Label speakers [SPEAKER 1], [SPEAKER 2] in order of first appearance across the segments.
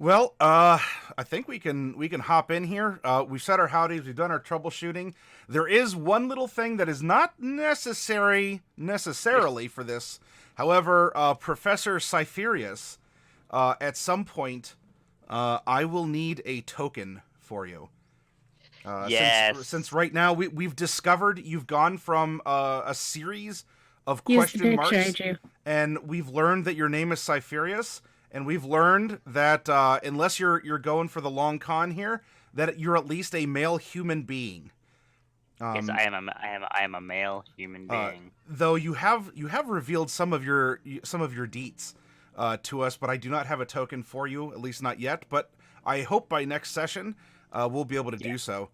[SPEAKER 1] Well, I think we can hop in here. We've said our howdies. We've done our troubleshooting. There is one little thing that is not necessarily for this. However, Professor Cypherius, at some point, I will need a token for you. Since
[SPEAKER 2] Yes.
[SPEAKER 1] right now we've discovered you've gone from a series of
[SPEAKER 3] Use the
[SPEAKER 1] question
[SPEAKER 3] dictionary,
[SPEAKER 1] marks,
[SPEAKER 3] Drew.
[SPEAKER 1] and we've learned that your name is Cypherius, and we've learned that unless you're going for the long con here, that you're at least a male human being.
[SPEAKER 2] Yes,
[SPEAKER 1] Um,
[SPEAKER 2] I am a male human being.
[SPEAKER 1] though you have revealed some of your deets to us, but I do not have a token for you, at least not yet. But I hope by next session we'll be able to
[SPEAKER 2] Yeah.
[SPEAKER 1] do so.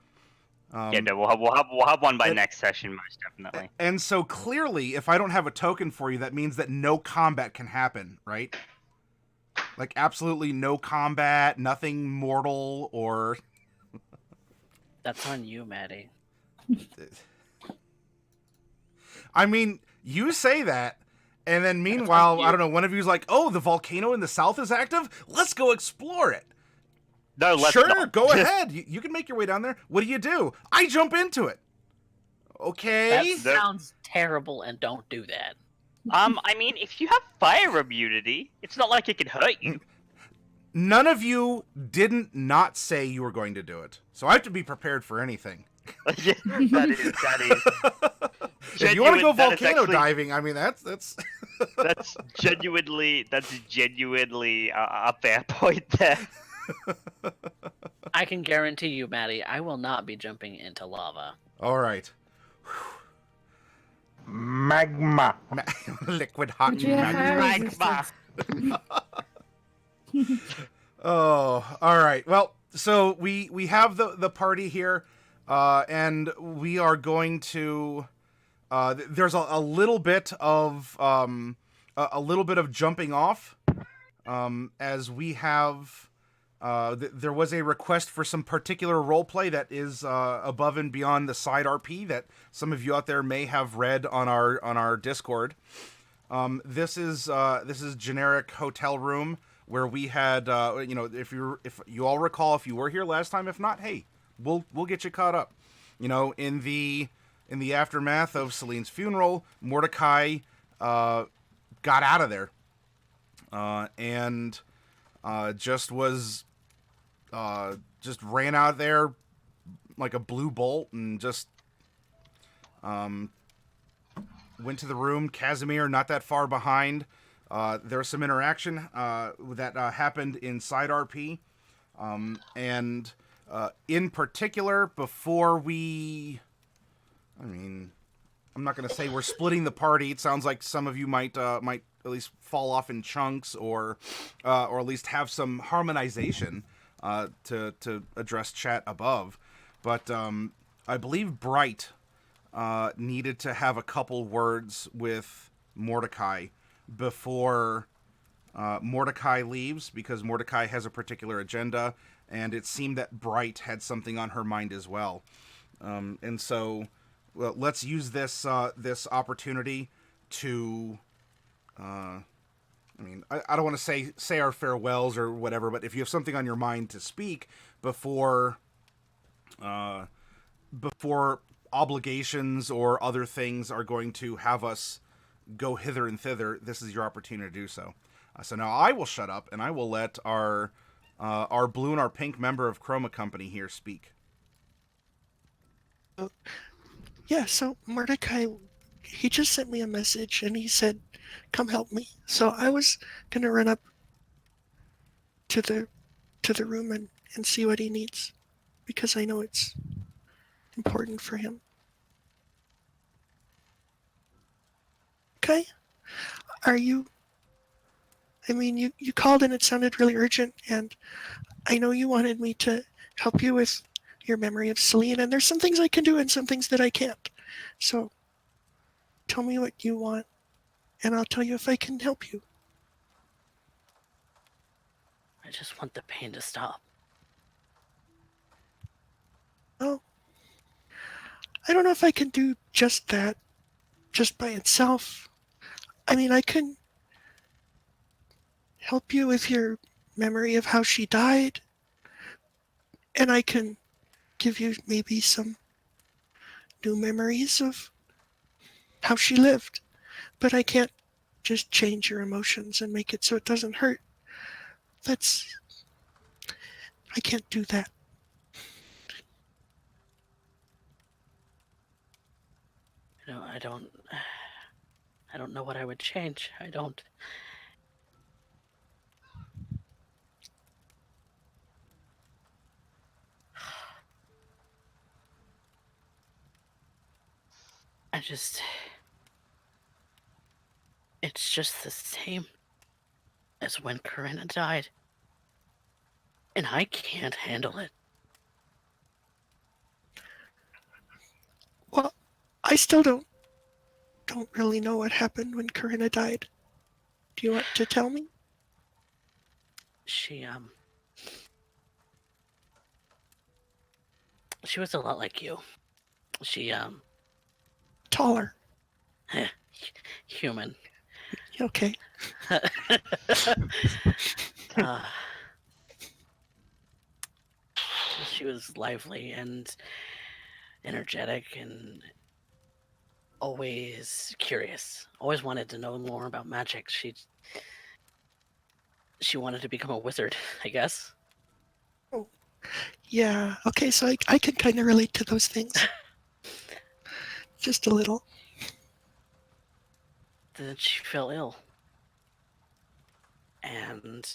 [SPEAKER 2] Yeah, no, we'll have one by
[SPEAKER 1] And,
[SPEAKER 2] next session, most definitely.
[SPEAKER 1] and so clearly, if I don't have a token for you, that means that no combat can happen, right? Like absolutely no combat, nothing mortal or.
[SPEAKER 4] That's on you, Matty.
[SPEAKER 1] I mean, you say that, and then meanwhile, I
[SPEAKER 4] you.
[SPEAKER 1] don't know, one of you's like, "Oh, the volcano in the south is active. Let's go explore it."
[SPEAKER 2] No, let's
[SPEAKER 1] Sure,
[SPEAKER 2] not.
[SPEAKER 1] go ahead. You can make your way down there. What do? I jump into it. Okay.
[SPEAKER 4] That sounds terrible, and don't do that.
[SPEAKER 2] I mean, if you have fire immunity, it's not like it can hurt you.
[SPEAKER 1] None of you didn't not say you were going to do it, so I have to be prepared for anything.
[SPEAKER 2] Yeah, that is.
[SPEAKER 1] If you want to go
[SPEAKER 2] that is
[SPEAKER 1] volcano
[SPEAKER 2] actually-
[SPEAKER 1] diving, I mean that's
[SPEAKER 2] That's genuinely a fair point there.
[SPEAKER 4] I can guarantee you, Matty, I will not be jumping into lava.
[SPEAKER 1] all right.
[SPEAKER 5] Magma.
[SPEAKER 1] Liquid hot
[SPEAKER 3] Would you have fire
[SPEAKER 2] Magma.
[SPEAKER 3] resistance?
[SPEAKER 1] Oh, all right. Well, so we have the party here, and we are going to. There's a little bit of a little bit of jumping off, as we have. There was a request for some particular roleplay that is above and beyond the side RP that some of you out there may have read on our Discord. This is generic hotel room where we had if you all recall, if you were here last time, if not, hey, we'll get you caught up. In the aftermath of Celine's funeral, Mordecai got out of there, and just ran out there like a blue bolt and just went to the room. Casimir not that far behind. There was some interaction that happened inside RP, and in particular, before we, I'm not going to say we're splitting the party. It sounds like some of you might at least fall off in chunks, or at least have some harmonization to address chat above. But I believe Bright needed to have a couple words with Mordecai before Mordecai leaves, because Mordecai has a particular agenda, and it seemed that Bright had something on her mind as well. And so, well, let's use this opportunity to. I don't want to say our farewells or whatever, but if you have something on your mind to speak before obligations or other things are going to have us go hither and thither, this is your opportunity to do so. So now I will shut up and I will let our blue and our pink member of Chroma Company here speak.
[SPEAKER 6] Yeah, so Mordecai, he just sent me a message and he said, come help me. So I was gonna run up to the room and see what he needs, because I know it's important for him. Okay? You called and it sounded really urgent, and I know you wanted me to help you with your memory of Celine, and there's some things I can do and some things that I can't. So tell me what you want, and I'll tell you if I can help you.
[SPEAKER 4] I just want the pain to stop.
[SPEAKER 6] Oh, I don't know if I can do just that, just by itself. I can help you with your memory of how she died, and I can give you maybe some new memories of how she lived, but I can't just change your emotions and make it so it doesn't hurt. I can't do that.
[SPEAKER 4] I don't know what I would change. I don't. It's just the same as when Corinna died. And I can't handle it.
[SPEAKER 6] Well, I still don't really know what happened when Corinna died. Do you want to tell me?
[SPEAKER 4] She was a lot like you. She
[SPEAKER 6] Taller.
[SPEAKER 4] human.
[SPEAKER 6] Okay.
[SPEAKER 4] She was lively and energetic and always curious. Always wanted to know more about magic. She wanted to become a wizard, I guess.
[SPEAKER 6] Oh, yeah. Okay, so I can kind of relate to those things. Just a little.
[SPEAKER 4] Then she fell ill. And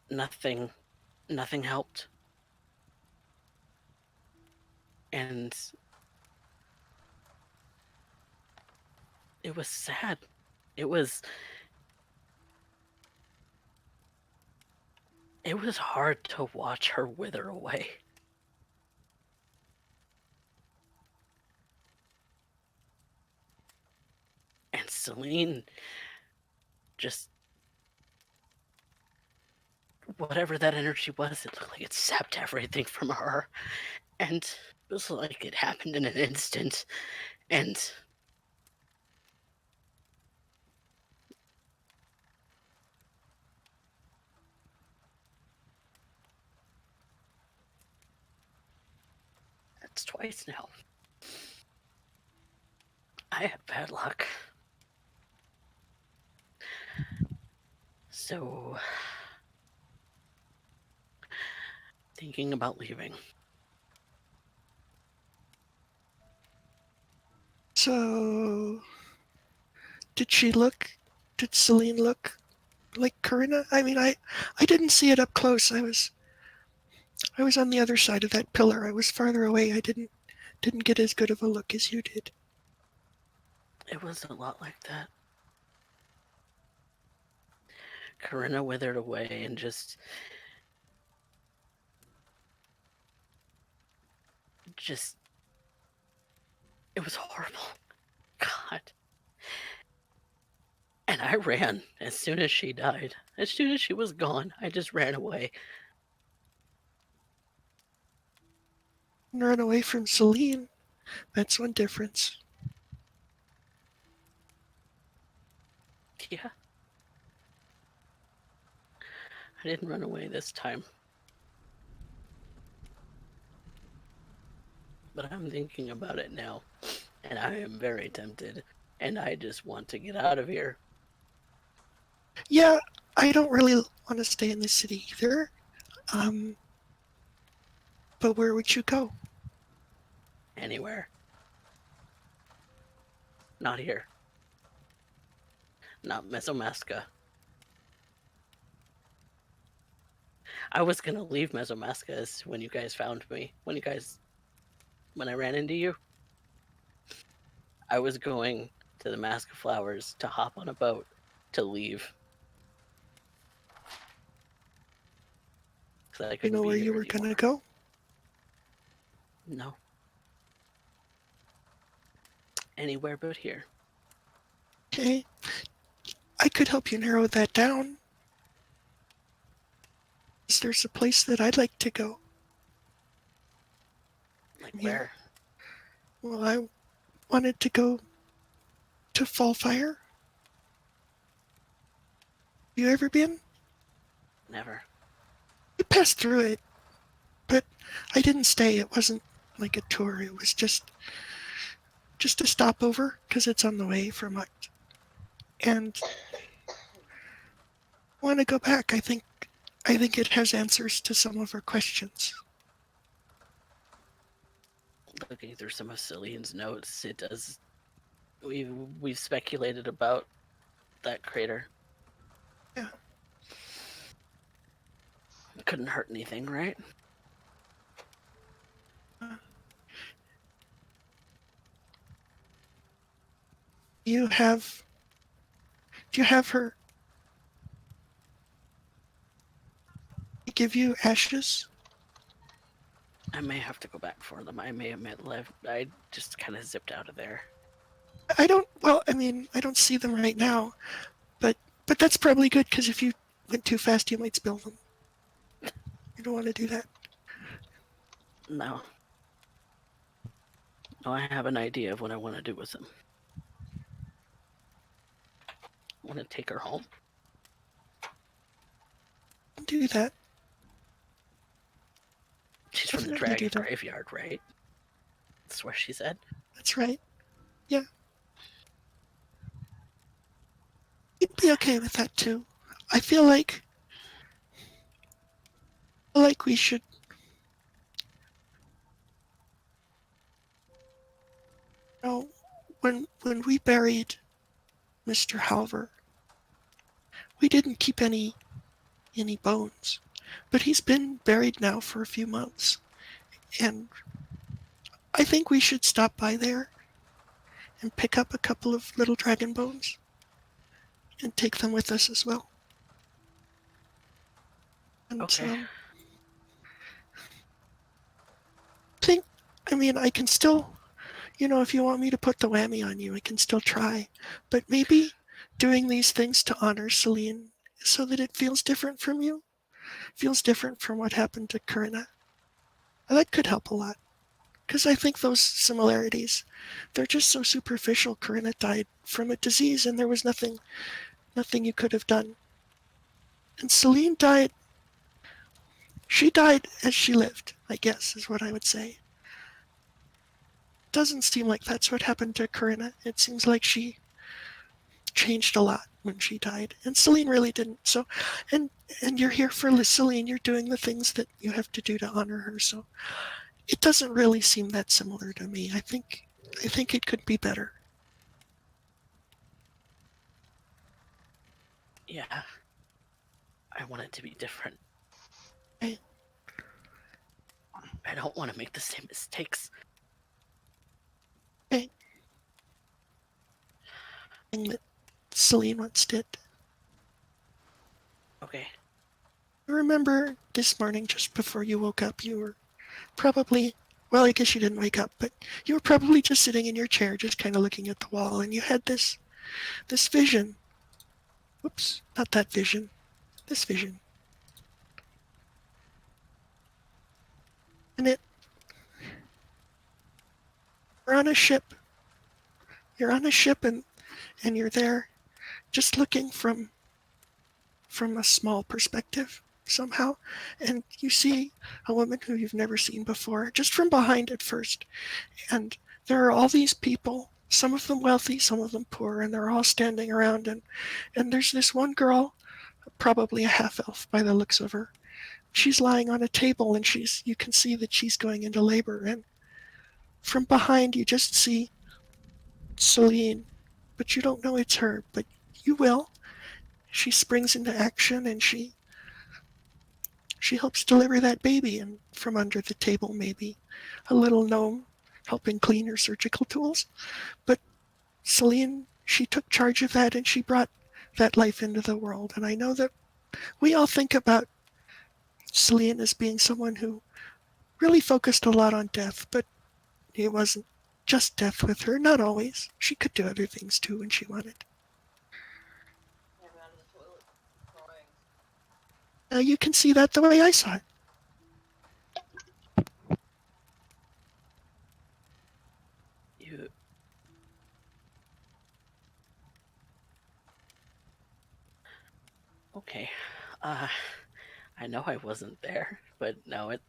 [SPEAKER 4] nothing helped. And it was sad. It was hard to watch her wither away. And Celine just, whatever that energy was, it looked like it sapped everything from her. And it was like it happened in an instant. And that's twice now. I have bad luck. So, thinking about leaving.
[SPEAKER 6] So, did Celine look like Corinna? I mean, I didn't see it up close. I was on the other side of that pillar. I was farther away. I didn't get as good of a look as you did.
[SPEAKER 4] It was a lot like that. Corinna withered away and just it was horrible. God. And I ran as soon as she died. As soon as she was gone, I just ran away.
[SPEAKER 6] And run away from Celine. That's one difference.
[SPEAKER 4] Yeah. I didn't run away this time. But I'm thinking about it now, and I am very tempted, and I just want to get out of here.
[SPEAKER 6] Yeah, I don't really want to stay in the city either. But where would you go?
[SPEAKER 4] Anywhere. Not here. Not Mesomaska. I was gonna leave Mesomaska when you guys found me. When I ran into you. I was going to the Mask of Flowers to hop on a boat to leave.
[SPEAKER 6] You know where you were gonna go?
[SPEAKER 4] No. Anywhere but here.
[SPEAKER 6] Okay. I could help you narrow that down. There's a place that I'd like to go.
[SPEAKER 4] Like where?
[SPEAKER 6] Well, I wanted to go to Fallfire. You ever been?
[SPEAKER 4] Never.
[SPEAKER 6] I passed through it, but I didn't stay. It wasn't like a tour. It was just a stopover because it's on the way from it. And I want to go back. I think it has answers to some of our questions.
[SPEAKER 4] Looking through some of Celine's notes, it does. We've speculated about that crater.
[SPEAKER 6] Yeah.
[SPEAKER 4] Couldn't hurt anything, right?
[SPEAKER 6] Do you have her give you ashes?
[SPEAKER 4] I may have to go back for them. I may have left. I just kind of zipped out of there.
[SPEAKER 6] I don't. Well, I mean, I don't see them right now, but that's probably good because if you went too fast, you might spill them. You don't want to do that.
[SPEAKER 4] No. No, I have an idea of what I want to do with them. I want to take her home.
[SPEAKER 6] Do that.
[SPEAKER 4] She's from the
[SPEAKER 6] Definitely do
[SPEAKER 4] dragon
[SPEAKER 6] that.
[SPEAKER 4] graveyard, right? That's where she's at.
[SPEAKER 6] That's right. Yeah. You'd be okay with that too. I feel like we should. You know, when we buried Mr. Halver, we didn't keep any bones, but he's been buried now for a few months, and I think we should stop by there and pick up a couple of little dragon bones and take them with us as well. And
[SPEAKER 4] Okay.
[SPEAKER 6] I mean, I can still, if you want me to put the whammy on you, I can still try. But maybe doing these things to honor Celine so that it feels different from you, feels different from what happened to Corinna. That could help a lot. Because I think those similarities, they're just so superficial. Corinna died from a disease and there was nothing you could have done. And Celine died, she died as she lived, I guess, is what I would say. Doesn't seem like that's what happened to Corinna. It seems like she changed a lot when she died, and Celine really didn't. So, and you're here for Celine. You're doing the things that you have to do to honor her. So, it doesn't really seem that similar to me. I think it could be better.
[SPEAKER 4] Yeah. I want it to be different.
[SPEAKER 6] Okay.
[SPEAKER 4] I don't want to make the same mistakes.
[SPEAKER 6] Okay. Thing that Celine once did.
[SPEAKER 4] Okay.
[SPEAKER 6] I remember this morning, just before you woke up, you were probably, well, I guess you didn't wake up, but you were probably just sitting in your chair, just kind of looking at the wall, and you had this vision. Whoops, not that vision. This vision. And you're on a ship. You're on a ship and you're there just looking from a small perspective somehow, and you see a woman who you've never seen before, just from behind at first. And there are all these people, some of them wealthy, some of them poor, and they're all standing around, and there's this one girl, probably a half-elf by the looks of her. She's lying on a table, and you can see that she's going into labor, and from behind you just see Celine, but you don't know it's her, but you will. She springs into action, and she helps deliver that baby, and from under the table maybe a little gnome helping clean her surgical tools. But Celine, she took charge of that, and she brought that life into the world. And I know that we all think about Celine as being someone who really focused a lot on death, but it wasn't just death with her, not always. She could do other things too when she wanted. Now you can see that the way I saw it.
[SPEAKER 4] You. Okay. I know I wasn't there, but no, it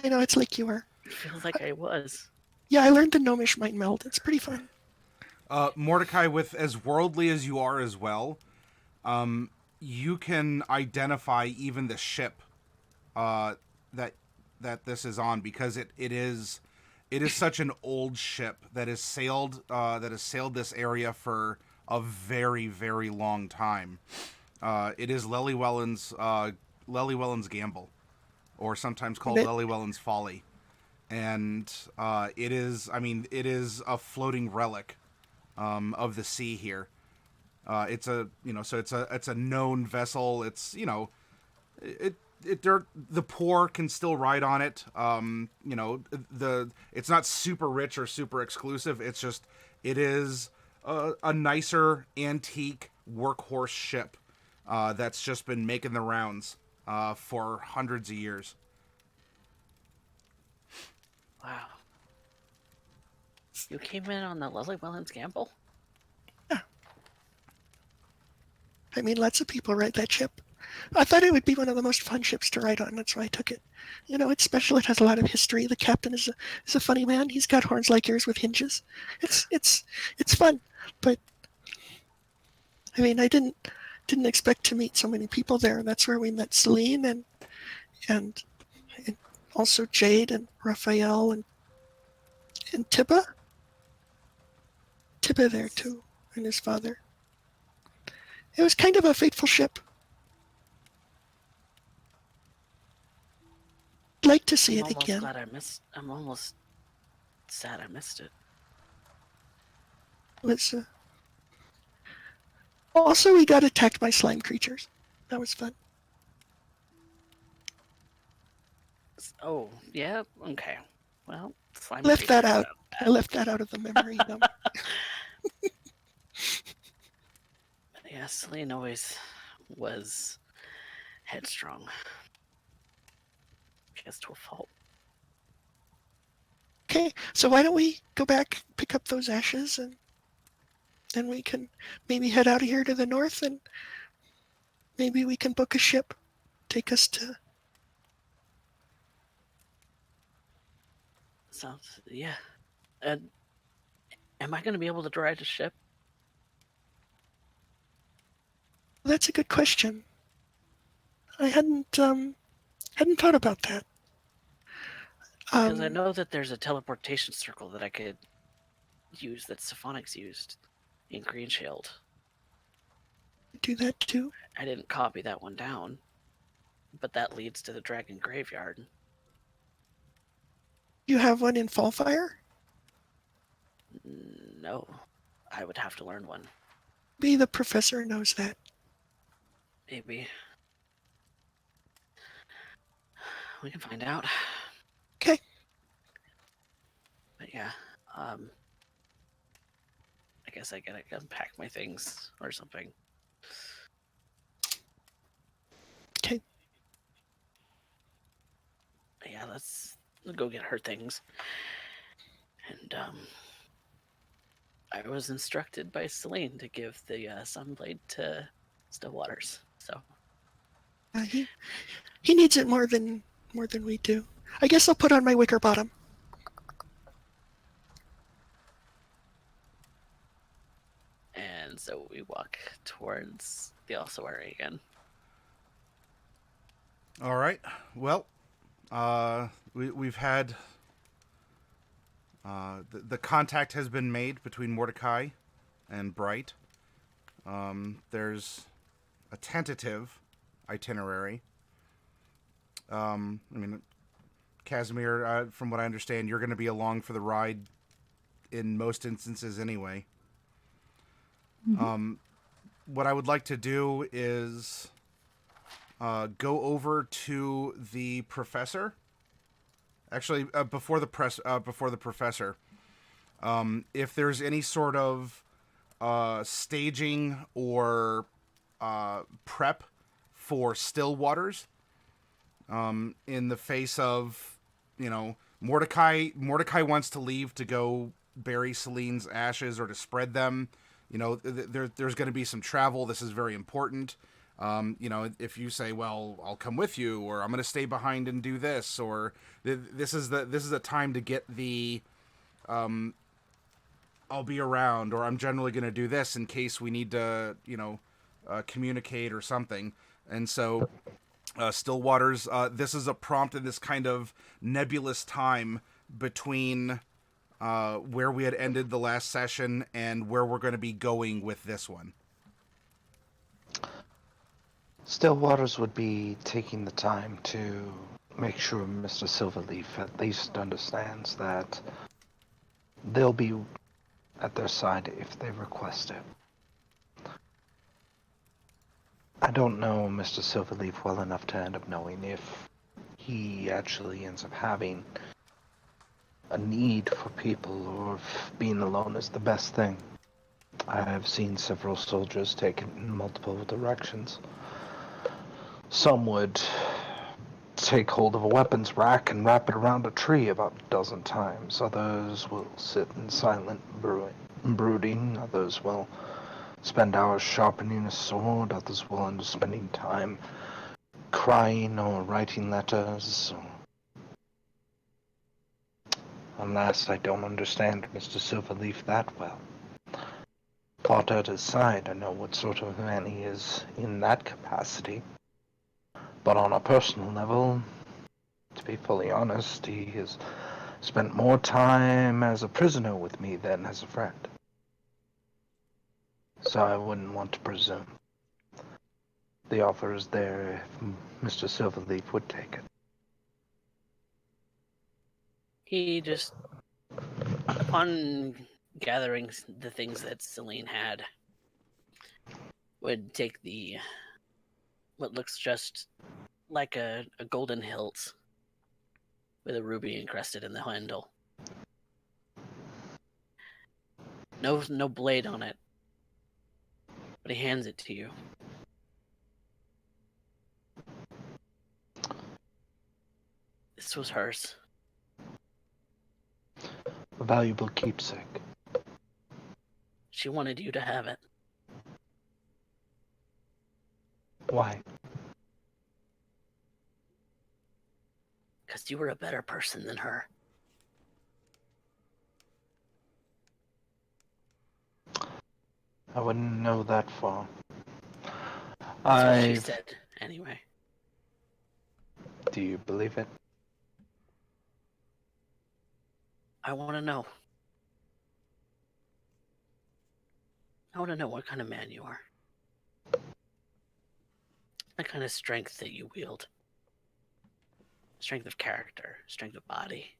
[SPEAKER 6] I know, it's like you were.
[SPEAKER 4] feels like I was.
[SPEAKER 6] Yeah, I learned the gnomish mind meld. It's pretty fun.
[SPEAKER 1] Mordecai, with as worldly as you are as well, you can identify even the ship that this is on, because it is such an old ship that has sailed this area for a very, very long time. It is Lellywellin's Gamble, or sometimes called
[SPEAKER 6] But
[SPEAKER 1] Lellywellin's Folly, and it is a floating relic of the sea here. It's a it's a known vessel. It's the poor can still ride on it. It's not super rich or super exclusive. It's just it is a nicer antique workhorse ship that's just been making the rounds for hundreds of years.
[SPEAKER 4] Wow. You came in on the Leslie Wellens gamble?
[SPEAKER 6] I mean, lots of people ride that ship. I thought it would be one of the most fun ships to ride on. That's why I took it. It's special. It has a lot of history. The captain is a funny man. He's got horns like yours with hinges. It's fun. But I mean, I didn't expect to meet so many people there. That's where we met Celine and also Jade and Raphael and Tibba. Tibba there too, and his father. It was kind of a fateful ship. I'd like to see it again.
[SPEAKER 4] I'm almost sad I missed it.
[SPEAKER 6] Let's. Also, we got attacked by slime creatures. That was fun.
[SPEAKER 4] Oh, yeah? Okay. Well, slime
[SPEAKER 6] Left that
[SPEAKER 4] creatures
[SPEAKER 6] out. I left that out of the memory.
[SPEAKER 4] Yeah, Celine always was headstrong. I guess to a fault.
[SPEAKER 6] Okay, so why don't we go back, pick up those ashes, and then we can maybe head out of here to the north, and maybe we can book a ship, take us to...
[SPEAKER 4] Sounds, yeah. And am I going to be able to ride a ship?
[SPEAKER 6] That's a good question. I hadn't thought about that.
[SPEAKER 4] Because I know that there's a teleportation circle that I could use that Symphonics used in Greenshield.
[SPEAKER 6] Do that too.
[SPEAKER 4] I didn't copy that one down, but that leads to the Dragon Graveyard.
[SPEAKER 6] You have one in Fallfire?
[SPEAKER 4] No, I would have to learn one.
[SPEAKER 6] Maybe the professor knows that.
[SPEAKER 4] Maybe. We can find out.
[SPEAKER 6] Okay.
[SPEAKER 4] But yeah, I guess I gotta unpack my things or something.
[SPEAKER 6] Okay.
[SPEAKER 4] But yeah, let's go get her things. And I was instructed by Celine to give the Sunblade to Stillwaters. So
[SPEAKER 6] he needs it more than we do. I guess I'll put on my wicker bottom.
[SPEAKER 4] And so we walk towards the ossuary again.
[SPEAKER 1] All right. Well, we've had the contact has been made between Mordecai and Bright. There's a tentative itinerary. Casimir, from what I understand, you're going to be along for the ride in most instances anyway.
[SPEAKER 3] Mm-hmm.
[SPEAKER 1] What I would like to do is go over to the professor. Actually, before the professor, if there's any sort of staging or prep for Stillwaters, in the face of, Mordecai wants to leave to go bury Celine's ashes or to spread them. There's going to be some travel. This is very important. If you say, "Well, I'll come with you," or "I'm going to stay behind and do this," or this is a time to get the "I'll be around," or "I'm generally going to do this in case we need to," communicate or something. And so, Stillwaters, this is a prompt in this kind of nebulous time between where we had ended the last session and where we're going to be going with this one.
[SPEAKER 3] Stillwaters would be taking the time to make sure Mr. Silverleaf at least understands that they'll be at their side if they request it. I don't know Mr. Silverleaf well enough to end up knowing if he actually ends up having a need for people or if being alone is the best thing. I have seen several soldiers take it in multiple directions. Some would take hold of a weapons rack and wrap it around a tree about a dozen times. Others will sit in silent brooding. Others will spend hours sharpening a sword. Others will end up spending time crying or writing letters. Alas, I don't understand Mr. Silverleaf that well. Fought at his side, I know what sort of man he is in that capacity. But on a personal level, to be fully honest, he has spent more time as a prisoner with me than as a friend. So I wouldn't want to presume. The offer is there if Mr. Silverleaf would take it.
[SPEAKER 4] He just, upon gathering the things that Celine had, would take what looks just like a golden hilt with a ruby encrusted in the handle. No blade on it, but he hands it to you. This was hers.
[SPEAKER 3] A valuable keepsake.
[SPEAKER 4] She wanted you to have it.
[SPEAKER 3] Why?
[SPEAKER 4] Because you were a better person than her.
[SPEAKER 3] I wouldn't know that far.
[SPEAKER 4] That's what she said, anyway.
[SPEAKER 3] Do you believe it?
[SPEAKER 4] I want to know. I want to know what kind of man you are. The kind of strength that you wield. Strength of character, strength of body.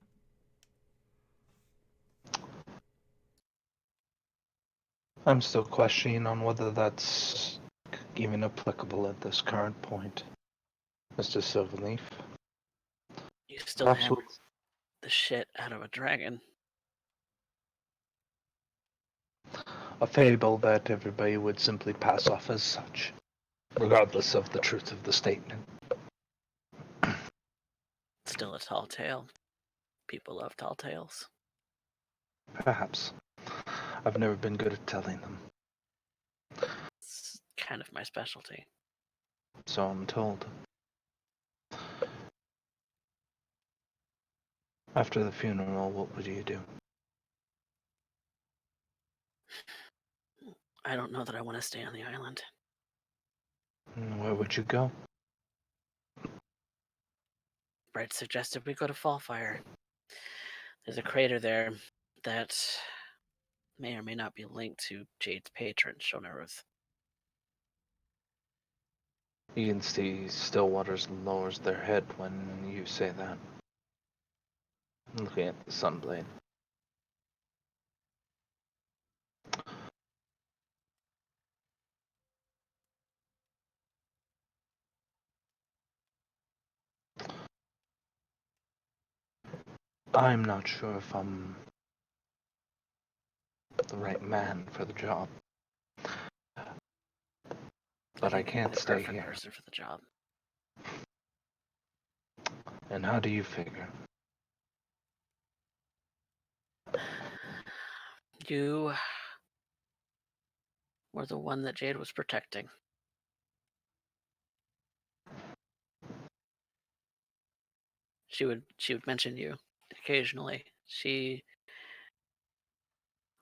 [SPEAKER 3] I'm still questioning on whether that's even applicable at this current point, Mr. Silverleaf.
[SPEAKER 4] You still hammered the shit out of a dragon.
[SPEAKER 3] A fable that everybody would simply pass off as such, regardless of the truth of the statement.
[SPEAKER 4] Still a tall tale. People love tall tales.
[SPEAKER 3] Perhaps. I've never been good at telling them.
[SPEAKER 4] It's kind of my specialty.
[SPEAKER 3] So I'm told. After the funeral, what would you do?
[SPEAKER 4] I don't know that I want to stay on the island.
[SPEAKER 3] Where would you go?
[SPEAKER 4] Brett suggested we go to Fallfire. There's a crater there that may or may not be linked to Jade's patron, Shonaruth.
[SPEAKER 3] You can see Stillwaters lowers their head when you say that. Looking at the Sunblade. I'm not sure if I'm the right man for the job. But I can't stay
[SPEAKER 4] Perfect
[SPEAKER 3] here.
[SPEAKER 4] person for the job.
[SPEAKER 3] And how do you figure?
[SPEAKER 4] You were the one that Jade was protecting. she would mention you occasionally. She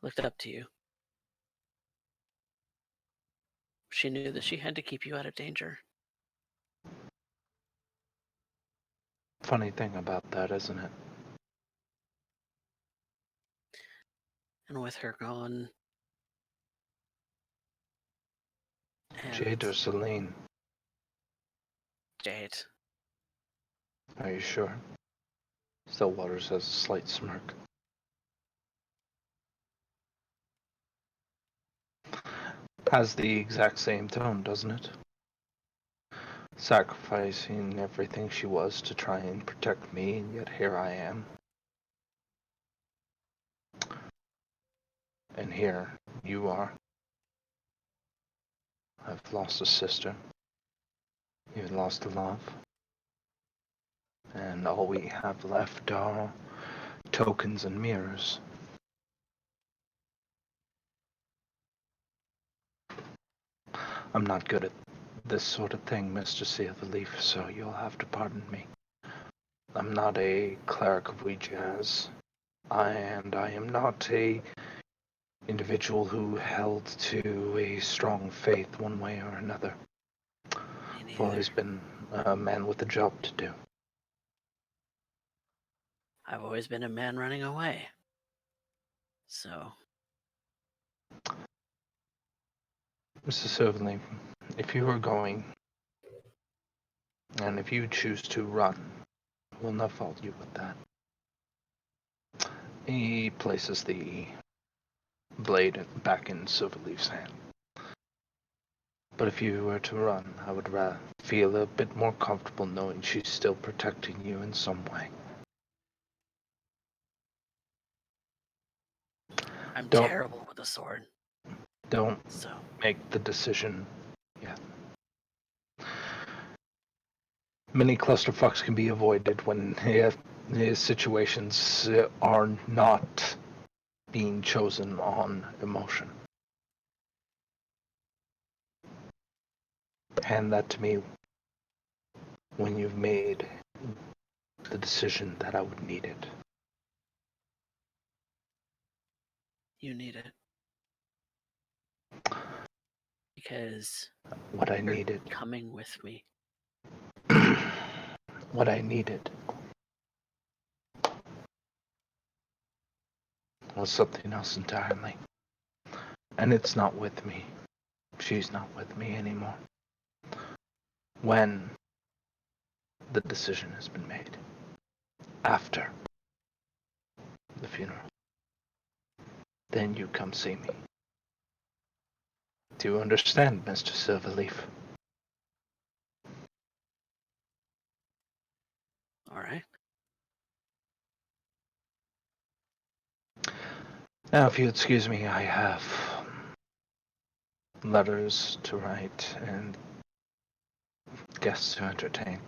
[SPEAKER 4] looked up to you. She knew that she had to keep you out of danger.
[SPEAKER 3] Funny thing about that, isn't it?
[SPEAKER 4] And with her gone, and
[SPEAKER 3] Jade or Celine?
[SPEAKER 4] Jade,
[SPEAKER 3] Are you sure? Stillwaters has a slight smirk. Has the exact same tone, doesn't it? Sacrificing everything she was to try and protect me, and yet here I am. And here you are. I've lost a sister. You've lost a love. And all we have left are tokens and mirrors. I'm not good at this sort of thing, Mr. Silverleaf, so you'll have to pardon me. I'm not a cleric of Ouija's, and I am not a individual who held to a strong faith one way or another.
[SPEAKER 4] me
[SPEAKER 3] I've always
[SPEAKER 4] neither.
[SPEAKER 3] been a man with a job to do.
[SPEAKER 4] I've always been a man running away. So,
[SPEAKER 3] Mr. Silverleaf, if you are going, and if you choose to run, I will not fault you with that. He places the blade back in Silverleaf's hand. But if you were to run, I would feel a bit more comfortable knowing she's still protecting you in some way.
[SPEAKER 4] I'm
[SPEAKER 3] Don't-
[SPEAKER 4] terrible with a sword.
[SPEAKER 3] Don't
[SPEAKER 4] So,
[SPEAKER 3] make the decision yet. Many clusterfucks can be avoided when situations are not being chosen on emotion. Hand that to me when you've made the decision that I would need it.
[SPEAKER 4] you need it. Because
[SPEAKER 3] What I
[SPEAKER 4] you're
[SPEAKER 3] needed.
[SPEAKER 4] coming with me.
[SPEAKER 3] What I needed was something else entirely. And it's not with me. She's not with me anymore. When the decision has been made. After the funeral. Then you come see me. Do you understand, Mr. Silverleaf?
[SPEAKER 4] All right.
[SPEAKER 3] Now, if you excuse me, I have letters to write and guests to entertain.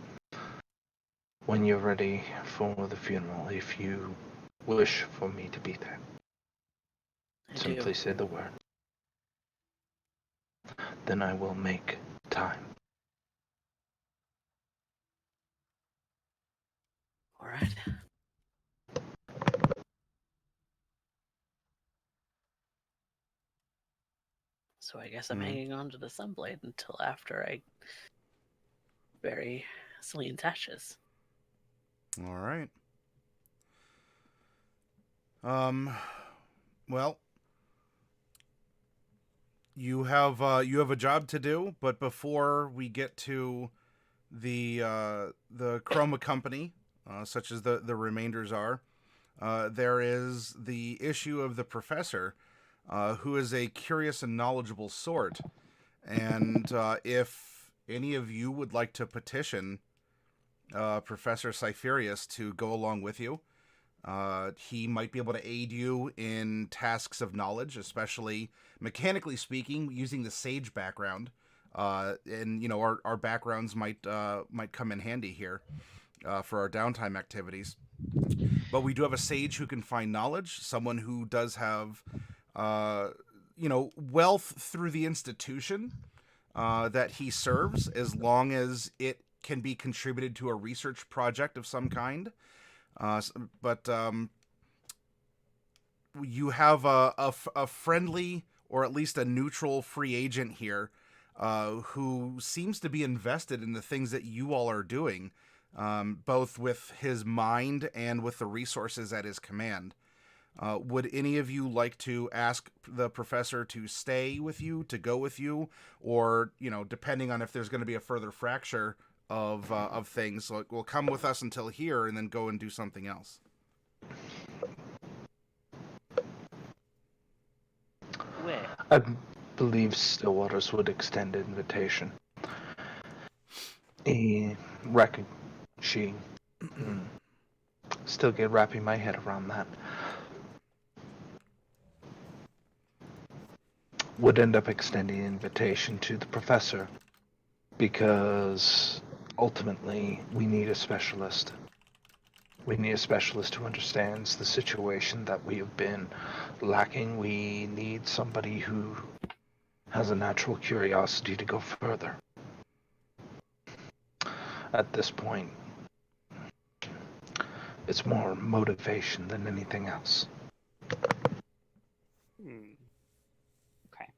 [SPEAKER 3] When you're ready for the funeral, if you wish for me to be there,
[SPEAKER 4] I
[SPEAKER 3] simply
[SPEAKER 4] do.
[SPEAKER 3] say the word. Then I will make time.
[SPEAKER 4] All right. So I guess I'm hanging on to the sunblade until after I bury Celine's ashes.
[SPEAKER 1] All right. Well, you have a job to do, but before we get to the Chroma Company, such as the remainders are, there is the issue of the professor, who is a curious and knowledgeable sort, and if any of you would like to petition Professor Cypherius to go along with you. He might be able to aid you in tasks of knowledge, especially mechanically speaking, using the sage background. And you know, our backgrounds might come in handy here for our downtime activities. But we do have a sage who can find knowledge, someone who does have, wealth through the institution that he serves, as long as it can be contributed to a research project of some kind. But you have a friendly, or at least a neutral free agent here, who seems to be invested in the things that you all are doing, both with his mind and with the resources at his command. Would any of you like to ask the professor to stay with you, to go with you, or, depending on if there's going to be a further fracture of things, like, we'll come with us until here and then go and do something else?
[SPEAKER 2] Where?
[SPEAKER 3] I believe Stillwaters would extend an invitation. Still get wrapping my head around that. Would end up extending an invitation to the professor, because ultimately we need a specialist. We need a specialist who understands the situation that we have been lacking. We need somebody who has a natural curiosity to go further. At this point, it's more motivation than anything else.
[SPEAKER 2] Okay.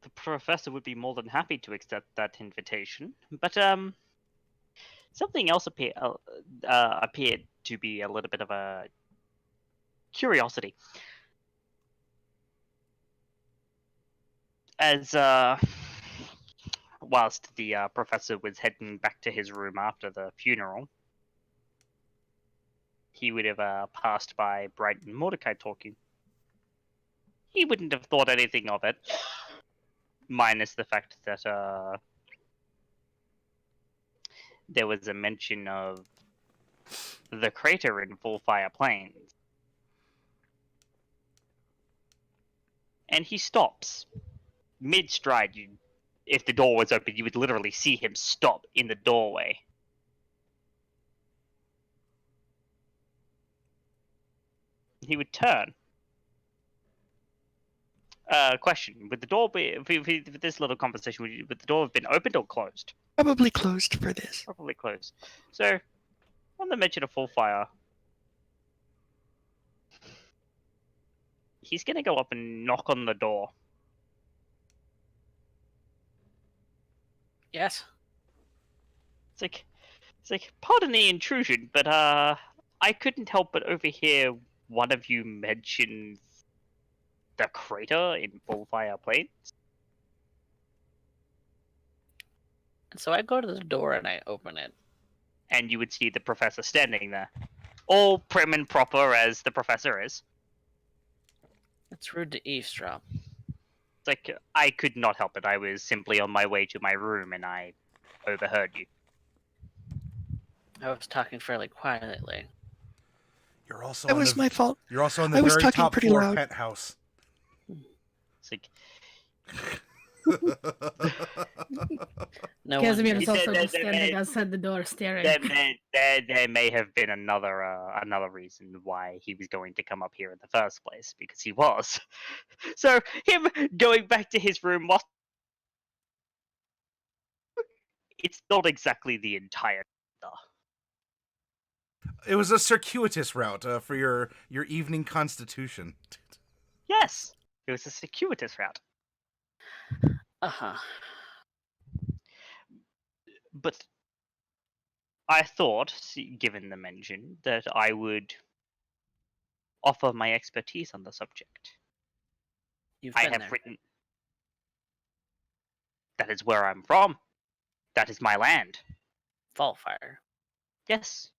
[SPEAKER 2] The professor would be more than happy to accept that invitation, but something else appeared to be a little bit of a curiosity. As whilst the professor was heading back to his room after the funeral, he would have passed by Bright and Mordecai talking. He wouldn't have thought anything of it, minus the fact that there was a mention of the crater in Fullfire Plains. And he stops. Mid-stride, if the door was open, you would literally see him stop in the doorway. He would turn. Question: would the door be, for this little conversation, would the door have been opened or closed?
[SPEAKER 6] Probably closed for this.
[SPEAKER 2] Probably closed. So, on the mention of Fullfire, he's gonna go up and knock on the door.
[SPEAKER 4] Yes.
[SPEAKER 2] It's like, pardon the intrusion, but I couldn't help but overhear one of you mention the crater in Fullfire Plains.
[SPEAKER 4] And so I go to the door and I open it.
[SPEAKER 2] And you would see the professor standing there, all prim and proper as the professor is.
[SPEAKER 4] It's rude to eavesdrop.
[SPEAKER 2] It's like, I could not help it. I was simply on my way to my room and I overheard you.
[SPEAKER 4] I was talking fairly quietly.
[SPEAKER 1] You're also
[SPEAKER 6] That was my fault.
[SPEAKER 1] You're also in the
[SPEAKER 6] I was
[SPEAKER 1] very
[SPEAKER 6] talking
[SPEAKER 1] top
[SPEAKER 6] pretty
[SPEAKER 1] floor
[SPEAKER 6] loud.
[SPEAKER 1] penthouse.
[SPEAKER 2] It's like,
[SPEAKER 4] No
[SPEAKER 5] Casimir
[SPEAKER 4] one
[SPEAKER 5] is
[SPEAKER 2] There-
[SPEAKER 5] also
[SPEAKER 2] there-
[SPEAKER 5] just
[SPEAKER 2] there
[SPEAKER 5] standing
[SPEAKER 2] may-
[SPEAKER 5] outside the door staring.
[SPEAKER 2] there may have been another reason why he was going to come up here in the first place, because he was. So him going back to his room, it's not exactly the entire.
[SPEAKER 1] It was a circuitous route for your evening constitution.
[SPEAKER 2] Yes, it was a circuitous route.
[SPEAKER 4] Uh-huh.
[SPEAKER 2] But I thought, given the mention, that I would offer my expertise on the subject.
[SPEAKER 4] You've
[SPEAKER 2] I
[SPEAKER 4] been
[SPEAKER 2] have
[SPEAKER 4] there.
[SPEAKER 2] written. That is where I'm from. That is my land.
[SPEAKER 4] Fallfire.
[SPEAKER 2] Yes.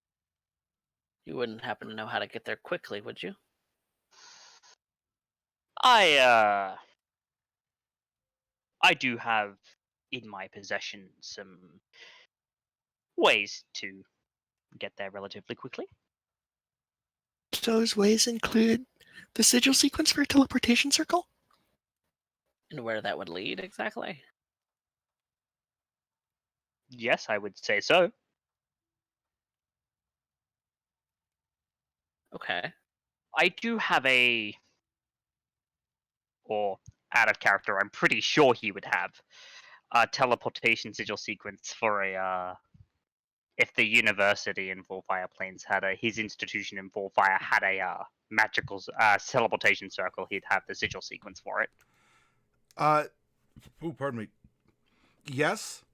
[SPEAKER 4] You wouldn't happen to know how to get there quickly, would you?
[SPEAKER 2] I do have in my possession some ways to get there relatively quickly.
[SPEAKER 6] Those ways include the sigil sequence for a teleportation circle.
[SPEAKER 4] And where that would lead exactly?
[SPEAKER 2] Yes, I would say so.
[SPEAKER 4] Okay.
[SPEAKER 2] I do have or out of character, I'm pretty sure he would have teleportation sigil sequence for a if the university in Fullfire Plains had his institution in Fullfire had a magical teleportation circle, he'd have the sigil sequence for it.
[SPEAKER 1] Pardon me. Yes,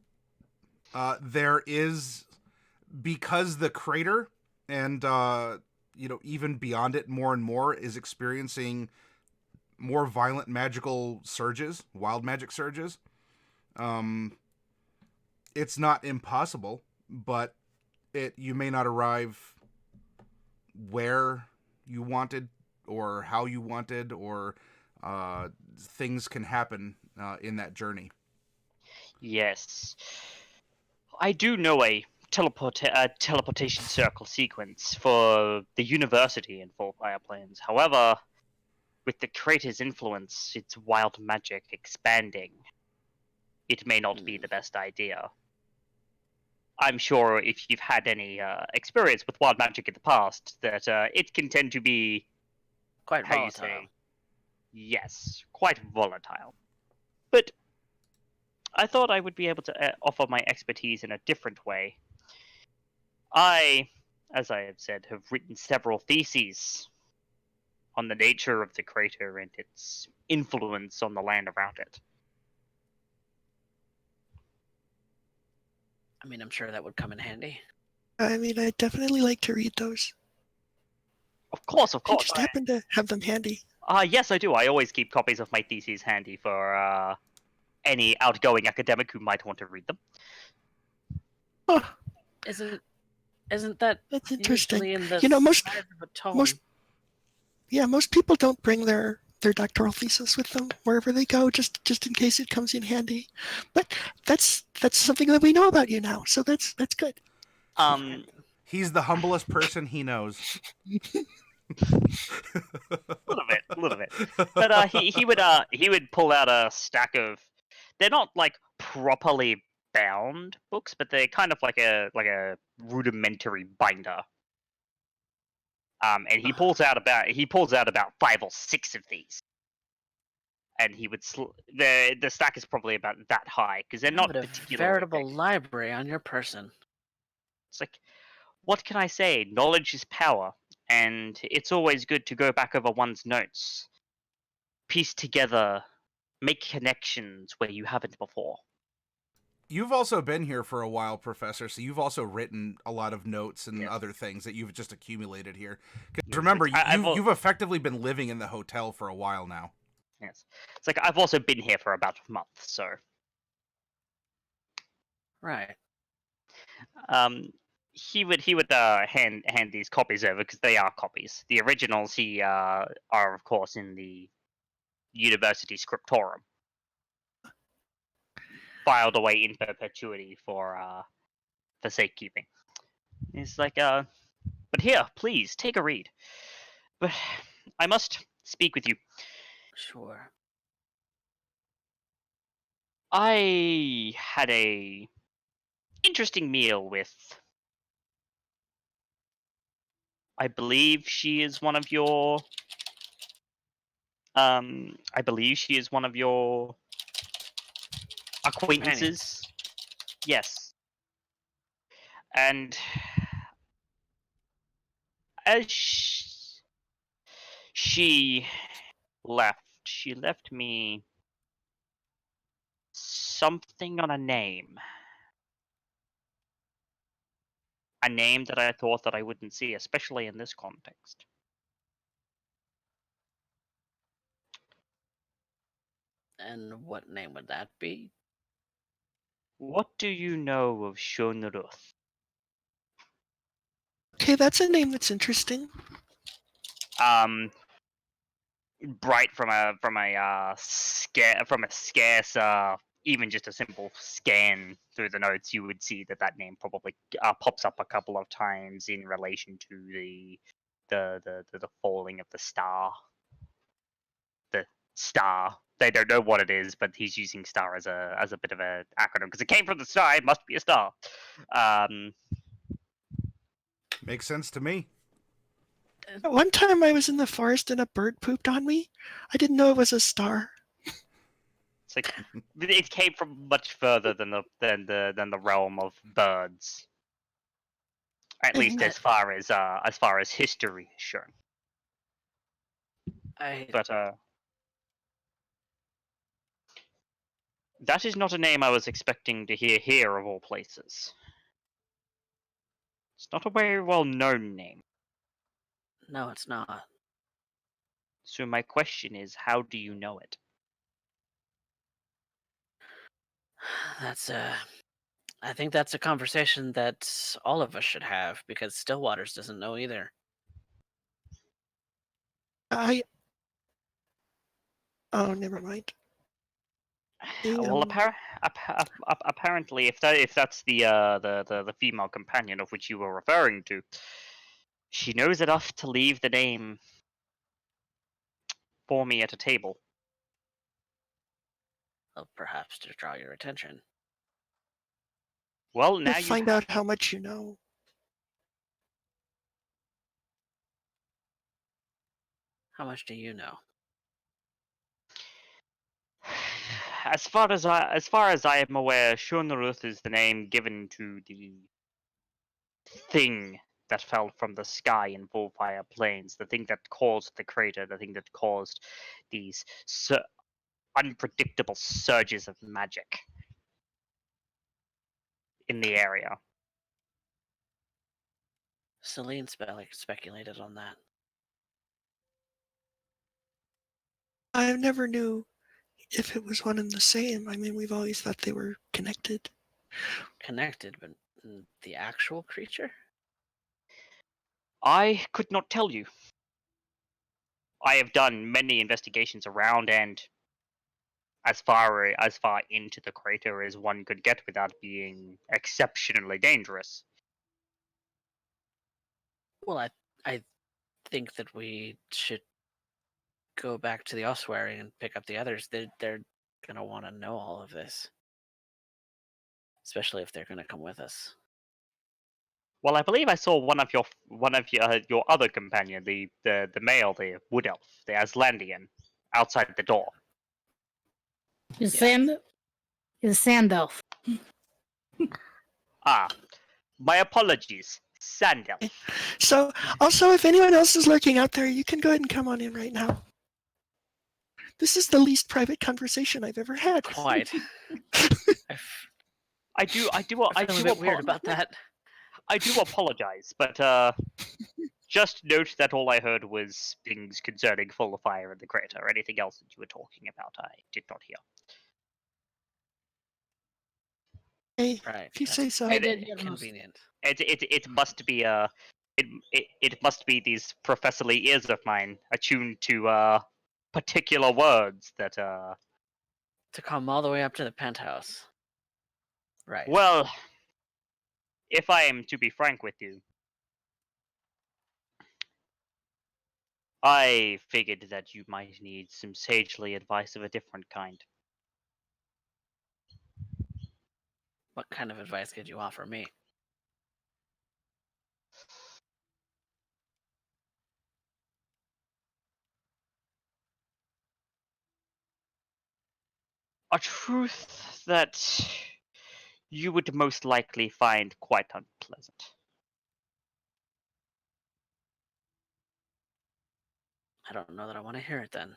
[SPEAKER 1] there is, because the crater and even beyond it, more and more is experiencing more violent magical surges, wild magic surges. It's not impossible, but you may not arrive where you wanted or how you wanted, or things can happen in that journey.
[SPEAKER 2] Yes, I do know a teleportation circle sequence for the university in Fullfire Plains. However, with the crater's influence, its wild magic expanding, it may not be the best idea. I'm sure if you've had any experience with wild magic in the past, that it can tend to be
[SPEAKER 4] Quite
[SPEAKER 2] how
[SPEAKER 4] volatile.
[SPEAKER 2] you say, yes, quite volatile. But I thought I would be able to offer my expertise in a different way. I, as I have said, have written several theses on the nature of the crater and its influence on the land around it.
[SPEAKER 4] I mean, I'm sure that would come in handy.
[SPEAKER 6] I mean, I'd definitely like to read those.
[SPEAKER 2] Of course, of
[SPEAKER 6] I
[SPEAKER 2] course.
[SPEAKER 6] just happen to have them handy.
[SPEAKER 2] Yes, I do. I always keep copies of my theses handy for any outgoing academic who might want to read them.
[SPEAKER 6] Huh,
[SPEAKER 4] Isn't that
[SPEAKER 6] that's interesting.
[SPEAKER 4] usually in the
[SPEAKER 6] You know, most
[SPEAKER 4] size of a tome?
[SPEAKER 6] most people don't bring their doctoral thesis with them wherever they go, just in case it comes in handy. But that's something that we know about you now, so that's good.
[SPEAKER 1] He's the humblest person he knows.
[SPEAKER 2] A little bit. But he would pull out a stack of. They're not like properly bound books, but they're kind of like a rudimentary binder. And he pulls out about 5 or 6 of these, and he would the stack is probably about that high because they're not
[SPEAKER 4] But a
[SPEAKER 2] particularly
[SPEAKER 4] veritable
[SPEAKER 2] big.
[SPEAKER 4] library on your person.
[SPEAKER 2] It's like, what can I say? Knowledge is power, and it's always good to go back over one's notes, piece together, make connections where you haven't before.
[SPEAKER 1] You've also been here for a while, Professor, so you've also written a lot of notes and
[SPEAKER 2] Yes.
[SPEAKER 1] other things that you've just accumulated here. 'Cause
[SPEAKER 2] Yes,
[SPEAKER 1] remember,
[SPEAKER 2] I've
[SPEAKER 1] you've effectively been living in the hotel for a while now.
[SPEAKER 2] Yes, it's like I've also been here for about a month, so
[SPEAKER 4] Right.
[SPEAKER 2] he would hand these copies over because they are copies. The originals are of course in the university scriptorum, filed away in perpetuity for safekeeping. It's like but here, please take a read. But I must speak with you.
[SPEAKER 4] Sure.
[SPEAKER 2] I had a interesting meal with. I believe she is one of your. I believe she is one of your acquaintances. Yes. And as she left me something on a name. A name that I thought that I wouldn't see, especially in this context.
[SPEAKER 4] And what name would that be?
[SPEAKER 2] What do you know of Shonruth?
[SPEAKER 6] Okay, that's a name that's interesting.
[SPEAKER 2] Bright from a scarce even just a simple scan through the notes, you would see that name probably pops up a couple of times in relation to the falling of the star. The star. They don't know what it is, but he's using star as a bit of an acronym because it came from the star. It must be a star.
[SPEAKER 1] Makes sense to me.
[SPEAKER 6] One time I was in the forest and a bird pooped on me. I didn't know it was a star.
[SPEAKER 2] It's like it came from much further than the realm of birds. At least
[SPEAKER 6] And
[SPEAKER 2] as far as history is shown.
[SPEAKER 4] I
[SPEAKER 2] But that is not a name I was expecting to hear here of all places. It's not a very well known name.
[SPEAKER 4] no, it's not.
[SPEAKER 2] So my question is, how do you know it?
[SPEAKER 4] That's I think that's a conversation that all of us should have because Stillwaters doesn't know either.
[SPEAKER 6] oh, never mind.
[SPEAKER 2] Well, apparently, if that's the female companion of which you were referring to, she knows enough to leave the name for me at a table.
[SPEAKER 4] Well, perhaps to draw your attention.
[SPEAKER 2] Well,
[SPEAKER 6] To
[SPEAKER 2] now you
[SPEAKER 6] find out how much you know.
[SPEAKER 4] How much do you know?
[SPEAKER 2] as far as I am aware, Shonaruth is the name given to the thing that fell from the sky in Volfire Plains, the thing that caused the crater, the thing that caused these unpredictable surges of magic in the area.
[SPEAKER 4] Celine speculated on that.
[SPEAKER 6] I never knew if it was one and the same. I mean, we've always thought they were connected.
[SPEAKER 4] Connected, but the actual creature?
[SPEAKER 2] I could not tell you. I have done many investigations around and as far into the crater as one could get without being exceptionally dangerous.
[SPEAKER 4] Well, I think that we should go back to the ossuary and pick up the others. They're gonna want to know all of this, especially if they're gonna come with us.
[SPEAKER 2] Well, I believe I saw one of your other companion, the male, the wood elf, the Aslandian, outside the door.
[SPEAKER 5] Is sand elf.
[SPEAKER 2] Ah, my apologies, Sand elf.
[SPEAKER 6] So, also, if anyone else is lurking out there, you can go ahead and come on in right now. This is the least private conversation I've ever had.
[SPEAKER 4] Quite.
[SPEAKER 2] I do
[SPEAKER 4] I feel a bit weird about that.
[SPEAKER 2] I do apologize, but just note that all I heard was things concerning full of fire in the crater. Anything else that you were talking about, I did not hear.
[SPEAKER 6] Hey,
[SPEAKER 4] Right.
[SPEAKER 6] if you say so.
[SPEAKER 5] I did hear most.
[SPEAKER 4] Convenient.
[SPEAKER 2] It must be it must be these professorly ears of mine attuned to particular words that
[SPEAKER 4] To come all the way up to the penthouse. Right.
[SPEAKER 2] well, if I am to be frank with you, I figured that you might need some sagely advice of a different kind.
[SPEAKER 4] What kind of advice could you offer me?
[SPEAKER 2] A truth that you would most likely find quite unpleasant.
[SPEAKER 4] I don't know that I want to hear it then.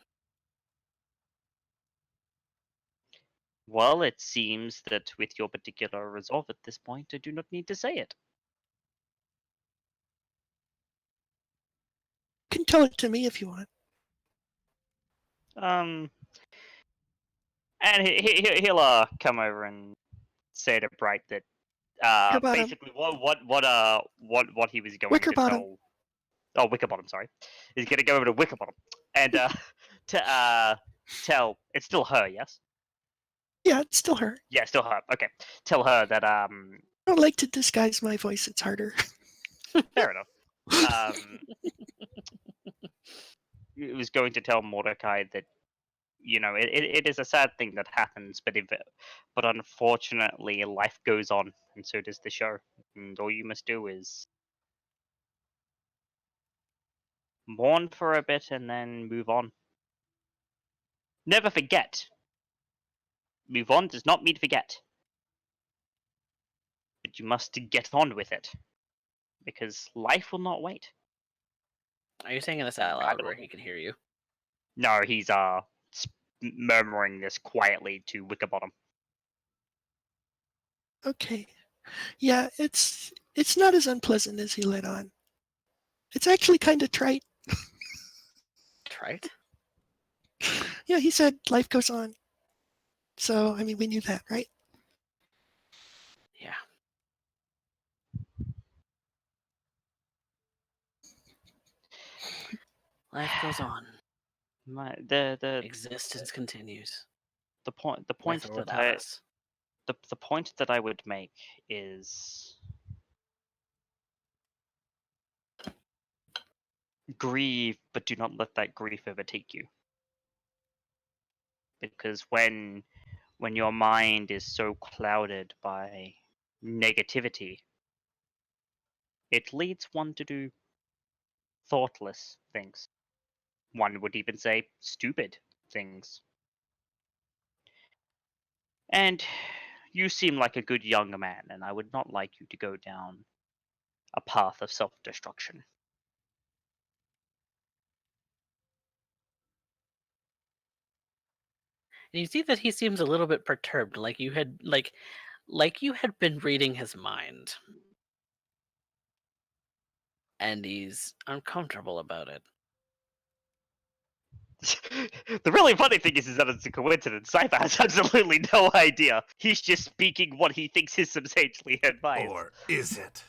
[SPEAKER 2] Well, it seems that with your particular resolve at this point, I do not need to say it.
[SPEAKER 6] You can tell it to me if you want.
[SPEAKER 2] And he'll come over and say to Bright that
[SPEAKER 6] Wickerbottom.
[SPEAKER 2] basically what he was going to
[SPEAKER 6] Wickerbottom.
[SPEAKER 2] tell. Oh, Wickerbottom, sorry. He's going to go over to Wickerbottom and to tell. It's still her, yes.
[SPEAKER 6] Yeah, it's still her.
[SPEAKER 2] Yeah, still her. Okay, tell her that
[SPEAKER 6] I don't like to disguise my voice. It's harder.
[SPEAKER 2] fair enough. He was going to tell Mordecai that it is a sad thing that happens, but unfortunately life goes on, and so does the show. And all you must do is mourn for a bit and then move on. Never forget, Move on does not mean forget. But you must get on with it. Because life will not wait.
[SPEAKER 4] Are you saying this out loud where he can hear you?
[SPEAKER 2] No, he's murmuring this quietly to Wickerbottom.
[SPEAKER 6] Okay. Yeah, it's not as unpleasant as he let on. It's actually kind of trite.
[SPEAKER 4] Trite?
[SPEAKER 6] Yeah, he said life goes on. So, I mean, we knew that, right?
[SPEAKER 4] Yeah. Life goes on.
[SPEAKER 2] The
[SPEAKER 4] Existence continues.
[SPEAKER 2] point
[SPEAKER 4] With or
[SPEAKER 2] that
[SPEAKER 4] without us.
[SPEAKER 2] the point that I would make is grieve, but do not let that grief overtake you. Because when your mind is so clouded by negativity, it leads one to do thoughtless things. One would even say stupid things. And you seem like a good young man, and I would not like you to go down a path of self-destruction.
[SPEAKER 4] And you see that he seems a little bit perturbed, like you had been reading his mind. And he's uncomfortable about it.
[SPEAKER 2] The really funny thing is that it's a coincidence. Cypher has absolutely no idea. He's just speaking what he thinks is some sagely advice.
[SPEAKER 1] Or is it?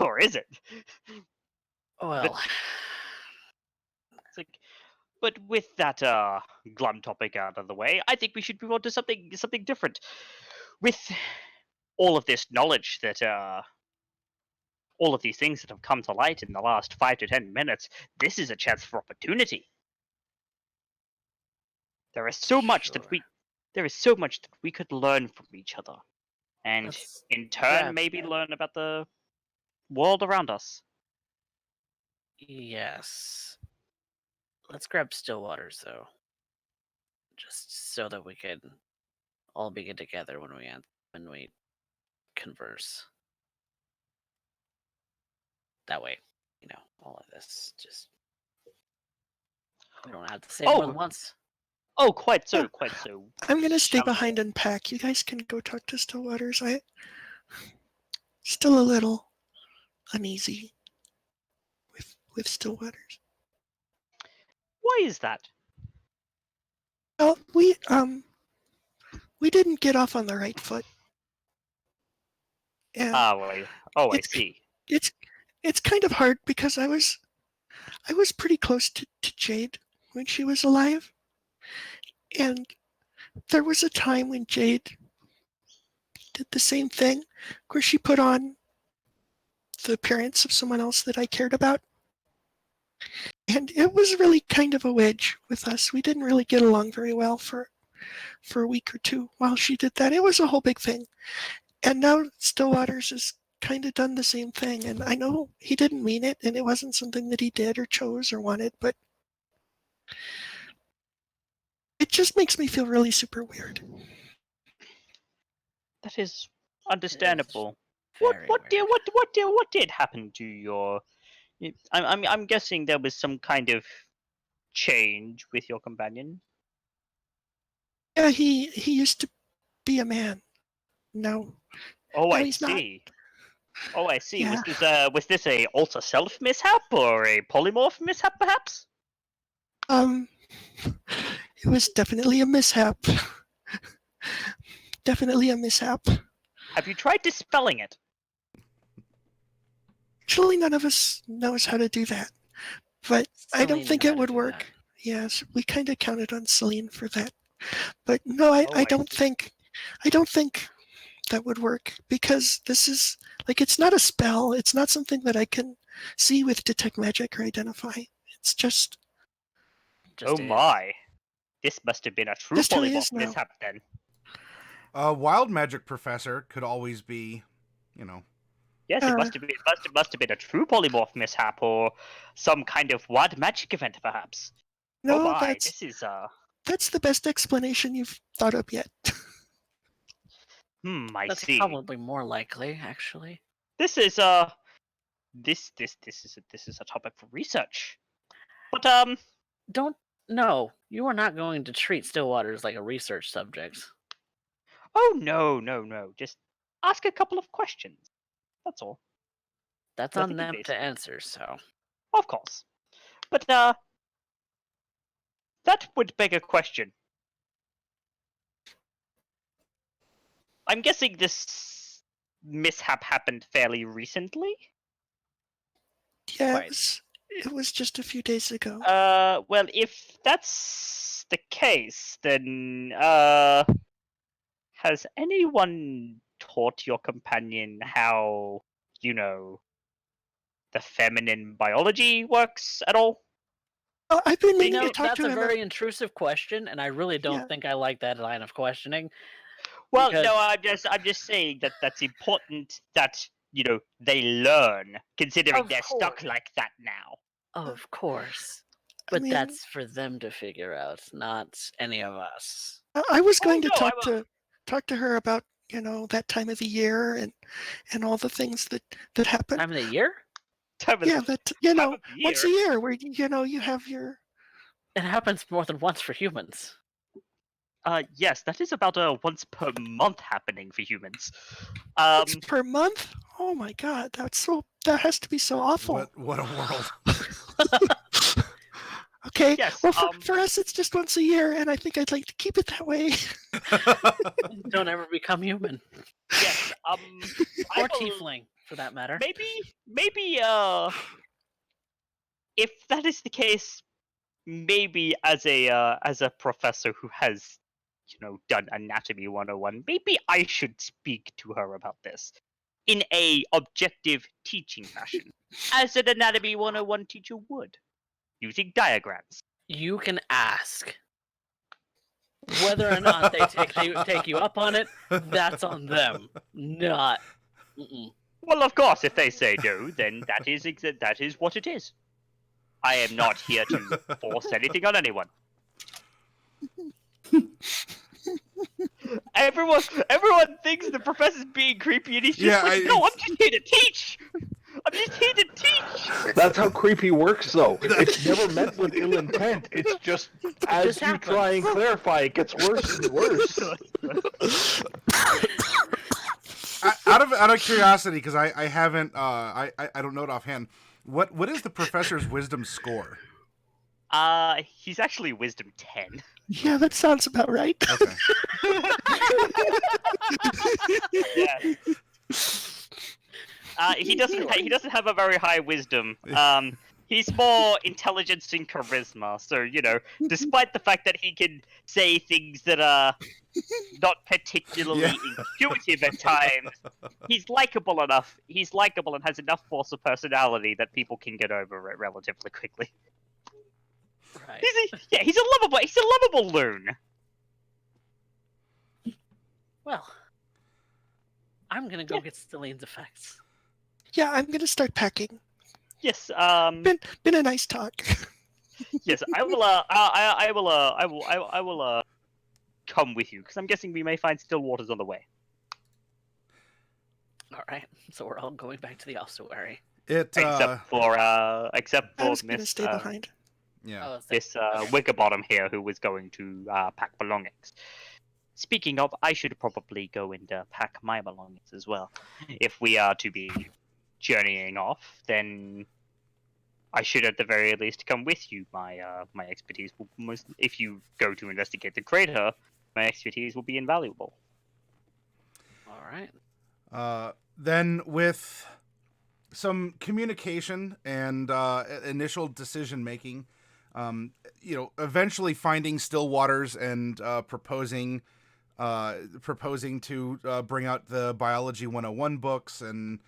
[SPEAKER 2] Or is it?
[SPEAKER 4] Well,
[SPEAKER 2] It's like, but with that glum topic out of the way, I think we should move on to something different. With all of this knowledge that all of these things that have come to light in the last 5 to 10 minutes, this is a chance for opportunity. There is so much that we could learn from each other, and
[SPEAKER 4] Let's
[SPEAKER 2] in turn
[SPEAKER 4] grab-
[SPEAKER 2] maybe learn about the world around us.
[SPEAKER 4] Yes. Let's grab Stillwaters, though. Just so that we can all begin together when we converse. That way, all of this just we don't have to say more than once.
[SPEAKER 2] Oh, quite so,
[SPEAKER 6] Yeah.
[SPEAKER 2] quite so.
[SPEAKER 6] I'm going to stay
[SPEAKER 2] Shall-
[SPEAKER 6] behind and pack. You guys can go talk to Stillwaters. I still a little uneasy with Stillwaters.
[SPEAKER 2] Why is that?
[SPEAKER 6] Well, we didn't get off on the right foot. And
[SPEAKER 2] I see.
[SPEAKER 6] it's kind of hard because I was pretty close to Jade when she was alive. And there was a time when Jade did the same thing, where she put on the appearance of someone else that I cared about. And it was really kind of a wedge with us. We didn't really get along very well for a week or two while she did that. It was a whole big thing. And now Stillwaters has kind of done the same thing. And I know he didn't mean it, and it wasn't something that he did or chose or wanted, but it just makes me feel really super weird.
[SPEAKER 2] That is understandable.
[SPEAKER 4] Very
[SPEAKER 2] What
[SPEAKER 4] weird.
[SPEAKER 2] did happen to your? I'm guessing there was some kind of change with your companion.
[SPEAKER 6] Yeah, he used to be a man. No.
[SPEAKER 2] Oh,
[SPEAKER 6] No,
[SPEAKER 2] I
[SPEAKER 6] he's not.
[SPEAKER 2] see. Oh, I see.
[SPEAKER 6] Yeah.
[SPEAKER 2] Was this a alter self mishap or a polymorph mishap, perhaps?
[SPEAKER 6] It was definitely a mishap. Definitely a mishap.
[SPEAKER 2] Have you tried dispelling it?
[SPEAKER 6] Actually, none of us knows how to do that. But I don't
[SPEAKER 4] Celine
[SPEAKER 6] think
[SPEAKER 4] knew
[SPEAKER 6] it
[SPEAKER 4] how to
[SPEAKER 6] would
[SPEAKER 4] do
[SPEAKER 6] work.
[SPEAKER 4] that.
[SPEAKER 6] Yes, we kind of counted on Celine for that. But no, I
[SPEAKER 2] I
[SPEAKER 6] don't think that would work, because this is it's not a spell. It's not something that I can see with detect magic or identify. It's just
[SPEAKER 2] Oh
[SPEAKER 4] is.
[SPEAKER 2] my! This must have been a true
[SPEAKER 6] Just who he
[SPEAKER 2] polymorph
[SPEAKER 6] is now.
[SPEAKER 2] mishap then.
[SPEAKER 1] A wild magic professor could always be,
[SPEAKER 2] Yes, it must have been a true polymorph mishap or some kind of wild magic event, perhaps.
[SPEAKER 6] no,
[SPEAKER 2] oh my!
[SPEAKER 6] that's
[SPEAKER 2] This is
[SPEAKER 6] that's the best explanation you've thought up yet.
[SPEAKER 2] I
[SPEAKER 4] That's
[SPEAKER 2] see.
[SPEAKER 4] probably more likely, actually.
[SPEAKER 2] This is this is a topic for research. But
[SPEAKER 4] Don't. No, you are not going to treat Stillwaters like a research subject.
[SPEAKER 2] oh no. Just ask a couple of questions. That's all.
[SPEAKER 4] That's
[SPEAKER 2] Nothing
[SPEAKER 4] on them to
[SPEAKER 2] invasive.
[SPEAKER 4] answer, so.
[SPEAKER 2] Of course. But that would beg a question. I'm guessing this mishap happened fairly recently?
[SPEAKER 6] Yeah,
[SPEAKER 4] Quite.
[SPEAKER 6] it was just a few days ago.
[SPEAKER 2] Well, if that's the case, then has anyone taught your companion how, the feminine biology works at all?
[SPEAKER 6] I've been
[SPEAKER 4] You
[SPEAKER 6] meaning
[SPEAKER 4] know,
[SPEAKER 6] to talk
[SPEAKER 4] that's
[SPEAKER 6] to
[SPEAKER 4] a
[SPEAKER 6] him.
[SPEAKER 4] very intrusive question, and I really don't
[SPEAKER 6] Yeah.
[SPEAKER 4] think I like that line of questioning.
[SPEAKER 2] Well,
[SPEAKER 4] Because-
[SPEAKER 2] no, I'm just saying that that's important that, they learn, considering
[SPEAKER 4] Of
[SPEAKER 2] they're stuck
[SPEAKER 4] course.
[SPEAKER 2] like that now.
[SPEAKER 4] Of course.
[SPEAKER 6] I
[SPEAKER 4] But
[SPEAKER 6] mean,
[SPEAKER 4] that's for them to figure out, not any of us.
[SPEAKER 6] I was going to
[SPEAKER 2] no,
[SPEAKER 6] talk to her about that time of the year and all the things that happen.
[SPEAKER 4] Time of the year?
[SPEAKER 2] Time of
[SPEAKER 6] Yeah,
[SPEAKER 2] the-
[SPEAKER 6] that
[SPEAKER 2] time of the
[SPEAKER 6] once a
[SPEAKER 2] year?
[SPEAKER 6] year where you have your.
[SPEAKER 4] It happens more than once for humans.
[SPEAKER 2] Yes, that is about a once per month happening for humans.
[SPEAKER 6] It's per month. Oh my God, that has to be so awful.
[SPEAKER 1] What a world.
[SPEAKER 6] Okay.
[SPEAKER 2] Yes,
[SPEAKER 6] Well, for us, it's just once a year, and I think I'd like to keep it that way.
[SPEAKER 4] Don't ever become human.
[SPEAKER 2] yes,
[SPEAKER 4] Or
[SPEAKER 2] I will-
[SPEAKER 4] tiefling, for that matter.
[SPEAKER 2] maybe, if that is the case, maybe as a professor who has, done Anatomy 101, maybe I should speak to her about this in a objective teaching fashion, as an Anatomy 101 teacher would, using diagrams.
[SPEAKER 4] You can ask. Whether or not they take you up on it, that's on them. Not. Mm-mm.
[SPEAKER 2] Well, of course, if they say no, then that is what it is. I am not here to force anything on anyone. Everyone thinks the professor's being creepy, and he's just no, I'm just here to teach. I'm just here to teach.
[SPEAKER 3] That's how creepy works, though. It's never meant with ill intent. It's just as
[SPEAKER 4] just
[SPEAKER 3] you
[SPEAKER 4] happens.
[SPEAKER 3] try and clarify, it gets worse and worse.
[SPEAKER 1] out of curiosity, because I haven't I don't know it offhand. What is the professor's wisdom score?
[SPEAKER 2] He's actually wisdom 10.
[SPEAKER 6] Yeah, that sounds about right.
[SPEAKER 1] Okay.
[SPEAKER 2] Yeah. He doesn't have a very high wisdom. He's more intelligence and charisma. So, despite the fact that he can say things that are not particularly intuitive at times, he's likable enough. He's likable and has enough force of personality that people can get over it relatively quickly.
[SPEAKER 4] Right.
[SPEAKER 2] He's a lovable loon.
[SPEAKER 4] Well, I'm gonna go get Stelline's effects.
[SPEAKER 6] Yeah, I'm gonna start packing.
[SPEAKER 2] Yes.
[SPEAKER 6] Been a nice talk.
[SPEAKER 2] Yes, I will come with you because I'm guessing we may find Stillwaters on the way.
[SPEAKER 4] All right, so we're all going back to the ossuary.
[SPEAKER 2] Except for
[SPEAKER 6] I was gonna
[SPEAKER 2] Miss
[SPEAKER 6] stay behind.
[SPEAKER 1] Yeah.
[SPEAKER 4] Oh,
[SPEAKER 2] Miss Wickerbottom here, who was going to pack belongings. Speaking of, I should probably go and pack my belongings as well. If we are to be journeying off, then I should at the very least come with you. My expertise will if you go to investigate the crater, my expertise will be invaluable.
[SPEAKER 4] all right.
[SPEAKER 1] Then with some communication and initial decision making, eventually finding Stillwaters and proposing to bring out the Biology 101 books and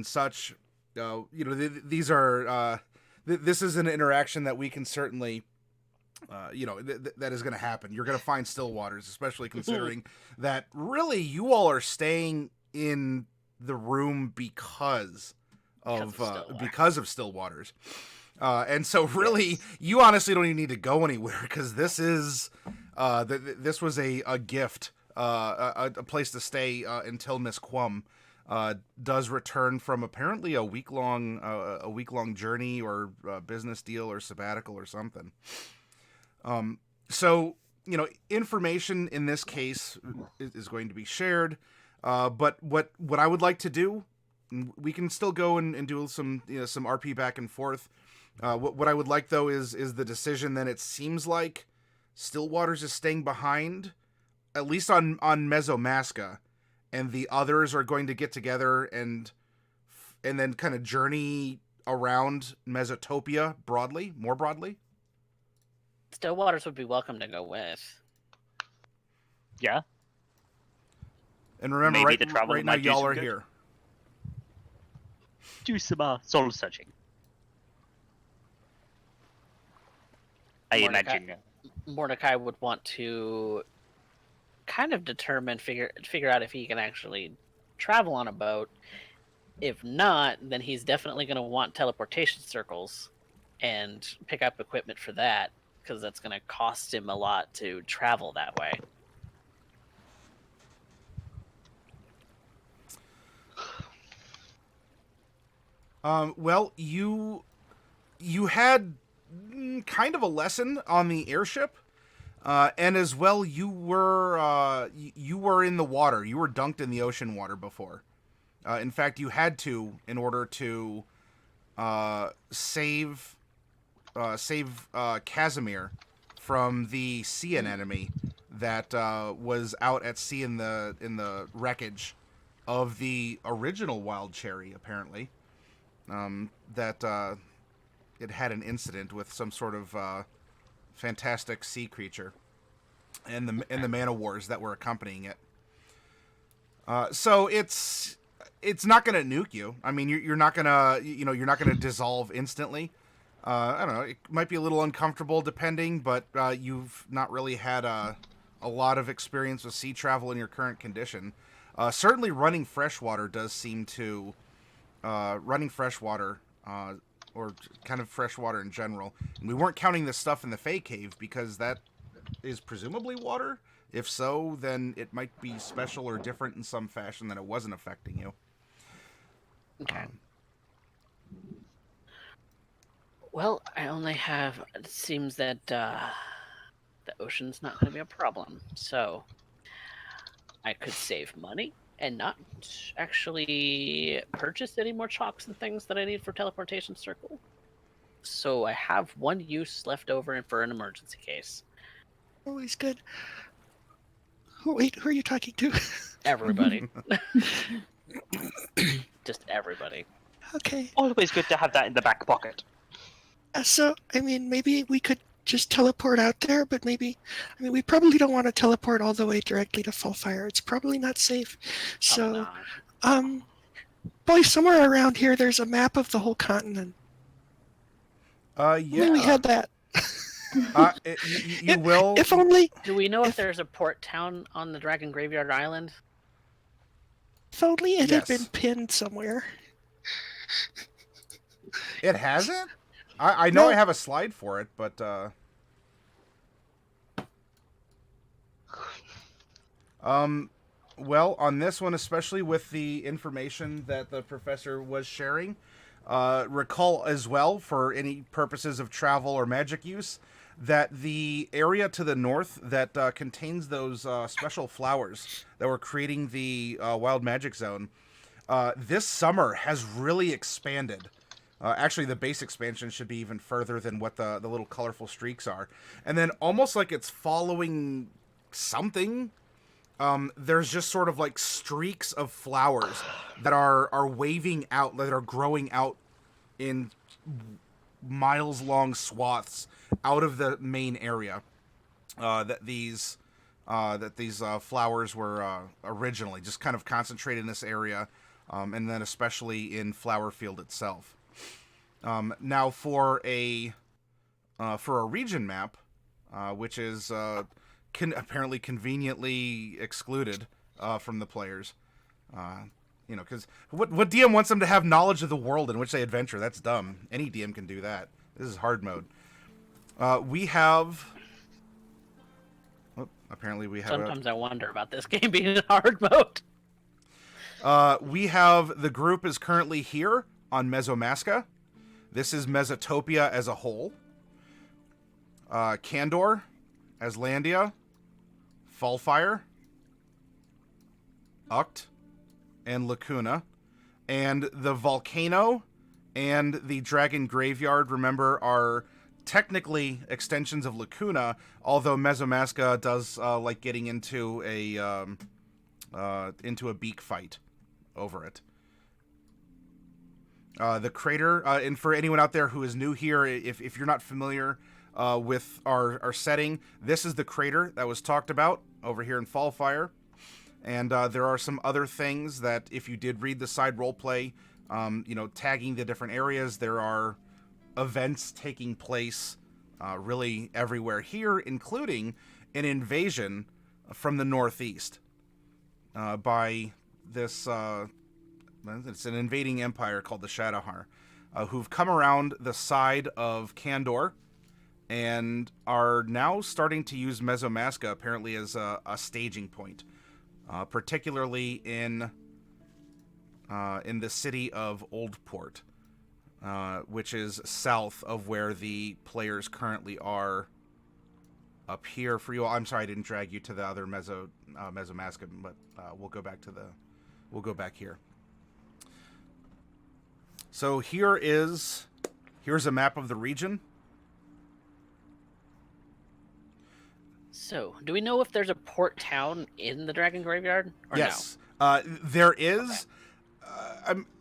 [SPEAKER 1] such. These are this is an interaction that we can certainly that is going to happen. You're going to find Stillwaters, especially considering that really you all are staying in the room because of Stillwaters. And so really, you honestly don't even need to go anywhere, because this is this was a gift, a place to stay until Miss Quum does return from apparently a week long journey or business deal or sabbatical or something. So information in this case is going to be shared, but what I would like to do, we can still go and do some some RP back and forth. What I would like, though, is the decision. Then it seems like Stillwaters is staying behind, at least on Mesomasca, and the others are going to get together and then kind of journey around Mesotopia more broadly.
[SPEAKER 4] Stillwaters would be welcome to go with.
[SPEAKER 2] Yeah.
[SPEAKER 1] And remember,
[SPEAKER 2] Maybe
[SPEAKER 1] right,
[SPEAKER 2] the travel
[SPEAKER 1] right now,
[SPEAKER 2] might do
[SPEAKER 1] y'all
[SPEAKER 2] some
[SPEAKER 1] are
[SPEAKER 2] good.
[SPEAKER 1] here.
[SPEAKER 2] Do some soul searching. I imagine.
[SPEAKER 4] Mordecai would want to kind of figure out if he can actually travel on a boat. If not, then he's definitely going to want teleportation circles and pick up equipment for that, because that's going to cost him a lot to travel that way.
[SPEAKER 1] Well, you had kind of a lesson on the airship, and as well, you were in the water. You were dunked in the ocean water before. In fact, you had to, in order to save Casimir from the sea anemone that was out at sea in the wreckage of the original wild cherry, apparently. That it had an incident with some sort of fantastic sea creature, and the man-o'-wars that were accompanying it. So it's not going to nuke you. I mean, you're not gonna you're not gonna dissolve instantly. I don't know. It might be a little uncomfortable, depending, but you've not really had a lot of experience with sea travel in your current condition. Certainly, running freshwater does seem to. Running freshwater, or kind of freshwater in general. And we weren't counting the stuff in the Fey Cave, because that is presumably water. If so, then it might be special or different in some fashion that it wasn't affecting you.
[SPEAKER 4] Okay. Well, I only have... It seems that the ocean's not going to be a problem. So, I could save money and not actually purchase any more chalks and things that I need for teleportation circle. So I have one use left over for an emergency case.
[SPEAKER 6] Always good. Wait, who are you talking to?
[SPEAKER 4] Everybody. Just everybody.
[SPEAKER 6] Okay.
[SPEAKER 2] Always good to have that in the back pocket.
[SPEAKER 6] So, I mean, maybe we could just teleport out there, but maybe, I mean, we probably don't want to teleport all the way directly to Fallfire. It's probably not safe. So, boys, somewhere around here, there's a map of the whole continent.
[SPEAKER 1] Yeah.
[SPEAKER 6] Maybe we had that.
[SPEAKER 1] You will.
[SPEAKER 6] If only.
[SPEAKER 4] Do we know if there's a port town on the Dragon Graveyard Island?
[SPEAKER 6] If only it had
[SPEAKER 1] Yes.
[SPEAKER 6] been pinned somewhere.
[SPEAKER 1] It hasn't? I know
[SPEAKER 6] No.
[SPEAKER 1] I have a slide for it, but well, on this one, especially with the information that the professor was sharing, recall as well, for any purposes of travel or magic use, that the area to the north that contains those special flowers that were creating the wild magic zone, this summer has really expanded. Actually, the base expansion should be even further than what the little colorful streaks are. And then, almost like it's following something, there's just sort of like streaks of flowers that are waving out, that are growing out in miles-long swaths out of the main area that these flowers were originally just kind of concentrated in this area, and then especially in Flowerfield itself. Now, for a region map, which is apparently conveniently excluded from the players, because what DM wants them to have knowledge of the world in which they adventure? That's dumb. Any DM can do that. This is hard mode. We have... Oh, apparently we have...
[SPEAKER 4] Sometimes I wonder about this game being in hard mode.
[SPEAKER 1] We have... The group is currently here on Mesomasca. This is Mesotopia as a whole. Kandor, Aslandia, Fallfire, Uct, and Lacuna. And the volcano and the dragon graveyard, remember, are technically extensions of Lacuna, although Mesomasca does like getting into a beak fight over it. The crater, and for anyone out there who is new here, if you're not familiar with our setting, this is the crater that was talked about over here in Fallfire. And there are some other things that, if you did read the side roleplay, tagging the different areas, there are events taking place really everywhere here, including an invasion from the northeast by this... it's an invading empire called the Shadowhar, who've come around the side of Kandor and are now starting to use Mesomasca apparently as a staging point, particularly in the city of Oldport, which is south of where the players currently are. Up here for you all. I'm sorry I didn't drag you to the other Mesomasca, but we'll go back here. So here's a map of the region.
[SPEAKER 4] So, do we know if there's a port town in the Dragon Graveyard? Or
[SPEAKER 1] Yes, there is.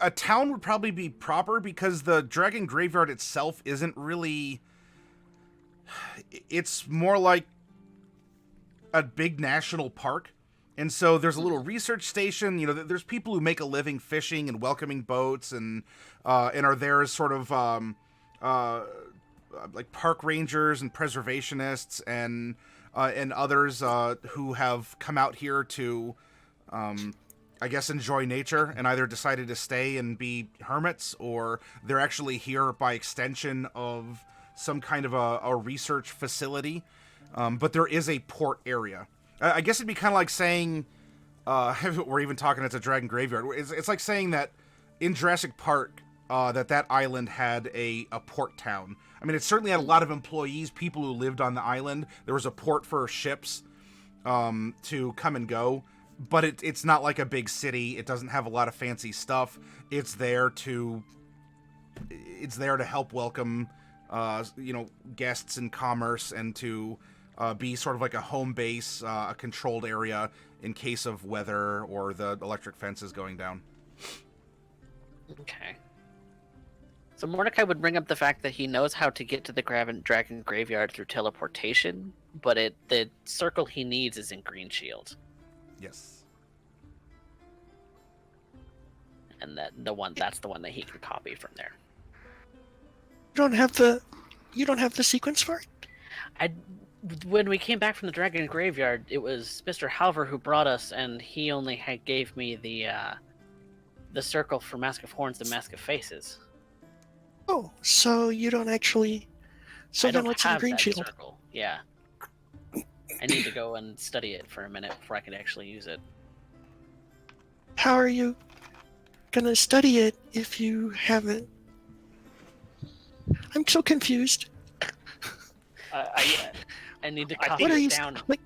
[SPEAKER 1] A town would probably be proper because the Dragon Graveyard itself isn't really... It's more like a big national park. And so there's a little research station. There's people who make a living fishing and welcoming boats and are there as sort of like park rangers and preservationists and others who have come out here to, I guess, enjoy nature and either decided to stay and be hermits, or they're actually here by extension of some kind of a research facility. But there is a port area. I guess it'd be kind of like saying, we're even talking it's a dragon graveyard. It's like saying that in Jurassic Park, that island had a port town. I mean, it certainly had a lot of employees, people who lived on the island. There was a port for ships to come and go, but it's not like a big city. It doesn't have a lot of fancy stuff. It's there to help welcome, guests and commerce, and to be sort of like a home base, a controlled area in case of weather or the electric fences going down.
[SPEAKER 4] Okay. So Mordecai would bring up the fact that he knows how to get to the Dragon Graveyard through teleportation, but the circle he needs is in Greenshield.
[SPEAKER 1] Yes.
[SPEAKER 4] And that's the one that he can copy from there.
[SPEAKER 6] You don't have the sequence for it?
[SPEAKER 4] When we came back from the Dragon Graveyard, it was Mr. Halver who brought us, and he only gave me the circle for Mask of Horns and Mask of Faces.
[SPEAKER 6] Oh, so you don't actually... So
[SPEAKER 4] I
[SPEAKER 6] then
[SPEAKER 4] don't
[SPEAKER 6] what's in
[SPEAKER 4] have that
[SPEAKER 6] Greenshield?
[SPEAKER 4] circle. Yeah. I need to go and study it for a minute before I can actually use it.
[SPEAKER 6] How are you gonna study it if you haven't? I'm so confused.
[SPEAKER 4] I need to
[SPEAKER 2] I
[SPEAKER 4] copy
[SPEAKER 6] What are
[SPEAKER 4] it
[SPEAKER 6] you
[SPEAKER 4] down.
[SPEAKER 6] like?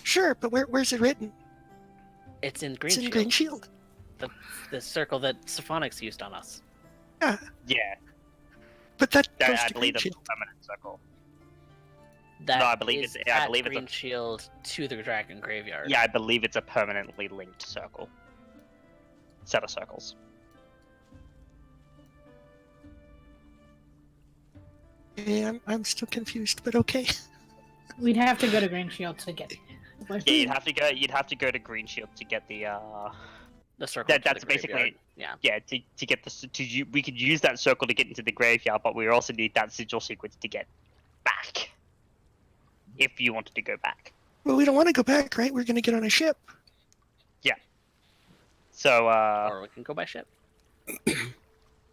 [SPEAKER 6] Sure, but where's it written?
[SPEAKER 4] It's in
[SPEAKER 6] It's in
[SPEAKER 4] Greenshield.
[SPEAKER 6] Greenshield.
[SPEAKER 4] The circle that Sophonic's used on us.
[SPEAKER 6] Yeah,
[SPEAKER 2] Yeah,
[SPEAKER 6] but that
[SPEAKER 2] I
[SPEAKER 6] goes to
[SPEAKER 2] believe it's a
[SPEAKER 6] Greenshield.
[SPEAKER 2] permanent circle.
[SPEAKER 4] That
[SPEAKER 2] No, I believe
[SPEAKER 4] is
[SPEAKER 2] it's- I
[SPEAKER 4] at
[SPEAKER 2] believe it's a-
[SPEAKER 4] Greenshield to the Dragon Graveyard.
[SPEAKER 2] Yeah, I believe it's a permanently linked circle. Set of circles.
[SPEAKER 6] Yeah, I'm still confused, but okay.
[SPEAKER 5] We'd have to go to Greenshield to get it.
[SPEAKER 2] Yeah, you'd have to go to Greenshield to get the
[SPEAKER 4] The circle.
[SPEAKER 2] That-
[SPEAKER 4] to
[SPEAKER 2] that's
[SPEAKER 4] the
[SPEAKER 2] basically-
[SPEAKER 4] graveyard. Yeah.
[SPEAKER 2] yeah, to get we could use that circle to get into the graveyard, but we also need that sigil sequence to get back. If you wanted to go back.
[SPEAKER 6] Well, we don't want to go back, right? We're gonna get on a ship.
[SPEAKER 2] So
[SPEAKER 4] Or we can go by ship.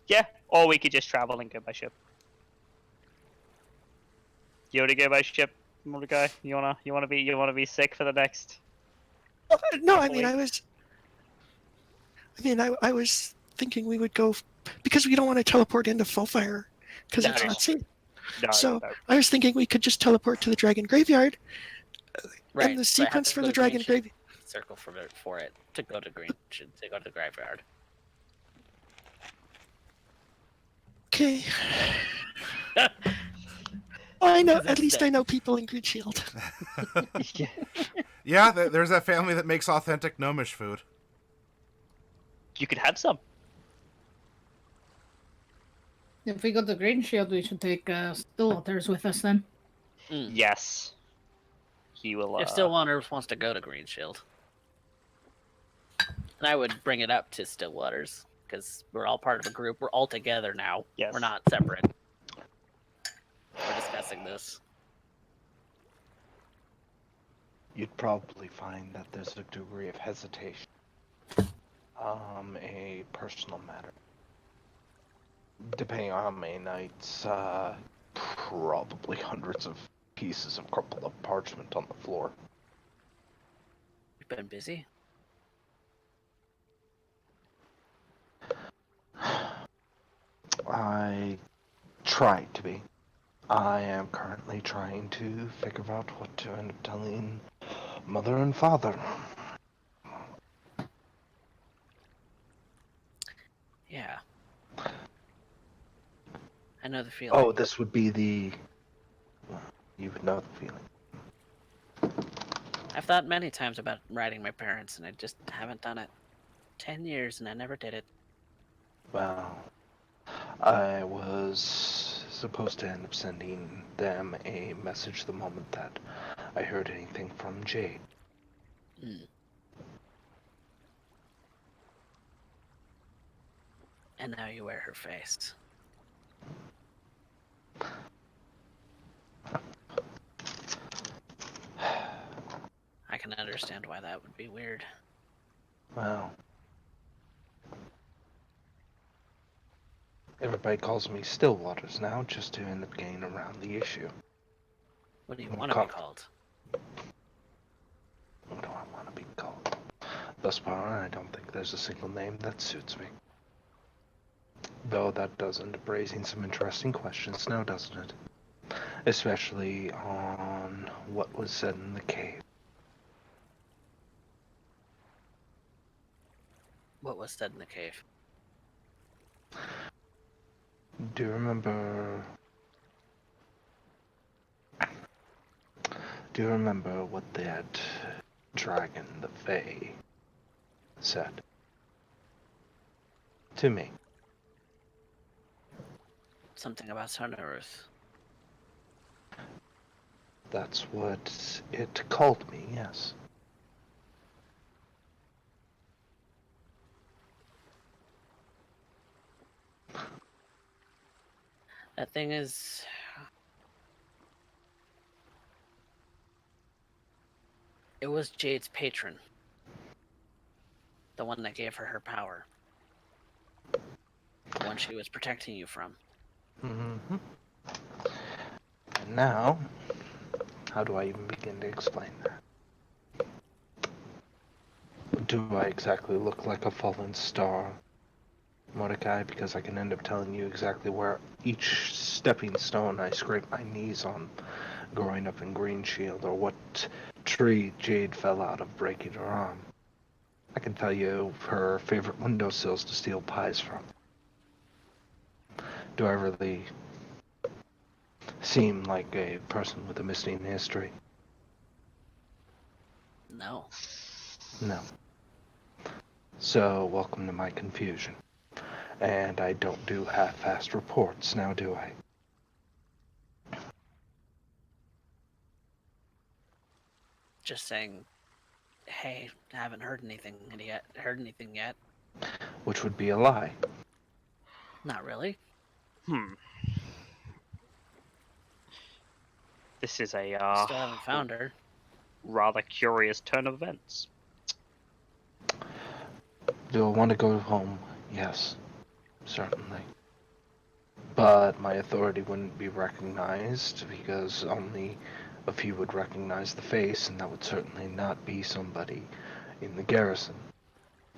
[SPEAKER 2] yeah, or we could just travel and go by ship. You want to go by ship, Mordecai? You wanna be sick for the next?
[SPEAKER 6] No, I
[SPEAKER 2] couple
[SPEAKER 6] mean,
[SPEAKER 2] weeks?
[SPEAKER 6] I was thinking we would go because we don't want to teleport into Fullfire because it's
[SPEAKER 2] No.
[SPEAKER 6] not safe.
[SPEAKER 2] No,
[SPEAKER 6] So
[SPEAKER 2] no.
[SPEAKER 6] I was thinking we could just teleport to the Dragon Graveyard,
[SPEAKER 4] Right.
[SPEAKER 6] and the
[SPEAKER 4] so I have
[SPEAKER 6] sequence
[SPEAKER 4] to
[SPEAKER 6] for
[SPEAKER 4] go
[SPEAKER 6] the
[SPEAKER 4] to
[SPEAKER 6] Dragon
[SPEAKER 4] Greenshield,
[SPEAKER 6] Graveyard.
[SPEAKER 4] circle for it to go to the graveyard.
[SPEAKER 6] Okay. I know.
[SPEAKER 4] 'Cause
[SPEAKER 6] At
[SPEAKER 4] it's
[SPEAKER 6] least I
[SPEAKER 4] dead.
[SPEAKER 6] know people in Greenshield.
[SPEAKER 1] Yeah, there's that family that makes authentic gnomish food.
[SPEAKER 2] You could have some.
[SPEAKER 5] If we go to Greenshield, we should take Stillwaters with us then.
[SPEAKER 4] Mm.
[SPEAKER 2] Yes. He will.
[SPEAKER 4] If Stillwaters wants to go to Greenshield, and I would bring it up to Stillwaters because we're all part of a group. We're all together now.
[SPEAKER 2] Yes.
[SPEAKER 4] We're not separate. We're discussing this.
[SPEAKER 3] You'd probably find that there's a degree of hesitation. A personal matter. Depending on how many nights, probably hundreds of pieces of crumpled up parchment on the floor.
[SPEAKER 4] You've been busy.
[SPEAKER 3] I tried to be. I am currently trying to figure out what to end up telling mother and father.
[SPEAKER 4] Yeah. I know the feeling.
[SPEAKER 3] Oh, this would be the... You would know the feeling.
[SPEAKER 4] I've thought many times about writing my parents, and I just haven't done it. 10 years, and I never did it.
[SPEAKER 3] Well, I was supposed to end up sending them a message the moment that I heard anything from Jade.
[SPEAKER 4] Mm. And now you wear her face. I can understand why that would be weird.
[SPEAKER 3] Well, everybody calls me Stillwaters now, just to end up getting around the issue.
[SPEAKER 4] What do you want to be called?
[SPEAKER 3] What do I want to be called? Thus far, I don't think there's a single name that suits me. Though that does end up raising some interesting questions now, doesn't it? Especially on what was said in the cave.
[SPEAKER 4] What was said in the cave?
[SPEAKER 3] Do you remember... Do you remember what that dragon, the Fae, said to me?
[SPEAKER 4] Something about Sun Earth.
[SPEAKER 3] That's what it called me, yes.
[SPEAKER 4] That thing is... It was Jade's patron. The one that gave her her power. The one she was protecting you from.
[SPEAKER 3] Mm-hmm. And now, how do I even begin to explain that? Do I exactly look like a fallen star, Mordecai? Because I can end up telling you exactly where each stepping stone I scraped my knees on growing up in Greenshield, or what tree Jade fell out of breaking her arm. I can tell you her favorite windowsills to steal pies from. Do I really seem like a person with a missing history?
[SPEAKER 4] No.
[SPEAKER 3] No. So, welcome to my confusion. And I don't do half-assed reports, now do I?
[SPEAKER 4] Just saying, hey, I haven't heard anything yet.
[SPEAKER 3] Which would be a lie.
[SPEAKER 4] Not really.
[SPEAKER 2] This is a
[SPEAKER 4] Still haven't found her.
[SPEAKER 2] rather curious turn of events.
[SPEAKER 3] Do I want to go home? Yes, certainly. but my authority wouldn't be recognized because only a few would recognize the face, and that would certainly not be somebody in the garrison.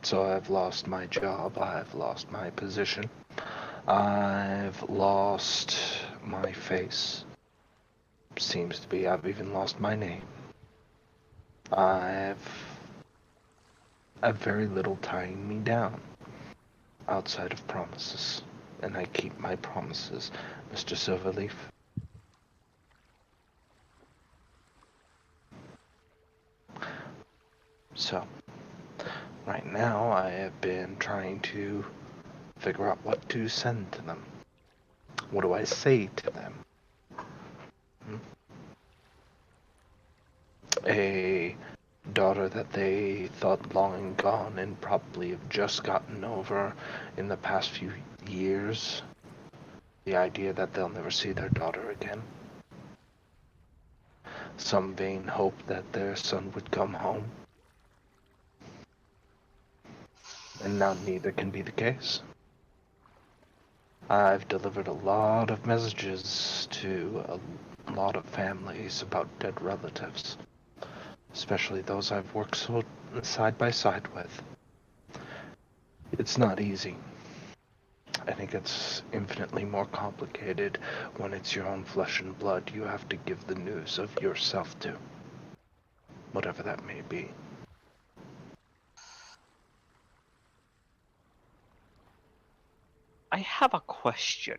[SPEAKER 3] So I've lost my job, I've lost my position, I've lost my face. Seems to be I've even lost my name. I've very little tying me down outside of promises, and I keep my promises, Mr. Silverleaf. So, right now I have been trying to figure out what to send to them. What do I say to them? A daughter that they thought long gone and probably have just gotten over in the past few years. The idea that they'll never see their daughter again. Some vain hope that their son would come home. And now neither can be the case. I've delivered a lot of messages to a lot of families about dead relatives. Especially those I've worked so side by side with. It's not easy. I think it's infinitely more complicated when it's your own flesh and blood you have to give the news of yourself to. Whatever that may be.
[SPEAKER 2] I have a question.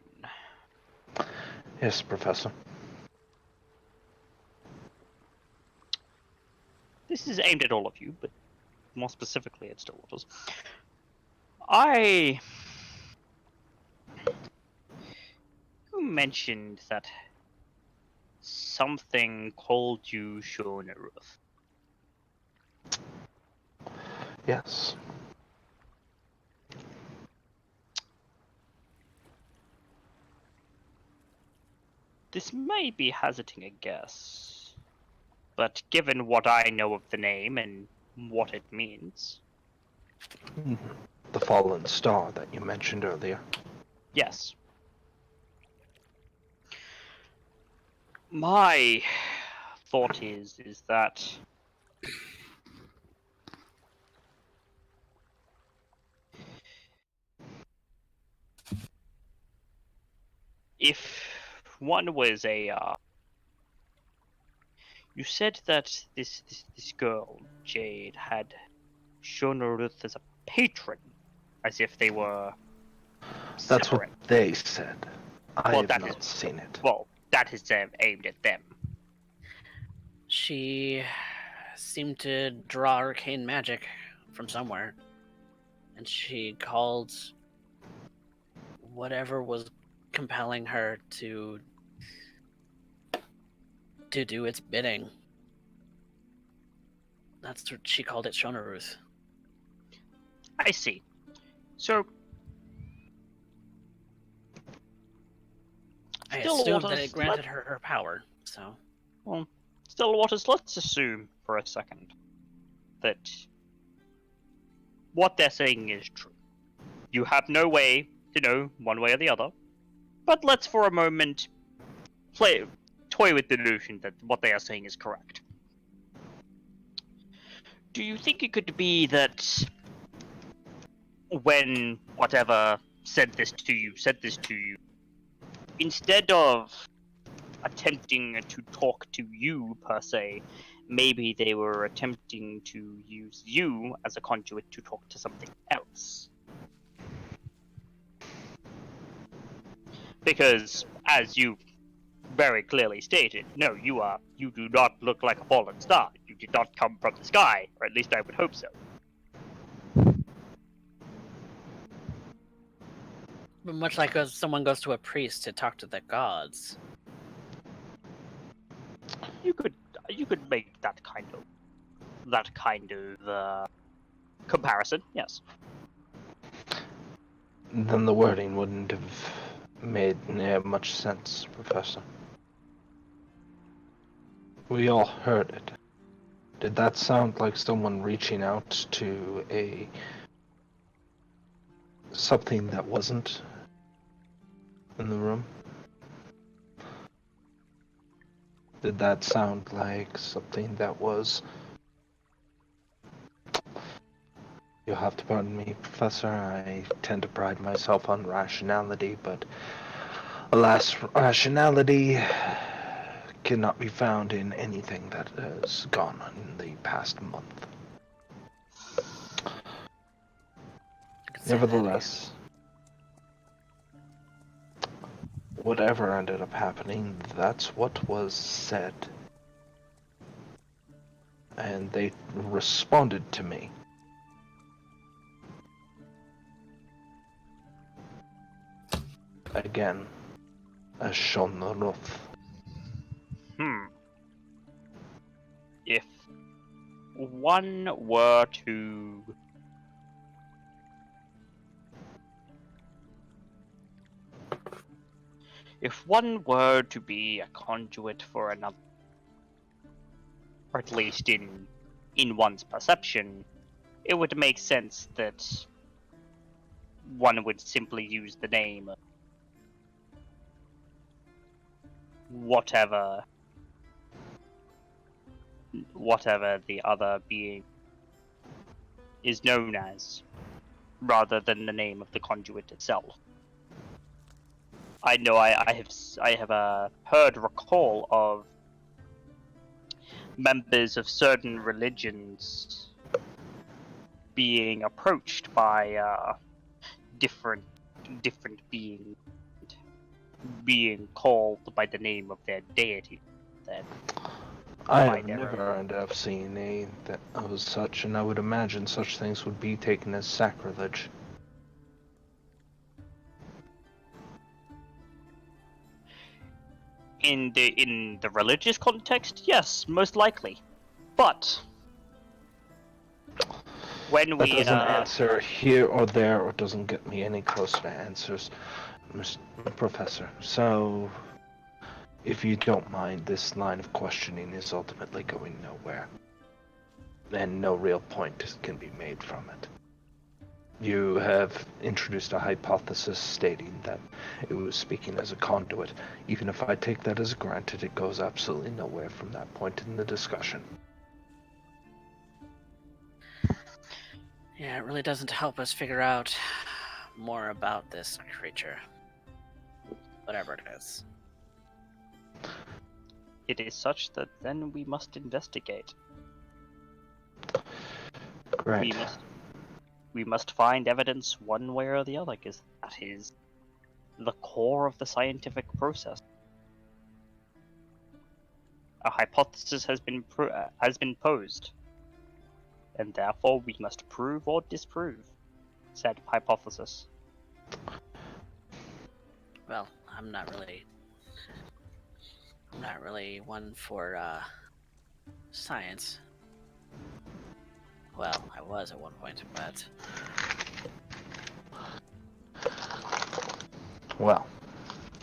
[SPEAKER 3] Yes, Professor.
[SPEAKER 2] This is aimed at all of you, but more specifically at Stillwaters. You mentioned that something called you Shonaruth.
[SPEAKER 3] Yes.
[SPEAKER 2] This may be hazarding a guess, but given what I know of the name and what it means...
[SPEAKER 3] The fallen star that you mentioned earlier.
[SPEAKER 2] Yes. My thought is that if one was a you said that this girl Jade had Shonaruth as a patron, as if they were
[SPEAKER 3] That's
[SPEAKER 2] separate.
[SPEAKER 3] what they said. I
[SPEAKER 2] Well,
[SPEAKER 3] have
[SPEAKER 2] that
[SPEAKER 3] not
[SPEAKER 2] is-
[SPEAKER 3] seen it.
[SPEAKER 2] Well, that is aimed at them.
[SPEAKER 4] She seemed to draw arcane magic from somewhere, and she called whatever was compelling her to do its bidding. That's what she called it, Shonaruth.
[SPEAKER 2] I see. So
[SPEAKER 4] I
[SPEAKER 2] Stillwaters,
[SPEAKER 4] assumed that it granted her her power, so...
[SPEAKER 2] Well, Stillwaters, let's assume for a second that what they're saying is true. You have no way to know one way or the other, but let's for a moment toy with the notion that what they are saying is correct. Do you think it could be that when whatever said this to you, instead of attempting to talk to you per se, maybe they were attempting to use you as a conduit to talk to something else? Because, as you very clearly stated, no, you do not look like a fallen star. You did not come from the sky, or at least I would hope so.
[SPEAKER 4] But much like someone goes to a priest to talk to the gods.
[SPEAKER 2] You could make that kind of comparison, yes.
[SPEAKER 3] Then the wording wouldn't have made much sense, Professor. We all heard it. Did that sound like someone reaching out to something that wasn't in the room? Did that sound like something that was... You'll have to pardon me, Professor. I tend to pride myself on rationality, but alas, rationality cannot be found in anything that has gone on in the past month. Nevertheless, whatever ended up happening, that's what was said. And they responded to me. Again, as Sean the Roth.
[SPEAKER 2] If one were to... If one were to be a conduit for another, or at least in one's perception, it would make sense that one would simply use the name of whatever the other being is known as, rather than the name of the conduit itself. I know I have heard recall of members of certain religions being approached by different being called by the name of their deity. Then
[SPEAKER 3] I
[SPEAKER 2] by
[SPEAKER 3] have
[SPEAKER 2] their
[SPEAKER 3] never
[SPEAKER 2] own.
[SPEAKER 3] ended up seeing a that was such, and I would imagine such things would be taken as sacrilege.
[SPEAKER 2] In the religious context, yes, most likely. But when
[SPEAKER 3] That
[SPEAKER 2] we
[SPEAKER 3] doesn't answer here or there, or doesn't get me any closer to answers, Mr. Professor. So, if you don't mind, this line of questioning is ultimately going nowhere. And no real point can be made from it. You have introduced a hypothesis stating that it was speaking as a conduit. Even if I take that as granted, it goes absolutely nowhere from that point in the discussion.
[SPEAKER 4] Yeah, it really doesn't help us figure out more about this creature. Whatever it is.
[SPEAKER 2] it is such that then we must investigate.
[SPEAKER 3] Great.
[SPEAKER 2] We must find evidence one way or the other, because that is the core of the scientific process. A hypothesis has been posed, and therefore we must prove or disprove said hypothesis.
[SPEAKER 4] Well, I'm not really one for science. Well, I was at one point, but
[SPEAKER 3] Well,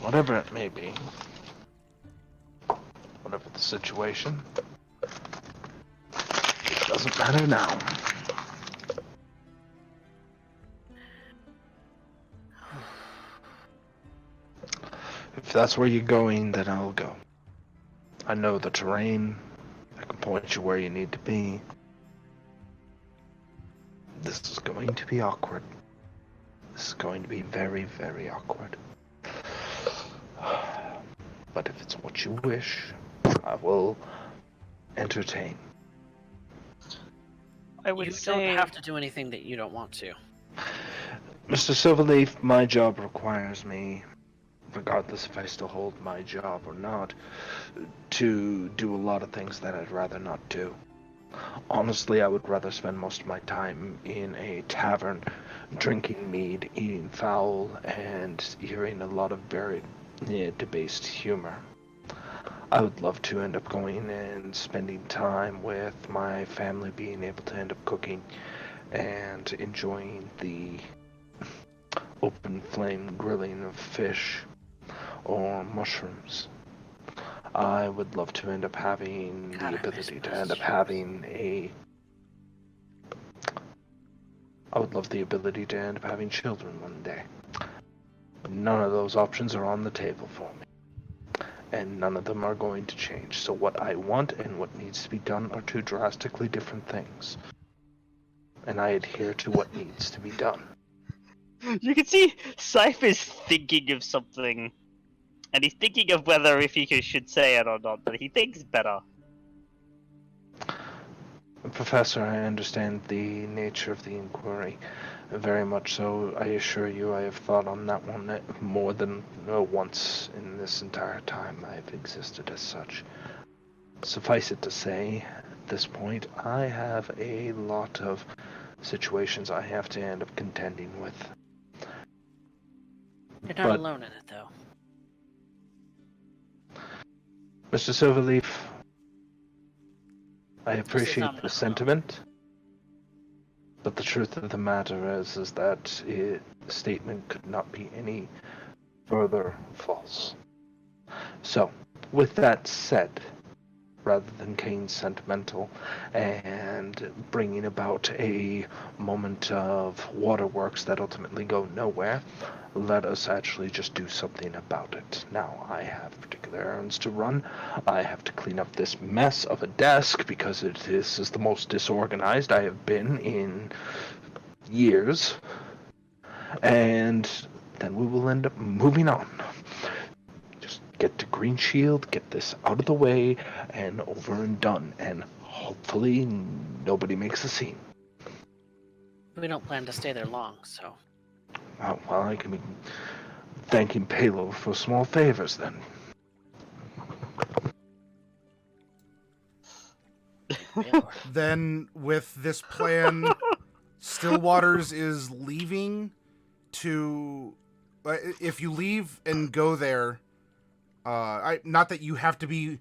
[SPEAKER 3] whatever it may be, whatever the situation, it doesn't matter now. If that's where you're going, then I'll go. I know the terrain. I can point you where you need to be. This is going to be awkward. This is going to be very, very awkward. But if it's what you wish, I will entertain.
[SPEAKER 2] I would
[SPEAKER 4] you
[SPEAKER 2] say
[SPEAKER 4] don't have to do anything that you don't want to.
[SPEAKER 3] Mr. Silverleaf, my job requires me, regardless if I still hold my job or not, to do a lot of things that I'd rather not do. Honestly, I would rather spend most of my time in a tavern, drinking mead, eating fowl, and hearing a lot of very debased humor. I would love to end up going and spending time with my family, being able to end up cooking and enjoying the open flame grilling of fish or mushrooms. I would love to end up having
[SPEAKER 4] God,
[SPEAKER 3] the
[SPEAKER 4] I
[SPEAKER 3] ability
[SPEAKER 4] miss
[SPEAKER 3] to end up
[SPEAKER 4] mushrooms.
[SPEAKER 3] having I would love the ability to end up having children one day. None of those options are on the table for me. And none of them are going to change. So what I want and what needs to be done are two drastically different things. And I adhere to what needs to be done.
[SPEAKER 2] You can see Cypher's thinking of something, and he's thinking of whether if he should say it or not, but he thinks better.
[SPEAKER 3] Professor, I understand the nature of the inquiry. Very much so. I assure you I have thought on that one more than once in this entire time I've existed as such. Suffice it to say, at this point, I have a lot of situations I have to end up contending with.
[SPEAKER 4] You're not alone in it, though.
[SPEAKER 3] Mr. Silverleaf, I
[SPEAKER 4] This is
[SPEAKER 3] appreciate
[SPEAKER 4] not
[SPEAKER 3] the
[SPEAKER 4] alone.
[SPEAKER 3] sentiment, but the truth of the matter is that the statement could not be any further false. So, with that said, rather than Kane's sentimental and bringing about a moment of waterworks that ultimately go nowhere, let us actually just do something about it. Now, I have particular errands to run. I have to clean up this mess of a desk because this is the most disorganized I have been in years. And then we will end up moving on. Just get to Greenshield, get this out of the way, and over and done. And hopefully nobody makes a scene.
[SPEAKER 4] We don't plan to stay there long, so.
[SPEAKER 3] Well, I can be thanking Palo for small favors then.
[SPEAKER 1] Then, with this plan, Stillwaters is leaving to. If you leave and go there, not that you have to be,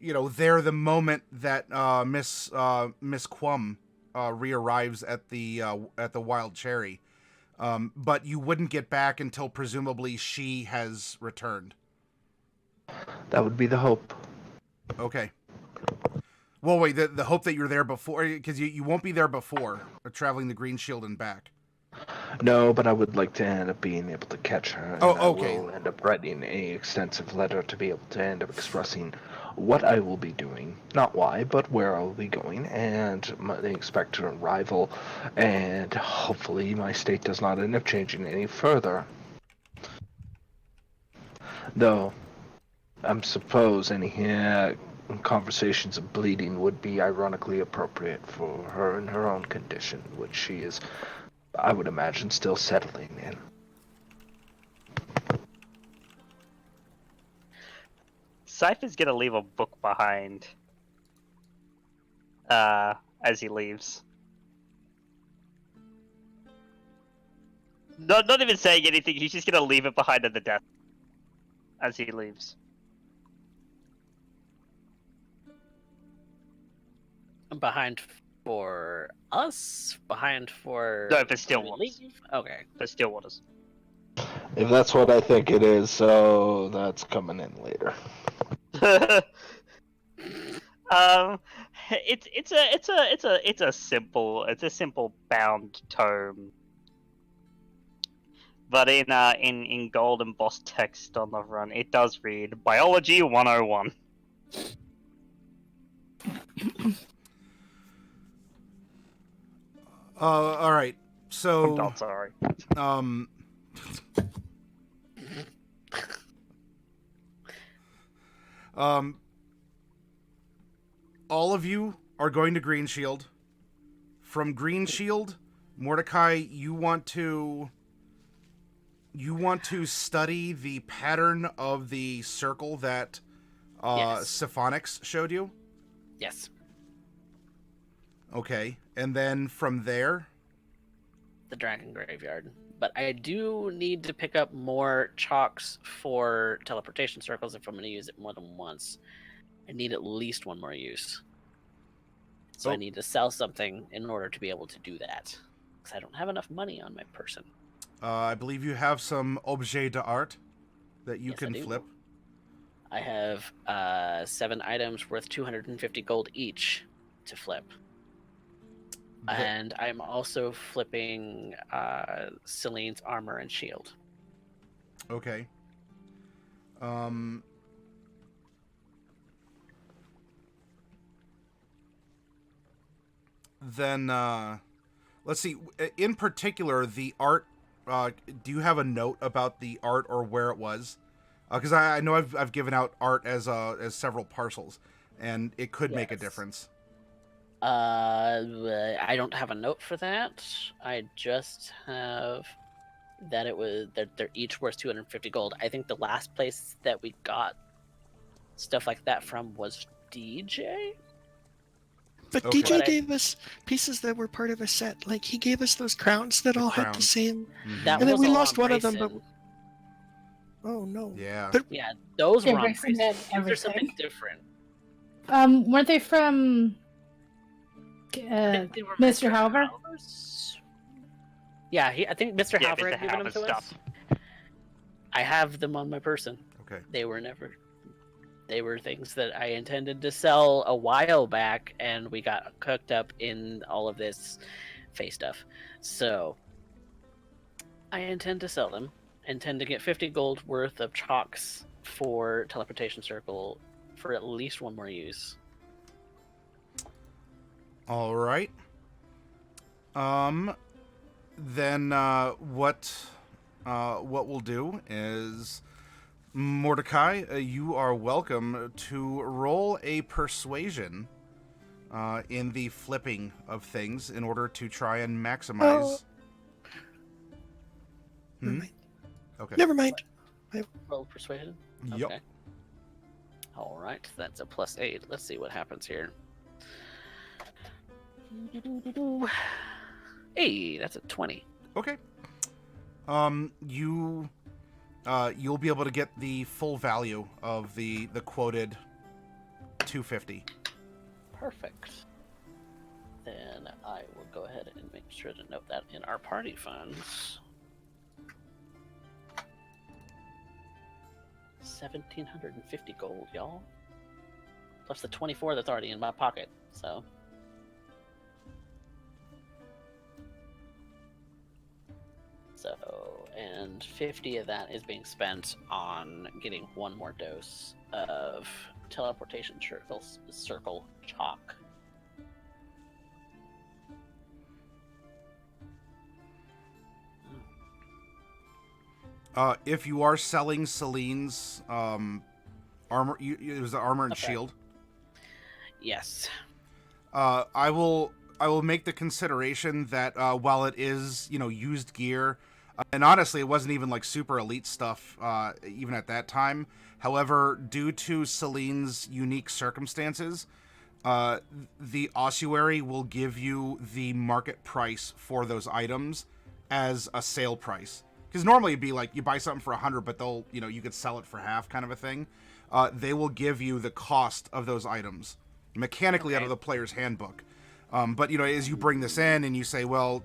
[SPEAKER 1] there the moment that Miss Quum re-arrives at the Wild Cherry, but you wouldn't get back until presumably she has returned.
[SPEAKER 3] That would be the hope.
[SPEAKER 1] Okay. Well, wait, the hope that you're there before, because you won't be there before traveling the Greenshield and back.
[SPEAKER 3] No, but I would like to end up being able to catch her. And
[SPEAKER 1] okay.
[SPEAKER 3] I will end up writing an extensive letter to be able to end up expressing what I will be doing, not why, but where I will be going, and the expected arrival, and hopefully my state does not end up changing any further. Though, I suppose any conversations of bleeding would be ironically appropriate for her in her own condition, which she is, I would imagine, still settling in.
[SPEAKER 2] Cypher's gonna leave a book behind as he leaves. Not even saying anything, he's just gonna leave it behind at the desk as he leaves.
[SPEAKER 4] Behind for us? Behind for...
[SPEAKER 2] No, for Stillwaters.
[SPEAKER 4] Okay.
[SPEAKER 2] For Stillwaters.
[SPEAKER 3] If that's what I think it is, so that's coming in later.
[SPEAKER 2] It's a simple bound tome, but in gold embossed text on the front, it does read Biology 101.
[SPEAKER 1] All right. So
[SPEAKER 2] I'm not sorry.
[SPEAKER 1] All of you are going to Greenshield. From Greenshield, Mordecai, you want to study the pattern of the circle that
[SPEAKER 4] Yes.
[SPEAKER 1] Siphonix showed you?
[SPEAKER 4] Yes.
[SPEAKER 1] Okay. And then from there?
[SPEAKER 4] The Dragon Graveyard. But I do need to pick up more chalks for teleportation circles if I'm going to use it more than once. I need at least one more use. So I need to sell something in order to be able to do that. Because I don't have enough money on my person.
[SPEAKER 1] I believe you have some objet d'art that you can flip.
[SPEAKER 4] I have 7 items worth 250 gold each to flip. And I'm also flipping Celine's armor and shield.
[SPEAKER 1] Okay. Then let's see. In particular, the art. Do you have a note about the art or where it was? Because I know I've given out art as several parcels, and it could make a
[SPEAKER 4] Yes.
[SPEAKER 1] difference.
[SPEAKER 4] I don't have a note for that. I just have that it was that they're each worth 250 gold. I think the last place that we got stuff like that from was DJ.
[SPEAKER 6] But
[SPEAKER 1] Okay.
[SPEAKER 6] DJ
[SPEAKER 4] But
[SPEAKER 6] gave us pieces that were part of a set. Like he gave us those crowns that
[SPEAKER 1] The
[SPEAKER 6] all had the
[SPEAKER 1] crowns.
[SPEAKER 6] same.
[SPEAKER 1] Mhm.
[SPEAKER 4] that
[SPEAKER 6] And then
[SPEAKER 4] was
[SPEAKER 6] we
[SPEAKER 4] all
[SPEAKER 6] lost
[SPEAKER 4] on
[SPEAKER 6] one of them, but
[SPEAKER 4] Grayson.
[SPEAKER 6] oh no.
[SPEAKER 1] Yeah.
[SPEAKER 6] But
[SPEAKER 4] Yeah, those
[SPEAKER 5] Yeah,
[SPEAKER 4] were on
[SPEAKER 5] Grayson
[SPEAKER 4] Grayson.
[SPEAKER 5] had
[SPEAKER 4] These are
[SPEAKER 5] everything.
[SPEAKER 4] something different.
[SPEAKER 5] Weren't they from
[SPEAKER 4] I think they were
[SPEAKER 5] Mr. Halver?
[SPEAKER 4] Halver's. Yeah, I think Mr.
[SPEAKER 2] Yeah,
[SPEAKER 4] Halver
[SPEAKER 2] Mr.
[SPEAKER 4] had given them
[SPEAKER 2] Halver's
[SPEAKER 4] to
[SPEAKER 2] stuff.
[SPEAKER 4] us. I have them on my person.
[SPEAKER 1] Okay.
[SPEAKER 4] They were things that I intended to sell a while back, and we got cooked up in all of this Fae stuff. So I intend to sell them. Intend to get 50 gold worth of chalks for teleportation circle for at least one more use.
[SPEAKER 1] All right. Then what we'll do is, Mordecai, you are welcome to roll a persuasion in the flipping of things in order to try and maximize.
[SPEAKER 6] Never mind.
[SPEAKER 1] Okay.
[SPEAKER 6] Never mind.
[SPEAKER 4] Roll persuasion.
[SPEAKER 1] Yep.
[SPEAKER 4] Okay. All right, that's a +8. Let's see what happens here. Hey, that's a 20.
[SPEAKER 1] Okay. You'll be able to get the full value of the quoted 250.
[SPEAKER 4] Perfect. Then I will go ahead and make sure to note that in our party funds. 1,750 gold, y'all. Plus the 24 that's already in my pocket, so. And 50 of that is being spent on getting one more dose of teleportation circle chalk.
[SPEAKER 1] If you are selling Celine's armor, it was the armor and
[SPEAKER 4] Okay.
[SPEAKER 1] shield.
[SPEAKER 4] Yes.
[SPEAKER 1] I will make the consideration that while it is used gear, and honestly it wasn't even like super elite stuff even at that time. However, due to Celine's unique circumstances, the ossuary will give you the market price for those items as a sale price. Because normally it'd be like you buy something for 100, but they'll you could sell it for half, kind of a thing. They will give you the cost of those items mechanically out of the player's handbook. But as you bring this in and you say, well,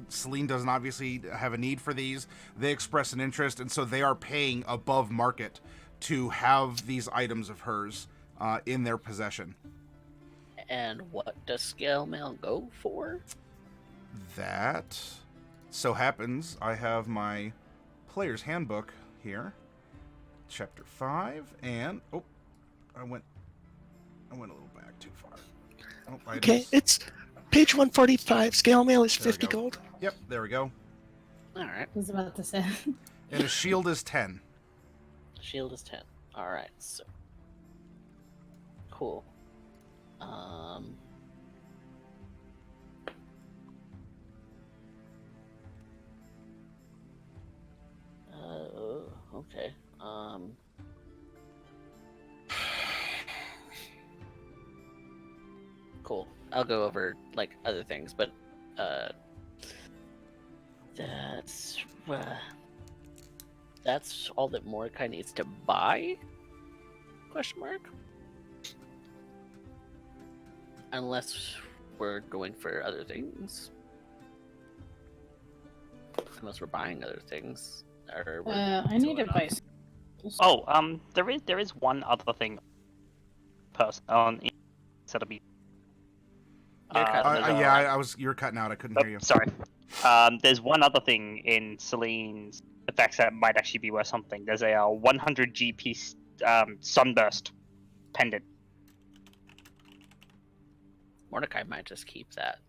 [SPEAKER 1] Celine doesn't obviously have a need for these, they express an interest, and so they are paying above market to have these items of hers in their possession.
[SPEAKER 4] And what does scale mail go for?
[SPEAKER 1] That so happens I have my player's handbook here, chapter 5, and I went a little back too far.
[SPEAKER 6] Okay, it's page 145. Scale mail is
[SPEAKER 1] There we
[SPEAKER 6] 50
[SPEAKER 1] go.
[SPEAKER 6] gold.
[SPEAKER 1] Yep, there we go.
[SPEAKER 4] All right.
[SPEAKER 5] I was about to say.
[SPEAKER 1] And a shield is 10.
[SPEAKER 4] Shield is 10. All right. So cool. Okay. Cool. I'll go over like other things, but that's all that Mordecai needs to buy? Question mark. Unless we're going for other things. Unless we're buying other things. Or
[SPEAKER 5] I need advice.
[SPEAKER 2] Oh, there is one other thing. Instead of me.
[SPEAKER 4] You're cutting
[SPEAKER 2] there's
[SPEAKER 4] out.
[SPEAKER 2] a-
[SPEAKER 1] Yeah, you were cutting out. I couldn't hear you.
[SPEAKER 2] Sorry. There's one other thing in Celine's effects that might actually be worth something. There's a 100 GP sunburst pendant.
[SPEAKER 4] Mordecai might just keep that.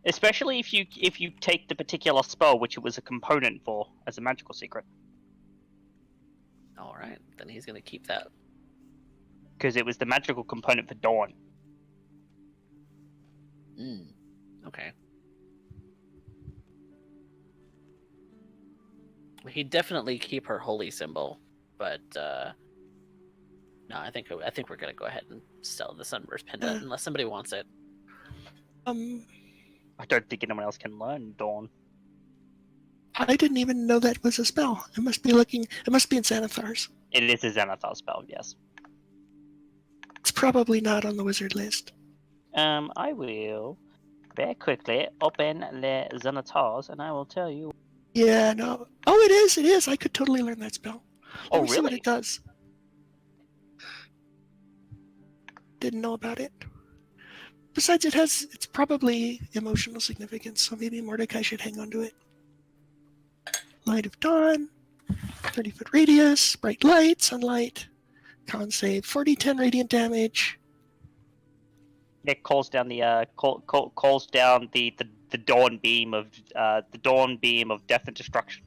[SPEAKER 2] Especially if you take the particular spell which it was a component for as a magical secret.
[SPEAKER 4] All right, then he's gonna keep that.
[SPEAKER 2] Because it was the magical component for Dawn.
[SPEAKER 4] Okay. He'd definitely keep her holy symbol, but no, I think we're gonna go ahead and sell the sunburst pendant unless somebody wants it.
[SPEAKER 2] I don't think anyone else can learn Dawn.
[SPEAKER 6] I didn't even know that was a spell. It must be in Xanathar's.
[SPEAKER 2] It is a Xanathar spell, yes.
[SPEAKER 6] It's probably not on the wizard list.
[SPEAKER 2] I will very quickly open the Xanathars and I will tell you.
[SPEAKER 6] Yeah, no. Oh, it is. I could totally learn that spell. Let me see what
[SPEAKER 2] really?
[SPEAKER 6] it does. Didn't know about it. Besides, it's probably emotional significance, so maybe Mordecai should hang on to it. Light of Dawn, 30-foot radius, bright light, sunlight, con save, 40-10 radiant damage.
[SPEAKER 2] Nick calls down the calls down the dawn beam of death and destruction.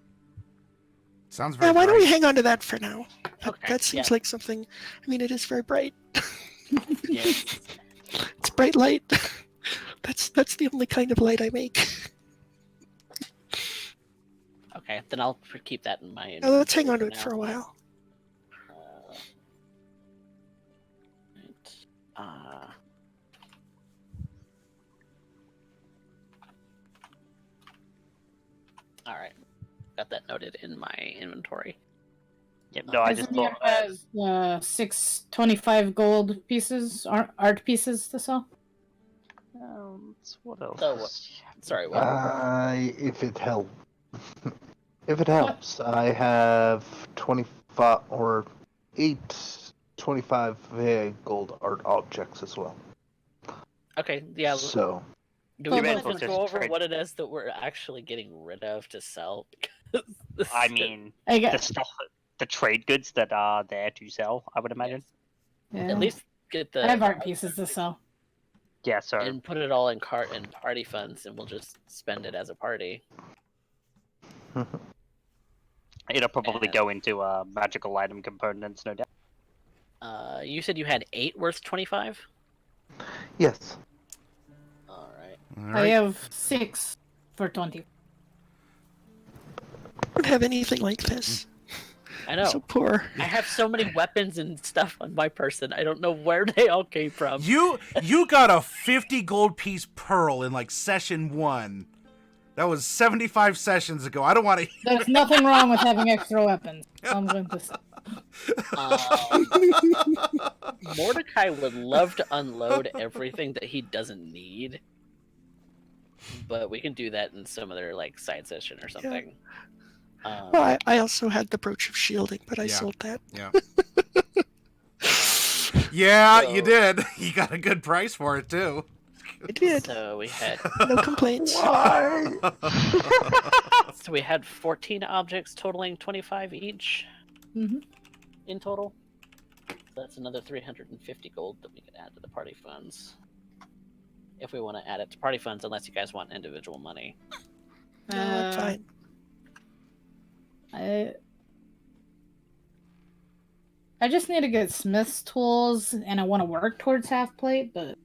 [SPEAKER 1] Sounds very.
[SPEAKER 6] Yeah, why don't
[SPEAKER 1] bright.
[SPEAKER 6] we hang on to that for now?
[SPEAKER 4] Okay,
[SPEAKER 6] That seems like something. I mean, it is very bright.
[SPEAKER 4] Yes.
[SPEAKER 6] It's bright light. That's the only kind of light I make.
[SPEAKER 4] Okay, then I'll keep that in mind.
[SPEAKER 6] Now, let's hang on to it for a while.
[SPEAKER 4] All right, got that noted in my inventory.
[SPEAKER 2] Yep, no, I just
[SPEAKER 5] Casimir
[SPEAKER 2] thought.
[SPEAKER 5] has 625 gold pieces, art pieces to sell.
[SPEAKER 2] What else?
[SPEAKER 4] So, sorry, what?
[SPEAKER 3] If it helps. If it helps, I have 25 or 25 gold art objects as well.
[SPEAKER 4] Okay, yeah.
[SPEAKER 3] So,
[SPEAKER 4] Do we
[SPEAKER 5] You
[SPEAKER 4] want
[SPEAKER 5] may
[SPEAKER 4] to
[SPEAKER 5] as
[SPEAKER 4] just
[SPEAKER 2] well
[SPEAKER 4] go
[SPEAKER 2] just
[SPEAKER 4] over
[SPEAKER 2] trade.
[SPEAKER 4] what it is that we're actually getting rid of to sell? Because
[SPEAKER 2] I mean,
[SPEAKER 5] I
[SPEAKER 2] the
[SPEAKER 5] got
[SPEAKER 2] stuff, the trade goods that are there to sell. I would imagine.
[SPEAKER 5] yeah.
[SPEAKER 4] at least get the
[SPEAKER 5] I have art pieces to sell.
[SPEAKER 2] Yeah. So
[SPEAKER 4] and put it all in cart and party funds, and we'll just spend it as a party.
[SPEAKER 2] it'll probably
[SPEAKER 4] and-
[SPEAKER 2] go into magical item components, no doubt.
[SPEAKER 4] You said you had 8 worth 25.
[SPEAKER 3] yes.
[SPEAKER 4] All right.
[SPEAKER 1] All
[SPEAKER 5] I
[SPEAKER 1] right.
[SPEAKER 5] have 6 for 20.
[SPEAKER 6] I don't have anything like this.
[SPEAKER 4] I know.
[SPEAKER 6] So poor.
[SPEAKER 4] I have so many weapons and stuff on my person. I don't know where they all came from.
[SPEAKER 1] You got a 50 gold piece pearl in like session 1. That was 75 sessions ago. I don't want to.
[SPEAKER 5] There's nothing wrong with having extra weapons. I'm going to say.
[SPEAKER 4] Mordecai would love to unload everything that he doesn't need, but we can do that in some other like side session or something.
[SPEAKER 6] Well, I also had the brooch of shielding, but I
[SPEAKER 1] Yeah.
[SPEAKER 6] sold that.
[SPEAKER 1] Yeah. Yeah,
[SPEAKER 4] So-
[SPEAKER 1] you did. You got a good price for it too.
[SPEAKER 6] I did.
[SPEAKER 4] So we had
[SPEAKER 6] No complaints.
[SPEAKER 3] Why?
[SPEAKER 4] so we had 14 objects totaling 25 each
[SPEAKER 5] Mhm.
[SPEAKER 4] in total. So that's another 350 gold that we could add to the party funds. If we want to add it to party funds, unless you guys want individual money.
[SPEAKER 6] No, I'm fine.
[SPEAKER 5] I just need to get smith's tools, and I want to work towards half plate, but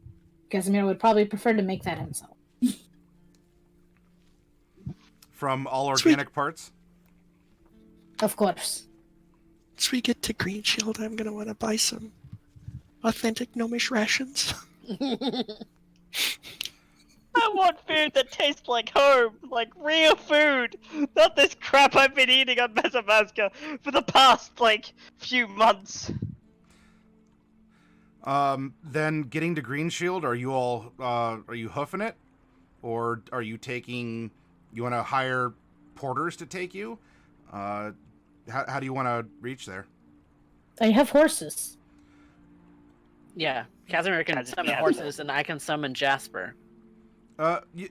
[SPEAKER 5] Casimir would probably prefer to make that himself.
[SPEAKER 1] From all
[SPEAKER 6] Sweet.
[SPEAKER 1] organic parts.
[SPEAKER 5] Of course.
[SPEAKER 6] Once we get to Greenshield, I'm gonna want to buy some authentic gnomish rations.
[SPEAKER 2] I want food that tastes like home, like real food, not this crap I've been eating on Mesamaska for the past few months.
[SPEAKER 1] Then getting to Greenshield, are you all are you hoofing it, or are you taking? You want to hire porters to take you? How do you want to reach there?
[SPEAKER 5] I have horses.
[SPEAKER 4] Yeah, Casimir can
[SPEAKER 2] Casimir
[SPEAKER 4] summon
[SPEAKER 2] has
[SPEAKER 4] horses, and I can summon Jasper.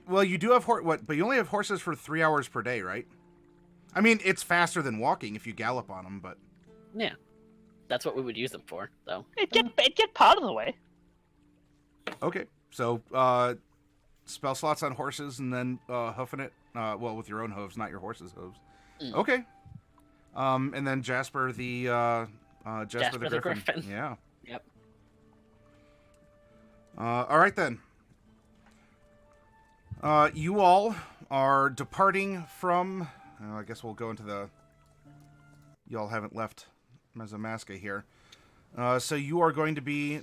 [SPEAKER 1] Well, you do have but you only have horses for 3 hours per day, right? I mean, it's faster than walking if you gallop on them, but
[SPEAKER 4] Yeah, that's what we would use them for, though.
[SPEAKER 2] It'd get part of the way.
[SPEAKER 1] okay. So, spell slots on horses and then hoofing it. Well, with your own hooves, not your horse's hooves.
[SPEAKER 4] Mm.
[SPEAKER 1] Okay. And then Jasper the Jasper the Griffin. Yeah.
[SPEAKER 4] Yep.
[SPEAKER 1] All right then. You all are departing from. I guess we'll go into the. You all haven't left Mesomasca here, so you are going to be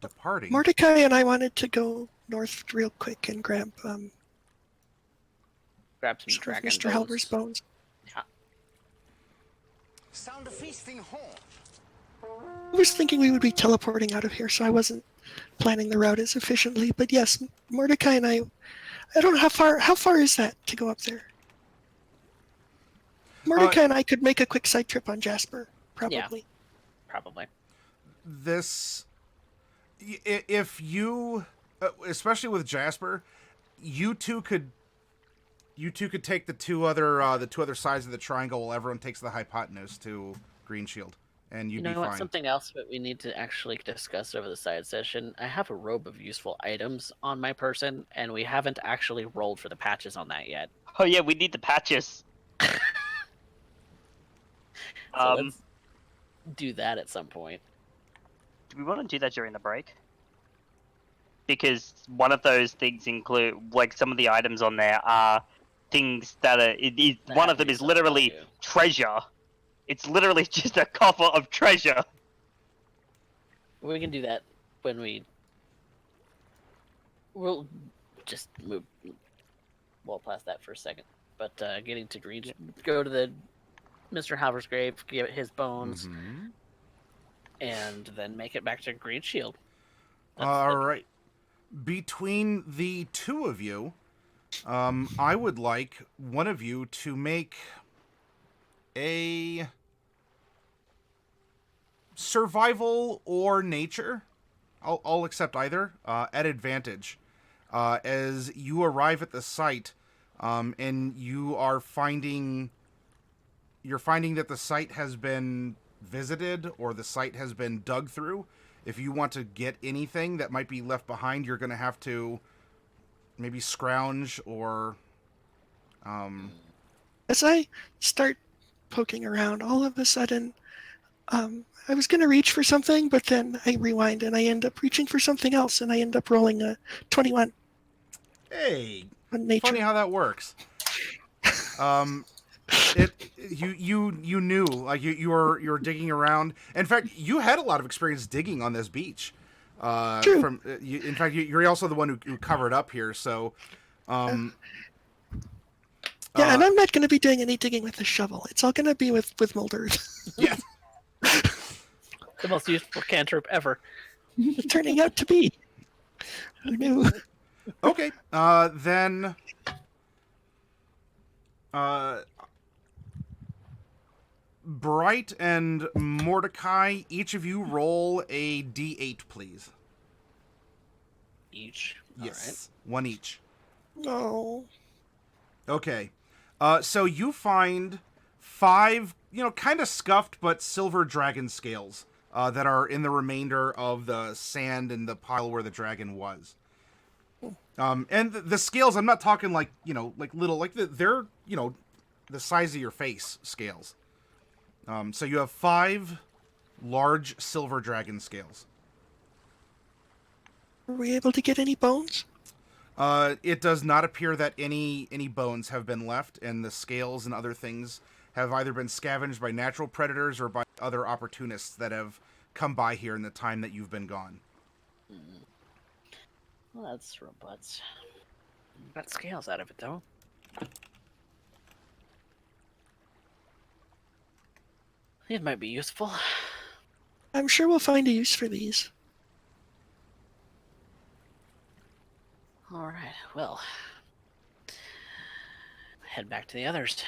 [SPEAKER 1] departing.
[SPEAKER 6] Mordecai and I wanted to go north real quick and grab
[SPEAKER 4] Grab some
[SPEAKER 6] some of
[SPEAKER 4] dragon
[SPEAKER 6] Mr. Halber's bones.
[SPEAKER 7] Sound a feasting horn.
[SPEAKER 6] I was thinking we would be teleporting out of here, so I wasn't planning the route as efficiently. But yes, Mordecai and I don't know how far is that to go up there? Mordecai and I could make a quick side trip on Jasper, probably.
[SPEAKER 4] Yeah. Probably.
[SPEAKER 1] This, if you, especially with Jasper, you two could take the two other sides of the triangle while everyone takes the hypotenuse to Greenshield, and you'd
[SPEAKER 4] You know
[SPEAKER 1] be
[SPEAKER 4] what?
[SPEAKER 1] fine.
[SPEAKER 4] Something else that we need to actually discuss over the side session. I have a robe of useful items on my person, and we haven't actually rolled for the patches on that yet.
[SPEAKER 2] Oh yeah, we need the patches.
[SPEAKER 4] So let's do that at some point.
[SPEAKER 2] Do we want to do that during the break? Because one of those things include, like, some of the items on there are things that are. One of them is literally treasure. It's literally just a coffer of treasure.
[SPEAKER 4] We can do that when we'll just move well past that for a second. But getting to Green, go to the Mr. Halver's grave, get his bones, and then make it back to Greenshield.
[SPEAKER 1] All right. Between the two of you, I would like one of you to make a survival or nature. I'll accept either at advantage. As you arrive at the site, and you're finding that the site has been visited or the site has been dug through. If you want to get anything that might be left behind, you're going to have to maybe scrounge or...
[SPEAKER 6] As I start poking around, all of a sudden, I was going to reach for something, but then I rewind and I end up reaching for something else, and I end up rolling a 21.
[SPEAKER 1] Hey,
[SPEAKER 6] on nature.
[SPEAKER 1] funny how that works. You knew, like, you were digging around. In fact, you had a lot of experience digging on this beach.
[SPEAKER 6] True.
[SPEAKER 1] In fact, you're also the one who covered up here. So,
[SPEAKER 6] Yeah, and I'm not going to be doing any digging with a shovel. It's all going to be with molder.
[SPEAKER 1] yeah.
[SPEAKER 4] The most useful cantrip ever.
[SPEAKER 6] It's turning out to be. Who knew?
[SPEAKER 1] Okay. Then. Bright and Mordecai, each of you roll a d8, please.
[SPEAKER 4] Each.
[SPEAKER 1] Yes, one each.
[SPEAKER 6] No.
[SPEAKER 1] Okay. So you find 5, kind of scuffed but silver dragon scales that are in the remainder of the sand and the pile where the dragon was. And the scales, I'm not talking like little, like they're, the size of your face scales. So you have 5 large silver dragon scales.
[SPEAKER 6] Were we able to get any bones?
[SPEAKER 1] It does not appear that any bones have been left, and the scales and other things have either been scavenged by natural predators or by other opportunists that have come by here in the time that you've been gone.
[SPEAKER 4] Well, that's robots. Got scales out of it, though. These might be useful.
[SPEAKER 6] I'm sure we'll find a use for these.
[SPEAKER 4] Alright, well. Head back to the others.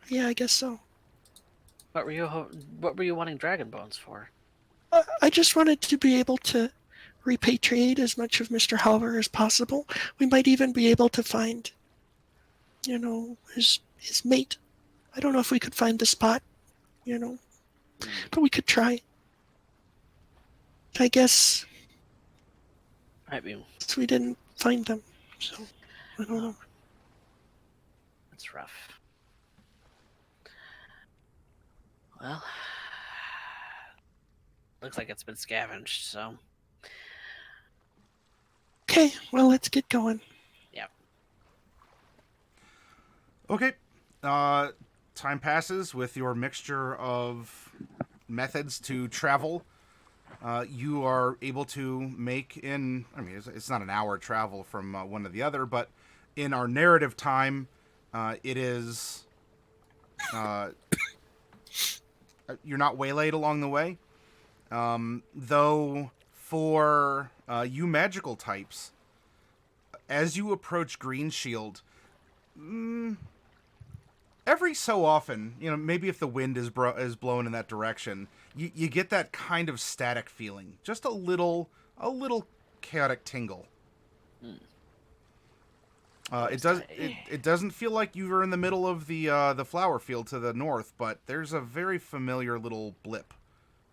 [SPEAKER 6] Yeah, I guess so.
[SPEAKER 4] What were you wanting dragon bones for?
[SPEAKER 6] I just wanted to be able to repatriate as much of Mr. Halver as possible. We might even be able to find, his mate. I don't know if we could find the spot, but we could try. I guess
[SPEAKER 4] I mean,
[SPEAKER 6] we didn't find them, so I don't know.
[SPEAKER 4] that's rough. Well, looks like it's been scavenged, so
[SPEAKER 6] Okay, well, let's get going.
[SPEAKER 4] yeah.
[SPEAKER 1] Okay. Time passes with your mixture of methods to travel. You are able to make it's not an hour travel from one to the other, but in our narrative time, it is, you're not waylaid along the way. Though for you magical types, as you approach Greenshield, every so often, maybe if the wind is blowing in that direction, you get that kind of static feeling, just a little chaotic tingle. It doesn't feel like you are in the middle of the flower field to the north, but there's a very familiar little blip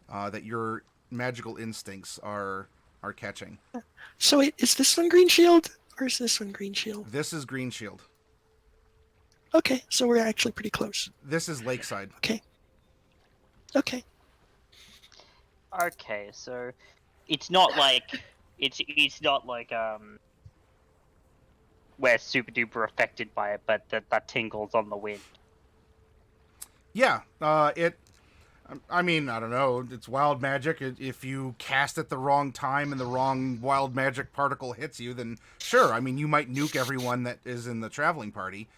[SPEAKER 1] that your magical instincts are catching.
[SPEAKER 6] So wait, is this one Greenshield, or is this one Greenshield?
[SPEAKER 1] This is Greenshield.
[SPEAKER 6] Okay, so we're actually pretty close.
[SPEAKER 1] This is Lakeside.
[SPEAKER 6] Okay.
[SPEAKER 2] Okay, so it's not like we're super duper affected by it, but that tingles on the wind.
[SPEAKER 1] Yeah, I mean, I don't know. It's wild magic. If you cast at the wrong time and the wrong wild magic particle hits you, then sure. I mean, you might nuke everyone that is in the traveling party.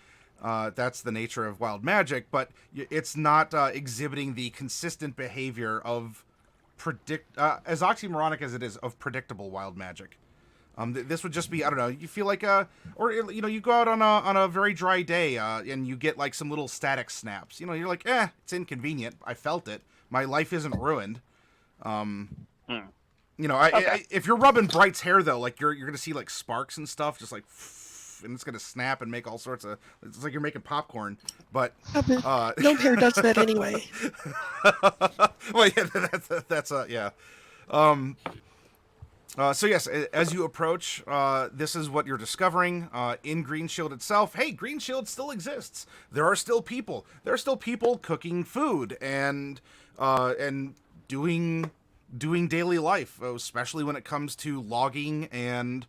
[SPEAKER 1] That's the nature of wild magic, but it's not exhibiting the consistent behavior of as oxymoronic as it is, of predictable wild magic. This would just be, I don't know, you feel like you go out on a very dry day and you get like some little static snaps. You're like, it's inconvenient. I felt it. My life isn't ruined. Okay. If you're rubbing Bright's hair though, like you're gonna see like sparks and stuff, just like, and it's gonna snap and make all sorts of. It's like you're making popcorn, but
[SPEAKER 6] no hair does that anyway.
[SPEAKER 1] Well, yeah, that's yeah. So yes, as you approach, this is what you're discovering in Greenshield itself. Hey, Greenshield still exists. There are still people. There are still people cooking food and doing daily life, especially when it comes to logging and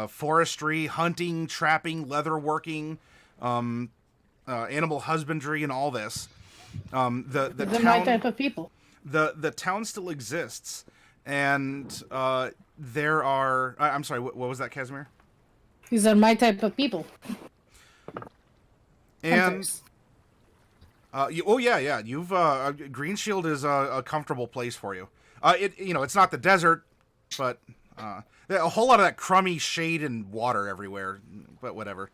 [SPEAKER 1] forestry, hunting, trapping, leatherworking, animal husbandry, and all this. The
[SPEAKER 5] They're
[SPEAKER 1] town,
[SPEAKER 5] my type of people.
[SPEAKER 1] the town still exists. And there are... I'm sorry, what was that, Casimir?
[SPEAKER 5] These are my type of people.
[SPEAKER 1] And...
[SPEAKER 5] Hunters.
[SPEAKER 1] Yeah. You've... Greenshield is a comfortable place for you. It's not the desert, but... a whole lot of that crummy shade and water everywhere, but whatever.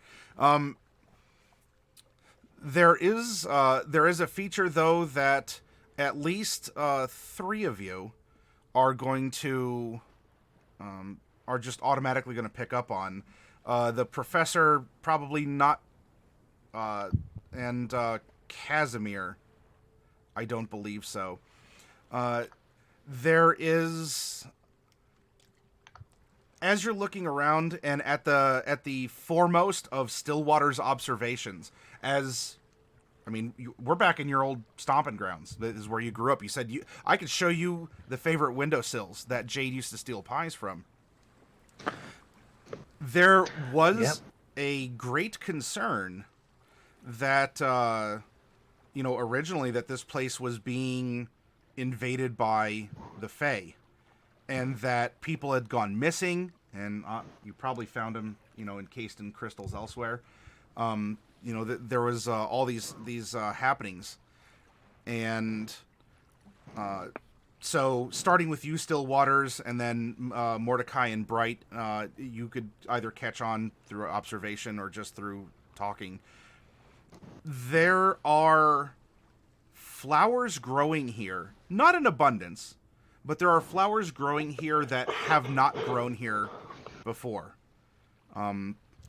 [SPEAKER 1] There is a feature, though, that at least 3 of you are going to are just automatically going to pick up on. The professor probably not, and Casimir, I don't believe so. There is, as you're looking around and at the foremost of Stillwaters observations, we're back in your old stomping grounds. This is where you grew up. You said I could show you the favorite windowsills that Jade used to steal pies from. There was a great concern that, originally that this place was being invaded by the Fae, and that people had gone missing, and you probably found them, encased in crystals elsewhere. There was all these happenings, and so starting with you, Stillwaters, and then Mordecai and Bright, you could either catch on through observation or just through talking. There are flowers growing here, not in abundance, but there are flowers growing here that have not grown here before.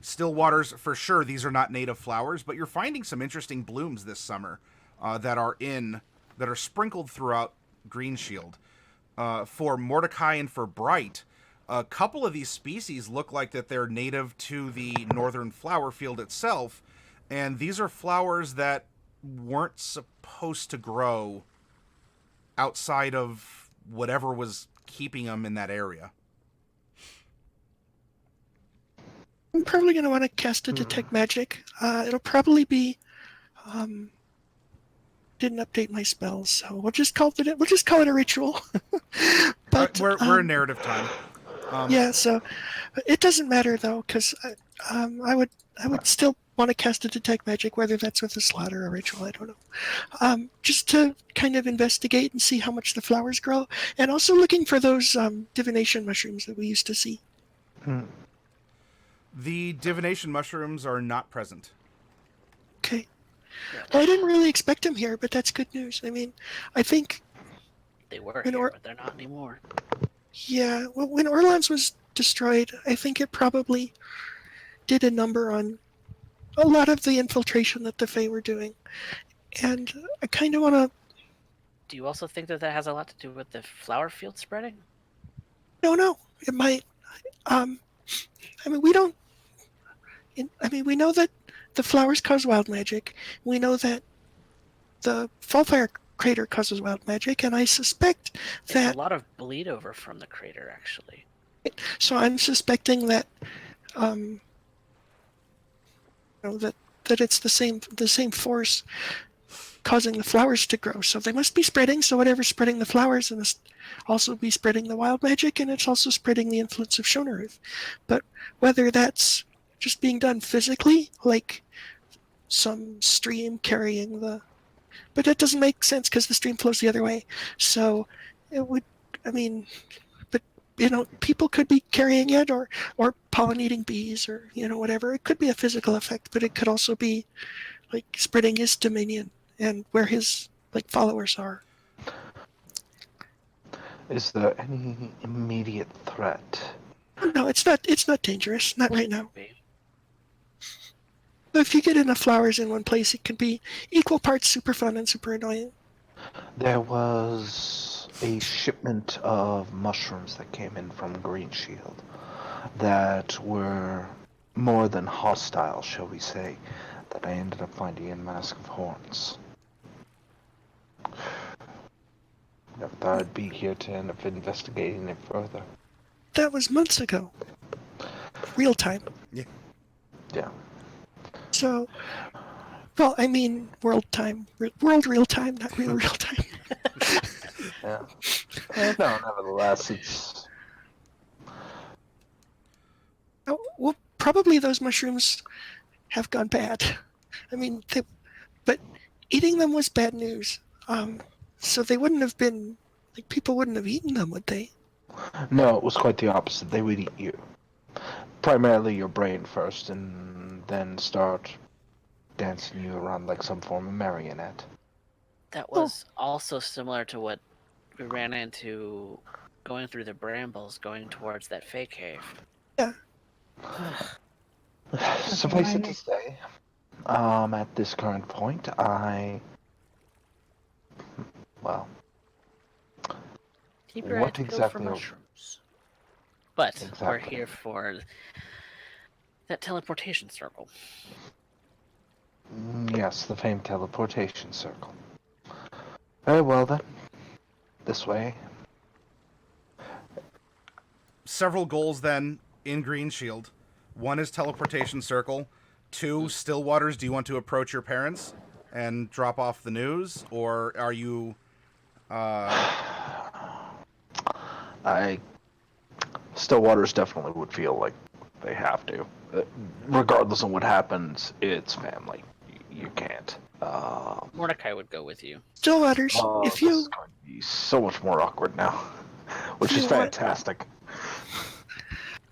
[SPEAKER 1] Stillwaters, for sure, these are not native flowers, but you're finding some interesting blooms this summer that are sprinkled throughout Greenshield. For Mordecai and for Bright, a couple of these species look like that they're native to the northern flower field itself, and these are flowers that weren't supposed to grow outside of whatever was keeping them in that area.
[SPEAKER 6] I'm probably going to want to cast a detect magic. It'll probably be didn't update my spells, so we'll just call it a ritual. But
[SPEAKER 1] we're in narrative time.
[SPEAKER 6] Yeah, so it doesn't matter though, because I would still want to cast a detect magic, whether that's with a slot or a ritual. I don't know. Just to kind of investigate and see how much the flowers grow, and also looking for those divination mushrooms that we used to see.
[SPEAKER 1] The divination mushrooms are not present.
[SPEAKER 6] Okay. Well, I didn't really expect them here, but that's good news. I mean, I think
[SPEAKER 4] They were here, but they're not anymore.
[SPEAKER 6] yeah, well, when Orlan's was destroyed, I think it probably did a number on a lot of the infiltration that the Fae were doing. And I kind of want to...
[SPEAKER 4] Do you also think that has a lot to do with the flower field spreading?
[SPEAKER 6] No, it might. I mean, we don't... we know that the flowers cause wild magic. We know that the Fallfire crater causes wild magic, and I suspect that...
[SPEAKER 4] There's a lot of bleed over from the crater, actually.
[SPEAKER 6] So I'm suspecting that... that it's the same force causing the flowers to grow. So they must be spreading. So whatever's spreading the flowers, and must also be spreading the wild magic, and it's also spreading the influence of Shonaruth. But whether that's just being done physically, like some stream carrying the... But that doesn't make sense because the stream flows the other way. So it would... But, people could be carrying it or pollinating bees or, whatever. It could be a physical effect, but it could also be, like, spreading his dominion and where his, followers are.
[SPEAKER 3] Is there any immediate threat?
[SPEAKER 6] No, it's not dangerous. Not right now. But if you get enough flowers in one place, it can be equal parts super fun and super annoying.
[SPEAKER 3] There was a shipment of mushrooms that came in from Greenshield that were more than hostile, shall we say, that I ended up finding in Mask of Horns. Never thought I'd be here to end up investigating it further.
[SPEAKER 6] That was months ago. Real time.
[SPEAKER 3] Yeah.
[SPEAKER 6] So, well, I mean, world time. World real time, not real time.
[SPEAKER 3] Yeah. No, nevertheless, it's...
[SPEAKER 6] Oh, well, probably those mushrooms have gone bad. But eating them was bad news. So they wouldn't have been... people wouldn't have eaten them, would they?
[SPEAKER 3] No, it was quite the opposite. They would eat you. Primarily your brain first, and then start dancing you around like some form of marionette.
[SPEAKER 4] That was also similar to what we ran into going through the brambles, going towards that Fae cave.
[SPEAKER 6] Yeah.
[SPEAKER 3] Suffice it to say, at this current point,
[SPEAKER 4] Keep your eyes peeled for mushrooms. But we're here for that teleportation circle.
[SPEAKER 3] Yes, the famed teleportation circle. Very well then. This way.
[SPEAKER 1] Several goals then in Greenshield. One is teleportation circle. 2, Stillwaters. Do you want to approach your parents and drop off the news, or are you?
[SPEAKER 3] Stillwaters definitely would feel like they have to. Regardless of what happens, it's family. You can't.
[SPEAKER 4] Mordecai would go with you.
[SPEAKER 6] Stillwaters, if you...
[SPEAKER 3] This is going to be so much more awkward now, which is fantastic.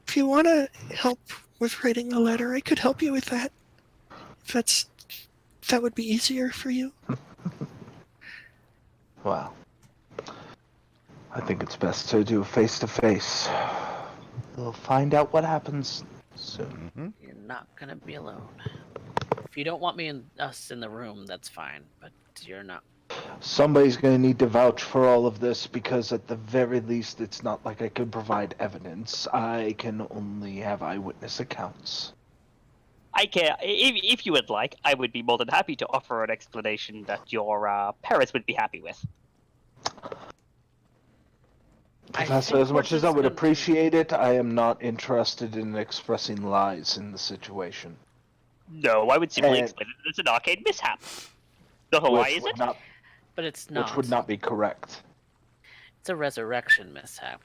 [SPEAKER 6] If you want to help with writing a letter, I could help you with that. If that would be easier for you.
[SPEAKER 3] Well, I think it's best to do face-to-face. We'll find out what happens soon.
[SPEAKER 1] Mm-hmm.
[SPEAKER 4] You're not gonna be alone. If you don't want us in the room, that's fine. But you're not.
[SPEAKER 3] Somebody's going to need to vouch for all of this because at the very least it's not like I could provide evidence. I can only have eyewitness accounts.
[SPEAKER 2] I can, if you would like, I would be more than happy to offer an explanation that your parents would be happy with.
[SPEAKER 3] Professor, as much as I would appreciate it, I am not interested in expressing lies in the situation.
[SPEAKER 2] No, I would simply explain it as an arcade mishap. Not a lie, is it?
[SPEAKER 4] But it's not.
[SPEAKER 3] Which would not be correct.
[SPEAKER 4] It's a resurrection mishap.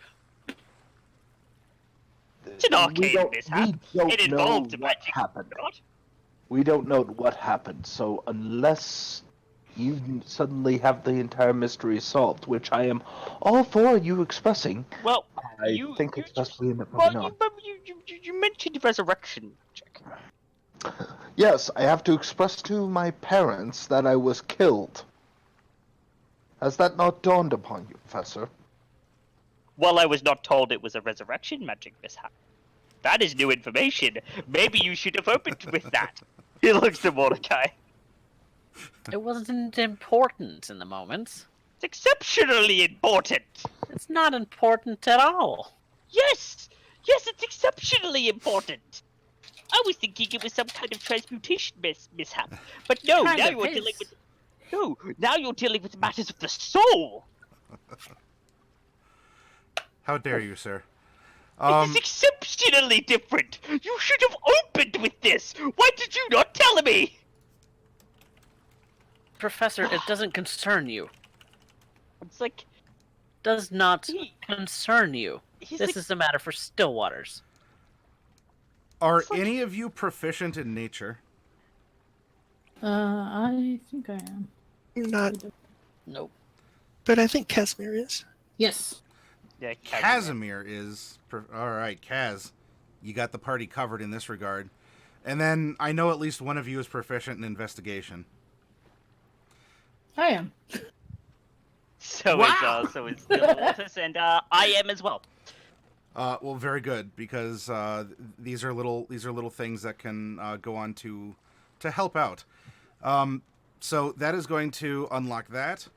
[SPEAKER 2] It's an arcade mishap. It involved magic.
[SPEAKER 3] Happened. We don't know what happened, so unless you suddenly have the entire mystery solved, which I am all for you expressing,
[SPEAKER 2] well,
[SPEAKER 3] I think it's best we end up moving on.
[SPEAKER 2] You mentioned resurrection magic.
[SPEAKER 3] Yes, I have to express to my parents that I was killed. Has that not dawned upon you, Professor?
[SPEAKER 2] Well, I was not told it was a resurrection magic mishap. That is new information. Maybe you should have opened with that. He looks to Mordecai.
[SPEAKER 4] It wasn't important in the moment.
[SPEAKER 2] It's exceptionally important.
[SPEAKER 4] It's not important at all.
[SPEAKER 2] Yes! Yes, it's exceptionally important. I was thinking it was some kind of transmutation mishap. But no, now you're dealing with... No, now you're dealing with matters of the soul!
[SPEAKER 1] How dare you, sir?
[SPEAKER 2] It is exceptionally different! You should have opened with this! Why did you not tell me?
[SPEAKER 4] Professor, it doesn't concern you.
[SPEAKER 2] It's like...
[SPEAKER 4] Does not concern you. This
[SPEAKER 2] like,
[SPEAKER 4] is a matter for Stillwaters.
[SPEAKER 1] Are any of you proficient in nature?
[SPEAKER 5] I think I am.
[SPEAKER 6] Not,
[SPEAKER 4] Nope.
[SPEAKER 6] but I think Casimir is.
[SPEAKER 5] Yes.
[SPEAKER 2] Yeah,
[SPEAKER 1] Casimir is... Alright, Kaz. You got the party covered in this regard. And then I know at least one of you is proficient in investigation.
[SPEAKER 5] I am.
[SPEAKER 2] So
[SPEAKER 1] Wow.
[SPEAKER 2] It's Stillwaters, and I am as well.
[SPEAKER 1] Well, very good, because these are little things that can go on to help out. So that is going to unlock that.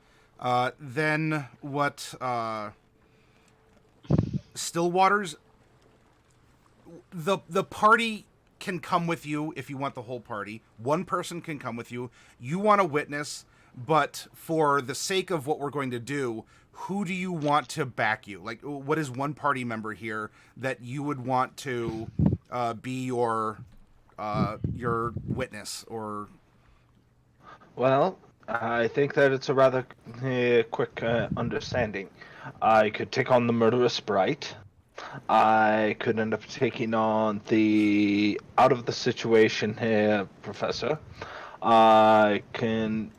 [SPEAKER 1] Then what? Stillwaters. The party can come with you if you want the whole party. One person can come with you. You want a witness, but for the sake of what we're going to do, who do you want to back you? Like, what is one party member here that you would want to be your witness? Or
[SPEAKER 3] Well, I think that it's a rather quick understanding. I could take on the murderous sprite. I could end up taking on the out of the situation here professor. I can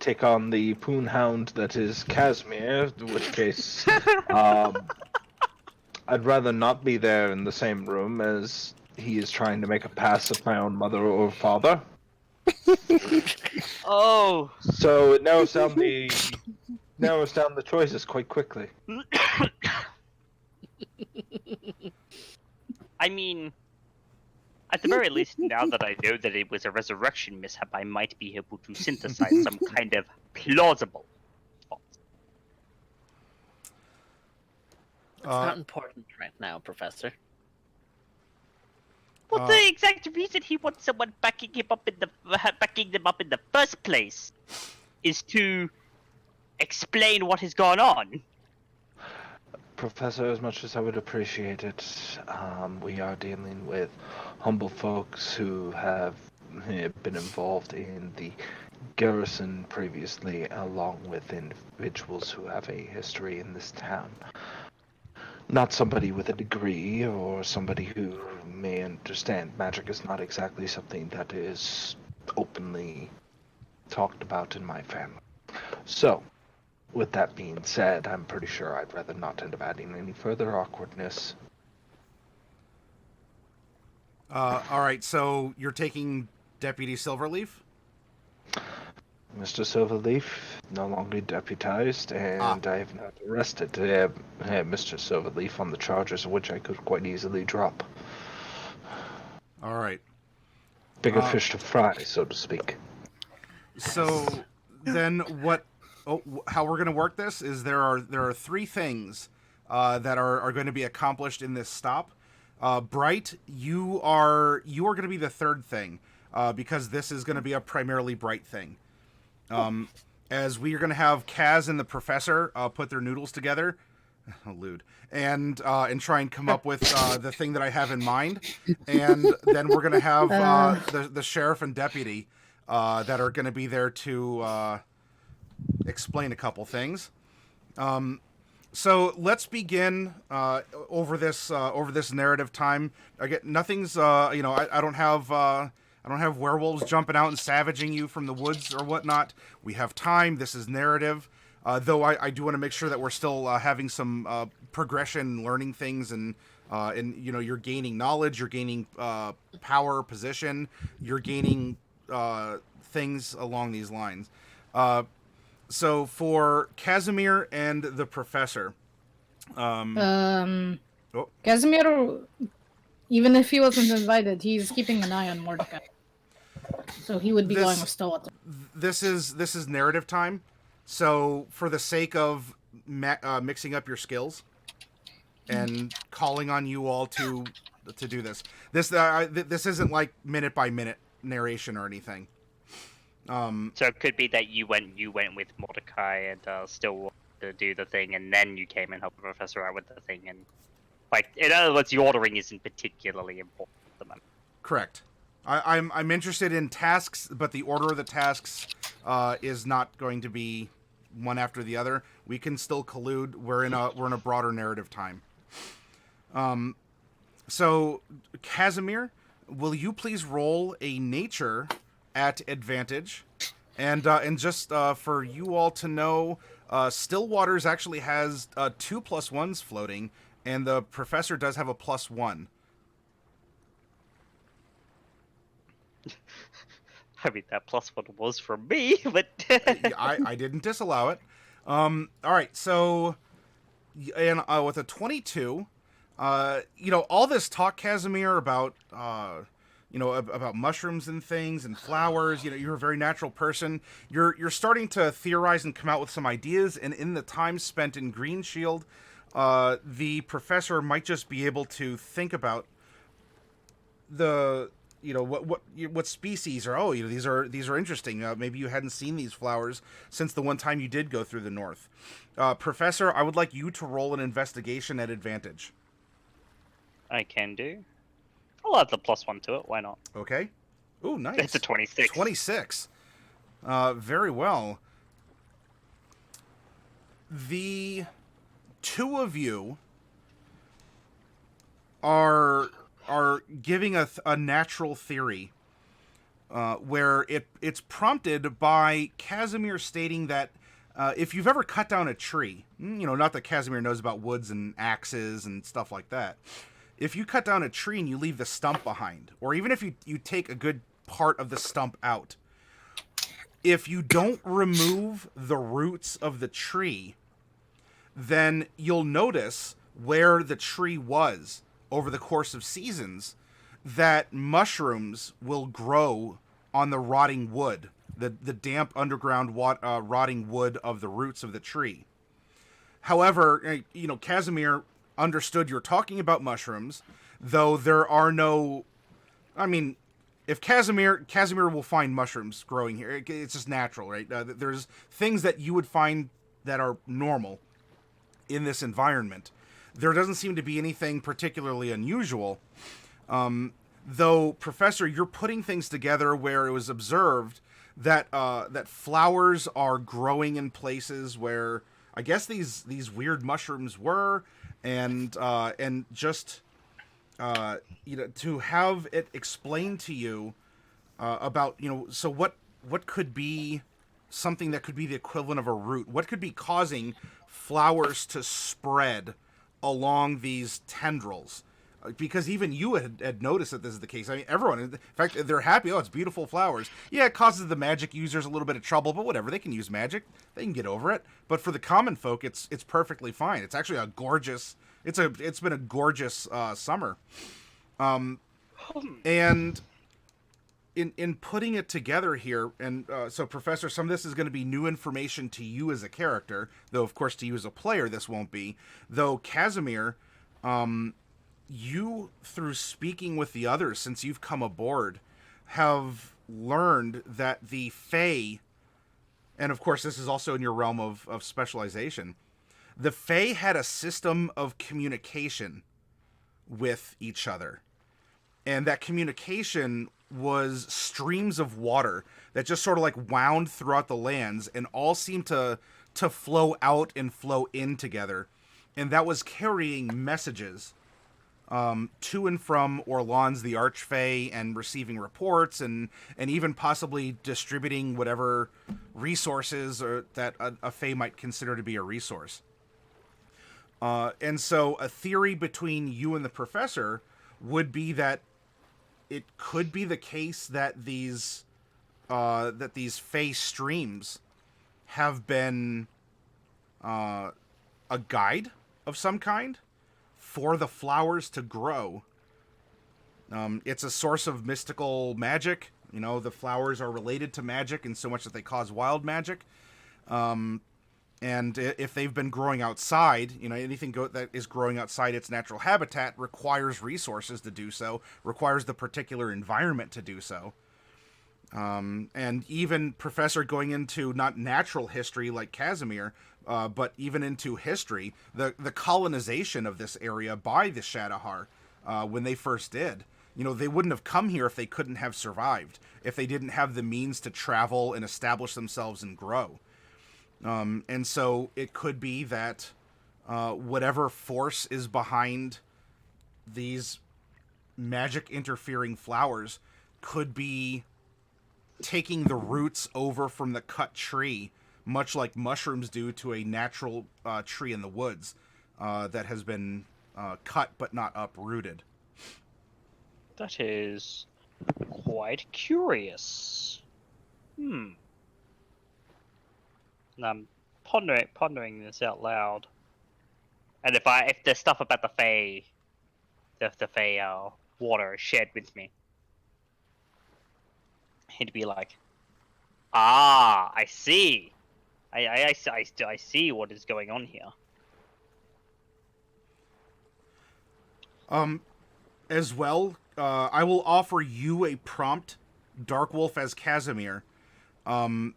[SPEAKER 3] take on the poonhound that is Casimir, in which case I'd rather not be there in the same room as he is trying to make a pass at my own mother or father.
[SPEAKER 2] Oh.
[SPEAKER 3] So it narrows down the choices quite quickly.
[SPEAKER 2] I mean, at the very least, now that I know that it was a resurrection mishap, I might be able to synthesize some kind of plausible response.
[SPEAKER 4] It's not important right now, Professor.
[SPEAKER 2] Well, the exact reason he wants someone backing them up in the first place is to explain what has gone on.
[SPEAKER 3] Professor, as much as I would appreciate it, we are dealing with humble folks who have been involved in the garrison previously, along with individuals who have a history in this town. Not somebody with a degree or somebody who may understand magic is not exactly something that is openly talked about in my family. So, with that being said, I'm pretty sure I'd rather not end up adding any further awkwardness.
[SPEAKER 1] all right, so you're taking Deputy Silverleaf?
[SPEAKER 3] Mr. Silverleaf, no longer deputized, and I have not arrested Mr. Silverleaf on the charges which I could quite easily drop.
[SPEAKER 1] All right.
[SPEAKER 3] Bigger fish to fry, so to speak.
[SPEAKER 1] So then, how we're going to work this is there are three things that are going to be accomplished in this stop. Bright, you are going to be the third thing because this is going to be a primarily Bright thing. As we are going to have Kaz and the Professor put their noodles together, lewd, and try and come up with the thing that I have in mind, and then we're going to have the sheriff and deputy that are going to be there to explain a couple things. So let's begin over this narrative time. Again, nothing's I don't have werewolves jumping out and savaging you from the woods or whatnot. We have time. This is narrative. Though I do want to make sure that we're still having some progression, learning things, and you're gaining knowledge, you're gaining power, position, you're gaining things along these lines. So for Casimir and the Professor,
[SPEAKER 5] Casimir, even if he wasn't invited, he's keeping an eye on Mordecai. So he would be going with Stillwaters.
[SPEAKER 1] This is narrative time. So for the sake of mixing up your skills and calling on you all to do this isn't like minute by minute narration or anything.
[SPEAKER 2] So it could be that you went with Mordecai and Stillwater to do the thing, and then you came and helped the Professor out with the thing, and in other words, the ordering isn't particularly important at the moment.
[SPEAKER 1] Correct. I'm interested in tasks, but the order of the tasks is not going to be one after the other. We can still collude. We're in a broader narrative time. So Casimir, will you please roll a nature at advantage, and just for you all to know, Stillwaters actually has 2 +1s floating, and the Professor does have a +1.
[SPEAKER 2] I mean, that +1 was from me, but
[SPEAKER 1] I didn't disallow it. All right, so and with a 22, all this talk, Casimir, about about mushrooms and things and flowers. You're a very natural person. You're starting to theorize and come out with some ideas, and in the time spent in Greenshield, the Professor might just be able to think about the what species are these are interesting. Maybe you hadn't seen these flowers since the one time you did go through the north. Professor, I would like you to roll an investigation at advantage.
[SPEAKER 2] I can do. I'll add the +1 to it. Why not?
[SPEAKER 1] Okay. Ooh, nice.
[SPEAKER 2] It's a 26.
[SPEAKER 1] 26. Very well. The two of you are giving a natural theory where it's prompted by Casimir stating that if you've ever cut down a tree, not that Casimir knows about woods and axes and stuff like that. If you cut down a tree and you leave the stump behind, or even if you take a good part of the stump out, if you don't remove the roots of the tree, then you'll notice where the tree was over the course of seasons, that mushrooms will grow on the rotting wood, the damp underground rotting wood of the roots of the tree. However, Casimir understood you're talking about mushrooms, though there are no... I mean, if Casimir will find mushrooms growing here. It's just natural, right? There's things that you would find that are normal in this environment. There doesn't seem to be anything particularly unusual. Though, Professor, you're putting things together where it was observed that that flowers are growing in places where I guess these weird mushrooms were, and just to have it explained to you about so what could be something that could be the equivalent of a root? What could be causing flowers to spread along these tendrils? because even you had noticed that this is the case. I mean, everyone, in fact, they're happy. Oh, it's beautiful flowers. Yeah, it causes the magic users a little bit of trouble, but whatever. They can use magic. They can get over it. But for the common folk, it's perfectly fine. It's actually a gorgeous. It's been a gorgeous summer. And in putting it together here, and so Professor, some of this is going to be new information to you as a character, though of course to you as a player this won't be. Though Casimir, you, through speaking with the others since you've come aboard, have learned that the Fae, and of course this is also in your realm of specialization, the Fae had a system of communication with each other. And that communication was streams of water that just sort of like wound throughout the lands and all seemed to flow out and flow in together. And that was carrying messages to and from Orlans the Archfey, and receiving reports and even possibly distributing whatever resources or that a Fey might consider to be a resource. And so a theory between you and the Professor would be that it could be the case that these Fey streams have been a guide of some kind for the flowers to grow. It's a source of mystical magic. You know, the flowers are related to magic in so much that they cause wild magic. And if they've been growing outside, you know, anything that is growing outside its natural habitat requires resources to do so, requires the particular environment to do so. And even Professor going into not natural history like Casimir, but even into history, the colonization of this area by the Shadowhar, when they first did, you know, they wouldn't have come here if they couldn't have survived, if they didn't have the means to travel and establish themselves and grow. And so it could be that whatever force is behind these magic interfering flowers could be taking the roots over from the cut tree, much like mushrooms do to a natural tree in the woods that has been cut but not uprooted.
[SPEAKER 2] That is quite curious. And I'm pondering this out loud. And if the stuff about the Fae, the Fae water is shared with me, he'd be like, "Ah, I see. I see what is going on here."
[SPEAKER 1] As well, I will offer you a prompt, Darkwolf as Casimir.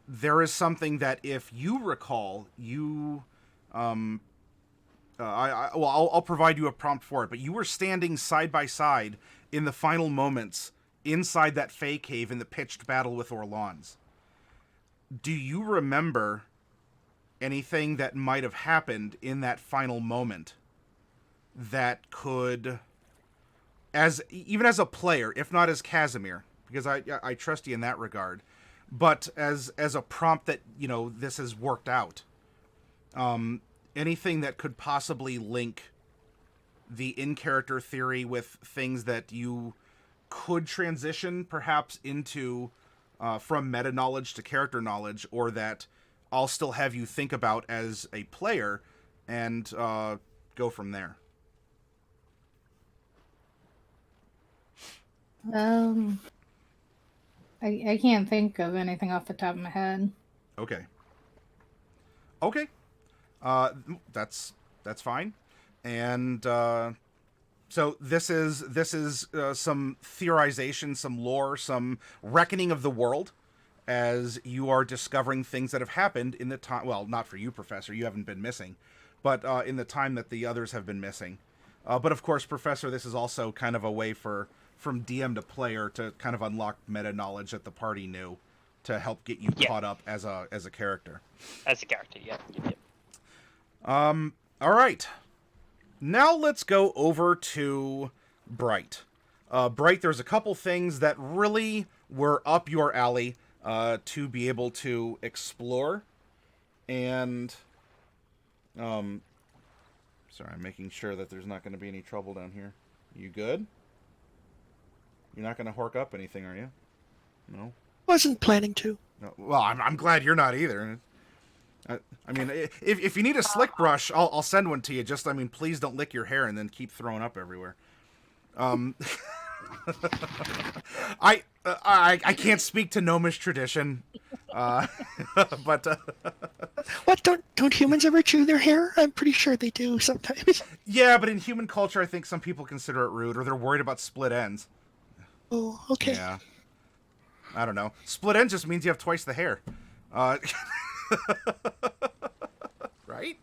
[SPEAKER 1] There is something that, if you recall, I'll provide you a prompt for it, but you were standing side by side in the final moments inside that Fey cave in the pitched battle with Orlans. Do you remember anything that might have happened in that final moment that could, even as a player, if not as Casimir, because I trust you in that regard, but as a prompt that, you know, this has worked out, anything that could possibly link the in-character theory with things that you could transition perhaps into from meta knowledge to character knowledge, or that I'll still have you think about as a player and go from there.
[SPEAKER 5] I can't think of anything off the top of my head.
[SPEAKER 1] Okay. That's fine. And so this is some theorization, some lore, some reckoning of the world as you are discovering things that have happened in the time. Well, not for you, Professor. You haven't been missing, but in the time that the others have been missing. But of course, Professor, this is also kind of a way from DM to player to kind of unlock meta knowledge that the party knew to help get you caught up as a character.
[SPEAKER 2] As a character, yeah.
[SPEAKER 1] All right. Now let's go over to Bright. Bright, there's a couple things that really were up your alley to be able to explore. And, sorry, I'm making sure that there's not going to be any trouble down here. You good? You're not going to hork up anything, are you? No?
[SPEAKER 6] Wasn't planning to.
[SPEAKER 1] No. Well, I'm glad you're not either. I mean, if you need a slick brush, I'll send one to you. Just, I mean, please don't lick your hair and then keep throwing up everywhere. I can't speak to gnomish tradition, but
[SPEAKER 6] What, don't humans ever chew their hair? I'm pretty sure they do sometimes.
[SPEAKER 1] yeah, but in human culture, I think some people consider it rude, or they're worried about split ends.
[SPEAKER 6] Oh, okay.
[SPEAKER 1] Yeah, I don't know. Split ends just means you have twice the hair, right?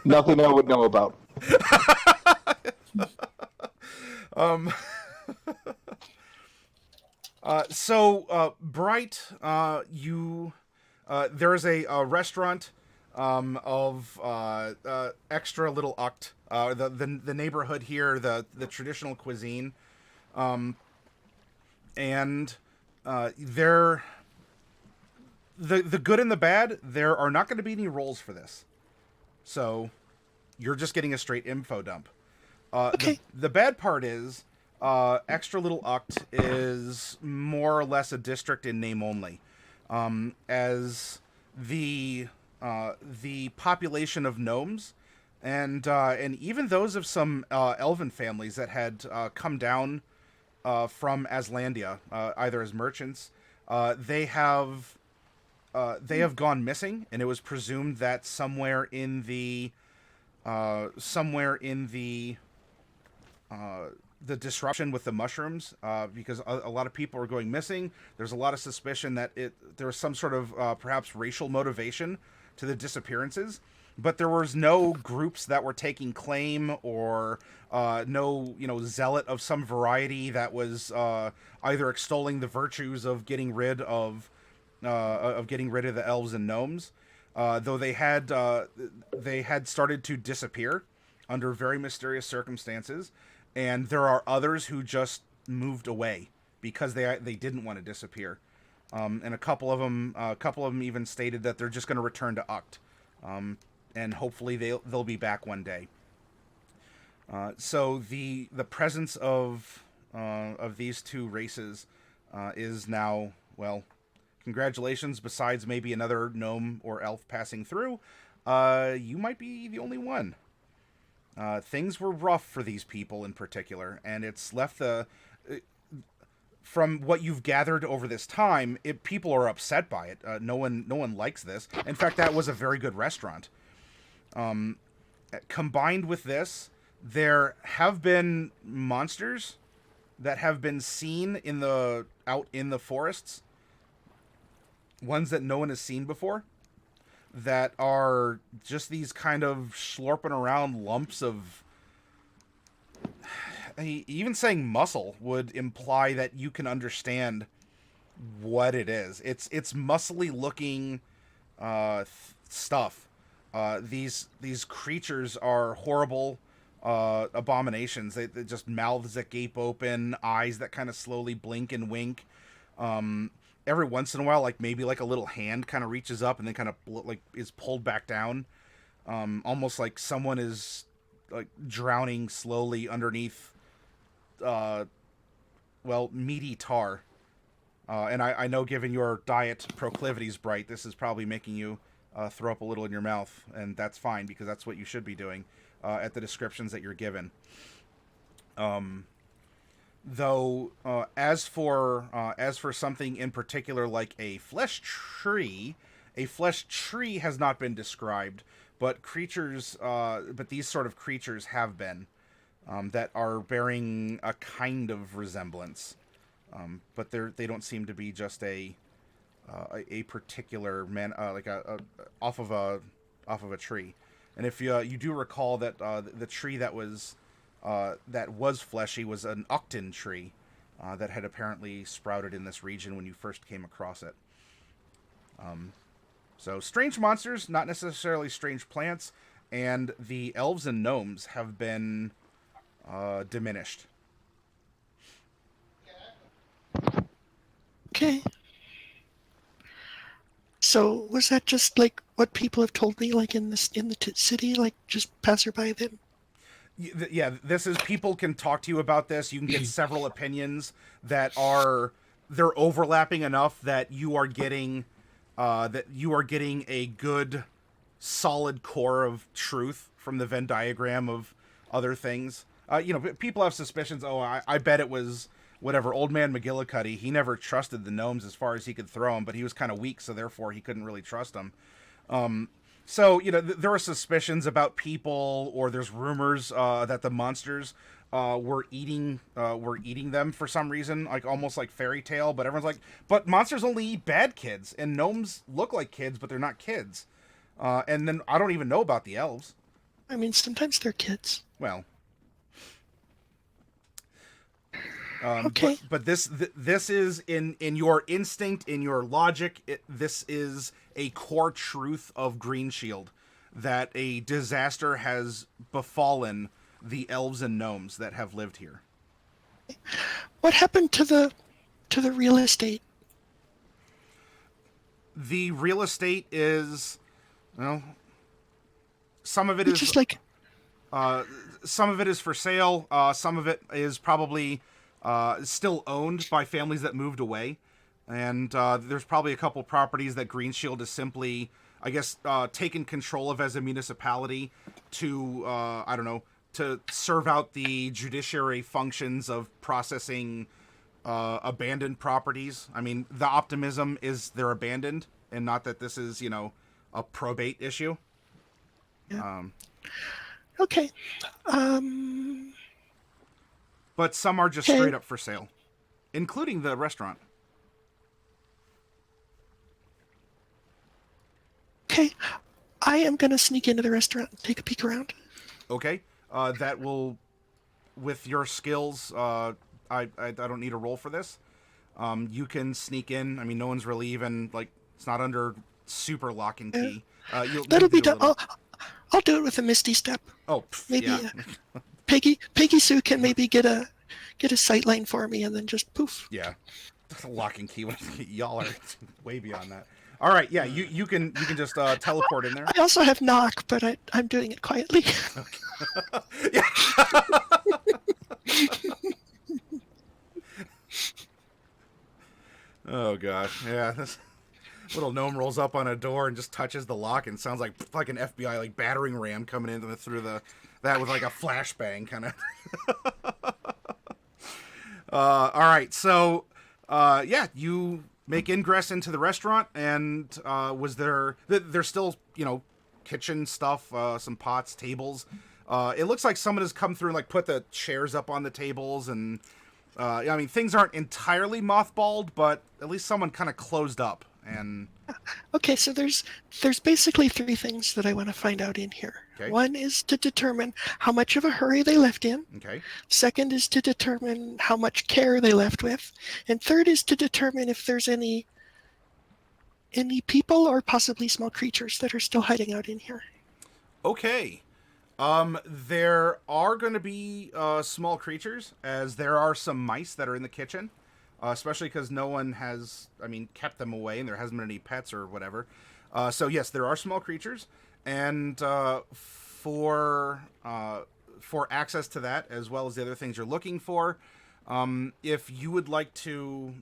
[SPEAKER 3] Nothing I would know about.
[SPEAKER 1] Bright, you, there is a restaurant, of, extra little uct, the neighborhood here, the traditional cuisine, and, there, the good and the bad, there are not going to be any rolls for this. So, you're just getting a straight info dump.
[SPEAKER 6] Okay.
[SPEAKER 1] The bad part is, Extra Little Uct is more or less a district in name only, as the population of gnomes and even those of some elven families that had come down from Aslandia, either as merchants, they have gone missing, and it was presumed that somewhere in the disruption with the mushrooms, because a lot of people are going missing. There's a lot of suspicion that there was some sort of perhaps racial motivation to the disappearances, but there was no groups that were taking claim, or no zealot of some variety that was either extolling the virtues of getting rid of the elves and gnomes, though they had started to disappear under very mysterious circumstances. And there are others who just moved away because they didn't want to disappear, and a couple of them even stated that they're just going to return to Uct, and hopefully they'll be back one day. So the presence of these two races is now, well, congratulations. Besides maybe another gnome or elf passing through, you might be the only one. Things were rough for these people in particular, and it's left from what you've gathered over this time, people are upset by it. No one likes this. In fact, that was a very good restaurant. Combined with this, there have been monsters that have been seen out in the forests. Ones that no one has seen before, that are just these kind of slurping around lumps of... Even saying muscle would imply that you can understand what it is. It's muscly looking stuff. These creatures are horrible abominations. They just mouths that gape open, eyes that kind of slowly blink and wink. Every once in a while, maybe a little hand kind of reaches up and then kind of is pulled back down, almost like someone is drowning slowly underneath, meaty tar. And I know, given your diet proclivities, Bright, this is probably making you throw up a little in your mouth, and that's fine because that's what you should be doing at the descriptions that you're given. Though, as for something in particular like a flesh tree has not been described, but these sort of creatures have been, that are bearing a kind of resemblance, but they don't seem to be just a particular man, off of a tree. And if you do recall that the tree that was fleshy was an Uctin tree that had apparently sprouted in this region when you first came across it. So strange monsters, not necessarily strange plants, and the elves and gnomes have been diminished.
[SPEAKER 6] Okay. So was that just what people have told me, in the city, just passerby then?
[SPEAKER 1] Yeah, this is, people can talk to you about this. You can get several opinions that are, they're overlapping enough that you are getting a good solid core of truth from the Venn diagram of other things. People have suspicions. Oh, I bet it was whatever, old man McGillicuddy. He never trusted the gnomes as far as he could throw them, but he was kind of weak, so therefore he couldn't really trust them. So, there are suspicions about people, or there's rumors that the monsters were eating them for some reason, like almost like fairy tale. But everyone's like, but monsters only eat bad kids, and gnomes look like kids, but they're not kids. And then I don't even know about the elves.
[SPEAKER 6] I mean, sometimes they're kids.
[SPEAKER 1] Well,
[SPEAKER 6] Okay.
[SPEAKER 1] but this is in your instinct, in your logic. This is a core truth of Greenshield, that a disaster has befallen the elves and gnomes that have lived here.
[SPEAKER 6] What happened to the real estate?
[SPEAKER 1] The real estate is, well, some of it
[SPEAKER 6] It's
[SPEAKER 1] is
[SPEAKER 6] just like,
[SPEAKER 1] some of it is for sale. Some of it is probably still owned by families that moved away. And there's probably a couple properties that Greenshield is simply, I guess, taken control of as a municipality to, I don't know, to serve out the judiciary functions of processing abandoned properties. I mean, the optimism is they're abandoned, and not that this is, a probate issue.
[SPEAKER 6] yeah. Okay.
[SPEAKER 1] But some are just
[SPEAKER 6] Okay.
[SPEAKER 1] straight up for sale, including the restaurant.
[SPEAKER 6] Okay. I am going to sneak into the restaurant and take a peek around.
[SPEAKER 1] Okay, that will, with your skills, I don't need a roll for this. You can sneak in. I mean, no one's really even, like, it's not under super lock and key.
[SPEAKER 6] That'll be
[SPEAKER 1] do a
[SPEAKER 6] done.
[SPEAKER 1] little-
[SPEAKER 6] I'll do it with a misty step.
[SPEAKER 1] Oh,
[SPEAKER 6] Maybe
[SPEAKER 1] yeah.
[SPEAKER 6] Peggy Sue can maybe get a sight line for me, and then just poof.
[SPEAKER 1] Yeah. Lock and key. Y'all are way beyond that. All right, yeah, you can just teleport in there.
[SPEAKER 6] I also have knock, but I'm doing it quietly.
[SPEAKER 1] Oh gosh, yeah. This little gnome rolls up on a door and just touches the lock, and sounds like an FBI like battering ram coming in through that with like a flashbang kind of. All right, so yeah, you make ingress into the restaurant, and was there's still kitchen stuff, some pots, tables. It looks like someone has come through and like put the chairs up on the tables, and I mean, things aren't entirely mothballed, but at least someone kind of closed up. And
[SPEAKER 6] Okay, so there's basically three things that I want to find out in here.
[SPEAKER 1] Okay.
[SPEAKER 6] One is to determine how much of a hurry they left in.
[SPEAKER 1] okay,
[SPEAKER 6] Second is to determine how much care they left with. And third is to determine if there's any people or possibly small creatures that are still hiding out in here.
[SPEAKER 1] okay. There are going to be small creatures, as there are some mice that are in the kitchen, especially because no one has, kept them away, and there hasn't been any pets or whatever. So yes, there are small creatures, and for access to that, as well as the other things you're looking for, if you would like to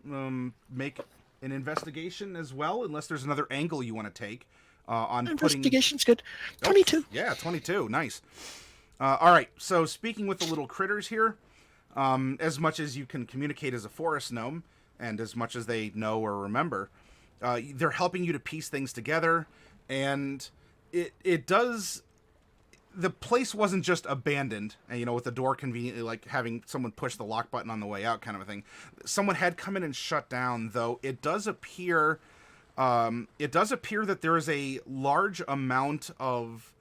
[SPEAKER 1] make an investigation as well, unless there's another angle you want to take on putting.
[SPEAKER 6] Investigation's good. 22.
[SPEAKER 1] Yeah, 22. Nice. All right. So speaking with the little critters here, as much as you can communicate as a forest gnome, and as much as they know or remember, they're helping you to piece things together, and it does. The place wasn't just abandoned, and with the door conveniently like having someone push the lock button on the way out, kind of a thing. Someone had come in and shut down, though. It does appear that there is a large amount of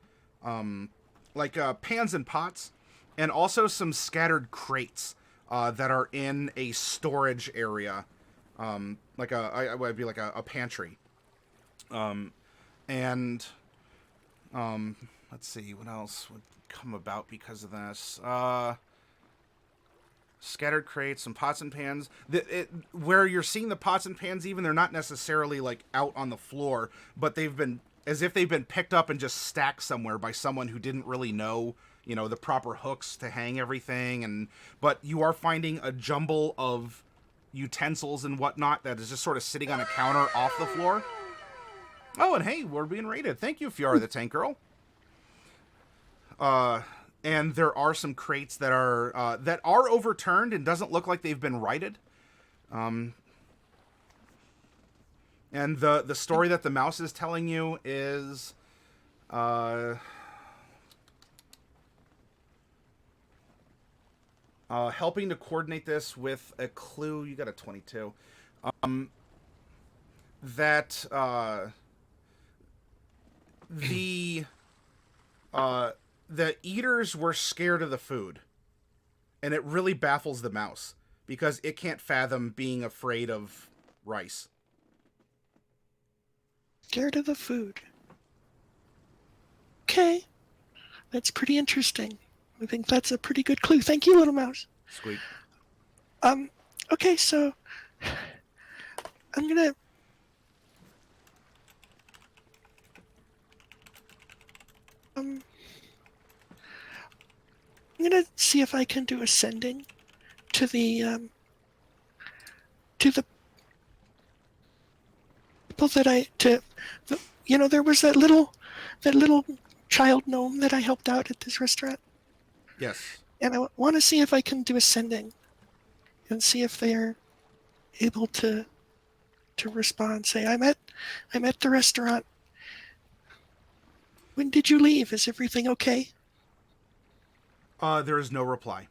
[SPEAKER 1] pans and pots, and also some scattered crates that are in a storage area, would be like a pantry. Let's see, what else would come about because of this? Scattered crates, some pots and pans. Where you're seeing the pots and pans, even, they're not necessarily like out on the floor, but they've been picked up and just stacked somewhere by someone who didn't really know, the proper hooks to hang everything, but you are finding a jumble of utensils and whatnot that is just sort of sitting on a counter off the floor. Oh, and hey, we're being raided. Thank you, Fiora the Tank Girl. And there are some crates that are overturned and doesn't look like they've been righted. And the story that the mouse is telling you is helping to coordinate this with a clue. You got a 22. That the eaters were scared of the food, and it really baffles the mouse because it can't fathom being afraid of rice.
[SPEAKER 6] Scared of the food. Okay. That's pretty interesting. I think that's a pretty good clue. Thank you, little mouse.
[SPEAKER 1] Squeak.
[SPEAKER 6] Okay, so I'm gonna see if I can do ascending to the people there was that little child gnome that I helped out at this restaurant.
[SPEAKER 1] Yes.
[SPEAKER 6] And I want to see if I can do ascending and see if they're able to respond. Say, I'm at the restaurant. When did you leave? Is everything okay?
[SPEAKER 1] There is no reply.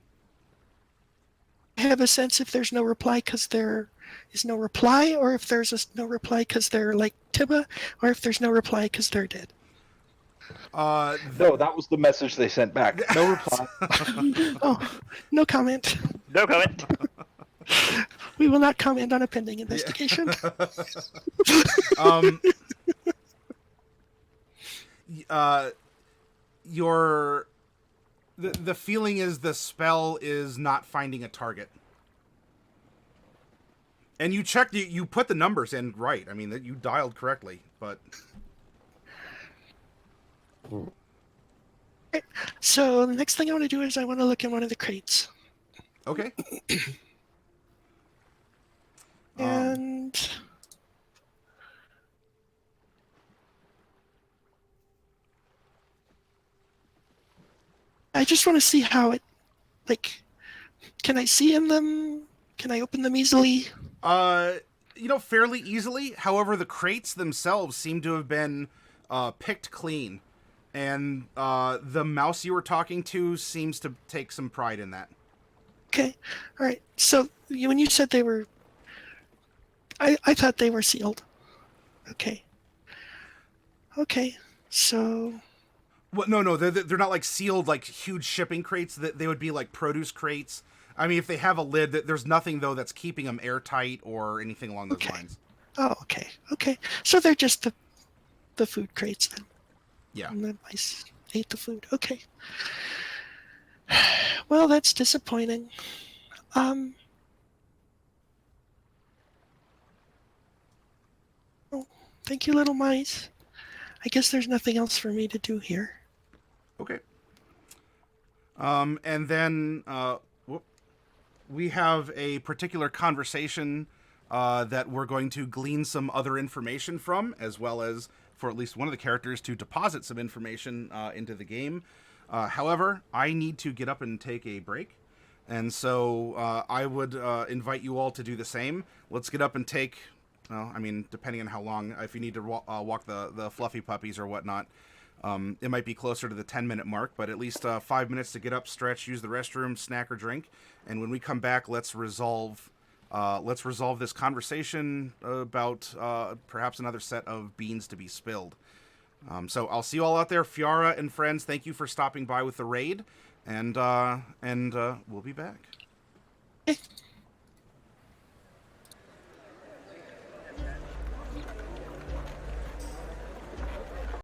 [SPEAKER 6] I have a sense if there's no reply because there is no reply, or if there's no reply because they're like Tiba, or if there's no reply because they're dead.
[SPEAKER 3] No, that was the message they sent back. No reply.
[SPEAKER 6] Oh, no comment.
[SPEAKER 2] No comment.
[SPEAKER 6] We will not comment on a pending investigation.
[SPEAKER 1] The feeling is the spell is not finding a target. And you checked, you put the numbers in right. I mean, that you dialed correctly, but...
[SPEAKER 6] So the next thing I want to do is I want to look in one of the crates.
[SPEAKER 1] Okay.
[SPEAKER 6] And... I just want to see how it, can I see in them? Can I open them easily?
[SPEAKER 1] Fairly easily. However, the crates themselves seem to have been picked clean. And the mouse you were talking to seems to take some pride in that.
[SPEAKER 6] Okay. All right. So when you said they were... I thought they were sealed. Okay. Okay. So...
[SPEAKER 1] Well, no, they're not like sealed like huge shipping crates. That they would be like produce crates. I mean, if they have a lid, there's nothing though that's keeping them airtight or anything along those lines.
[SPEAKER 6] Oh, okay, okay. So they're just the food crates then.
[SPEAKER 1] Yeah.
[SPEAKER 6] And the mice ate the food. Okay. Well, that's disappointing. Oh, thank you, little mice. I guess there's nothing else for me to do here.
[SPEAKER 1] Okay. And then we have a particular conversation that we're going to glean some other information from, as well as for at least one of the characters to deposit some information into the game. However, I need to get up and take a break. And so I would invite you all to do the same. Let's get up and take, depending on how long, if you need to walk the fluffy puppies or whatnot, it might be closer to the 10-minute mark, but at least 5 minutes to get up, stretch, use the restroom, snack or drink. And when we come back, let's resolve this conversation about perhaps another set of beans to be spilled. So I'll see you all out there. Fiora and friends, thank you for stopping by with the raid, and we'll be back.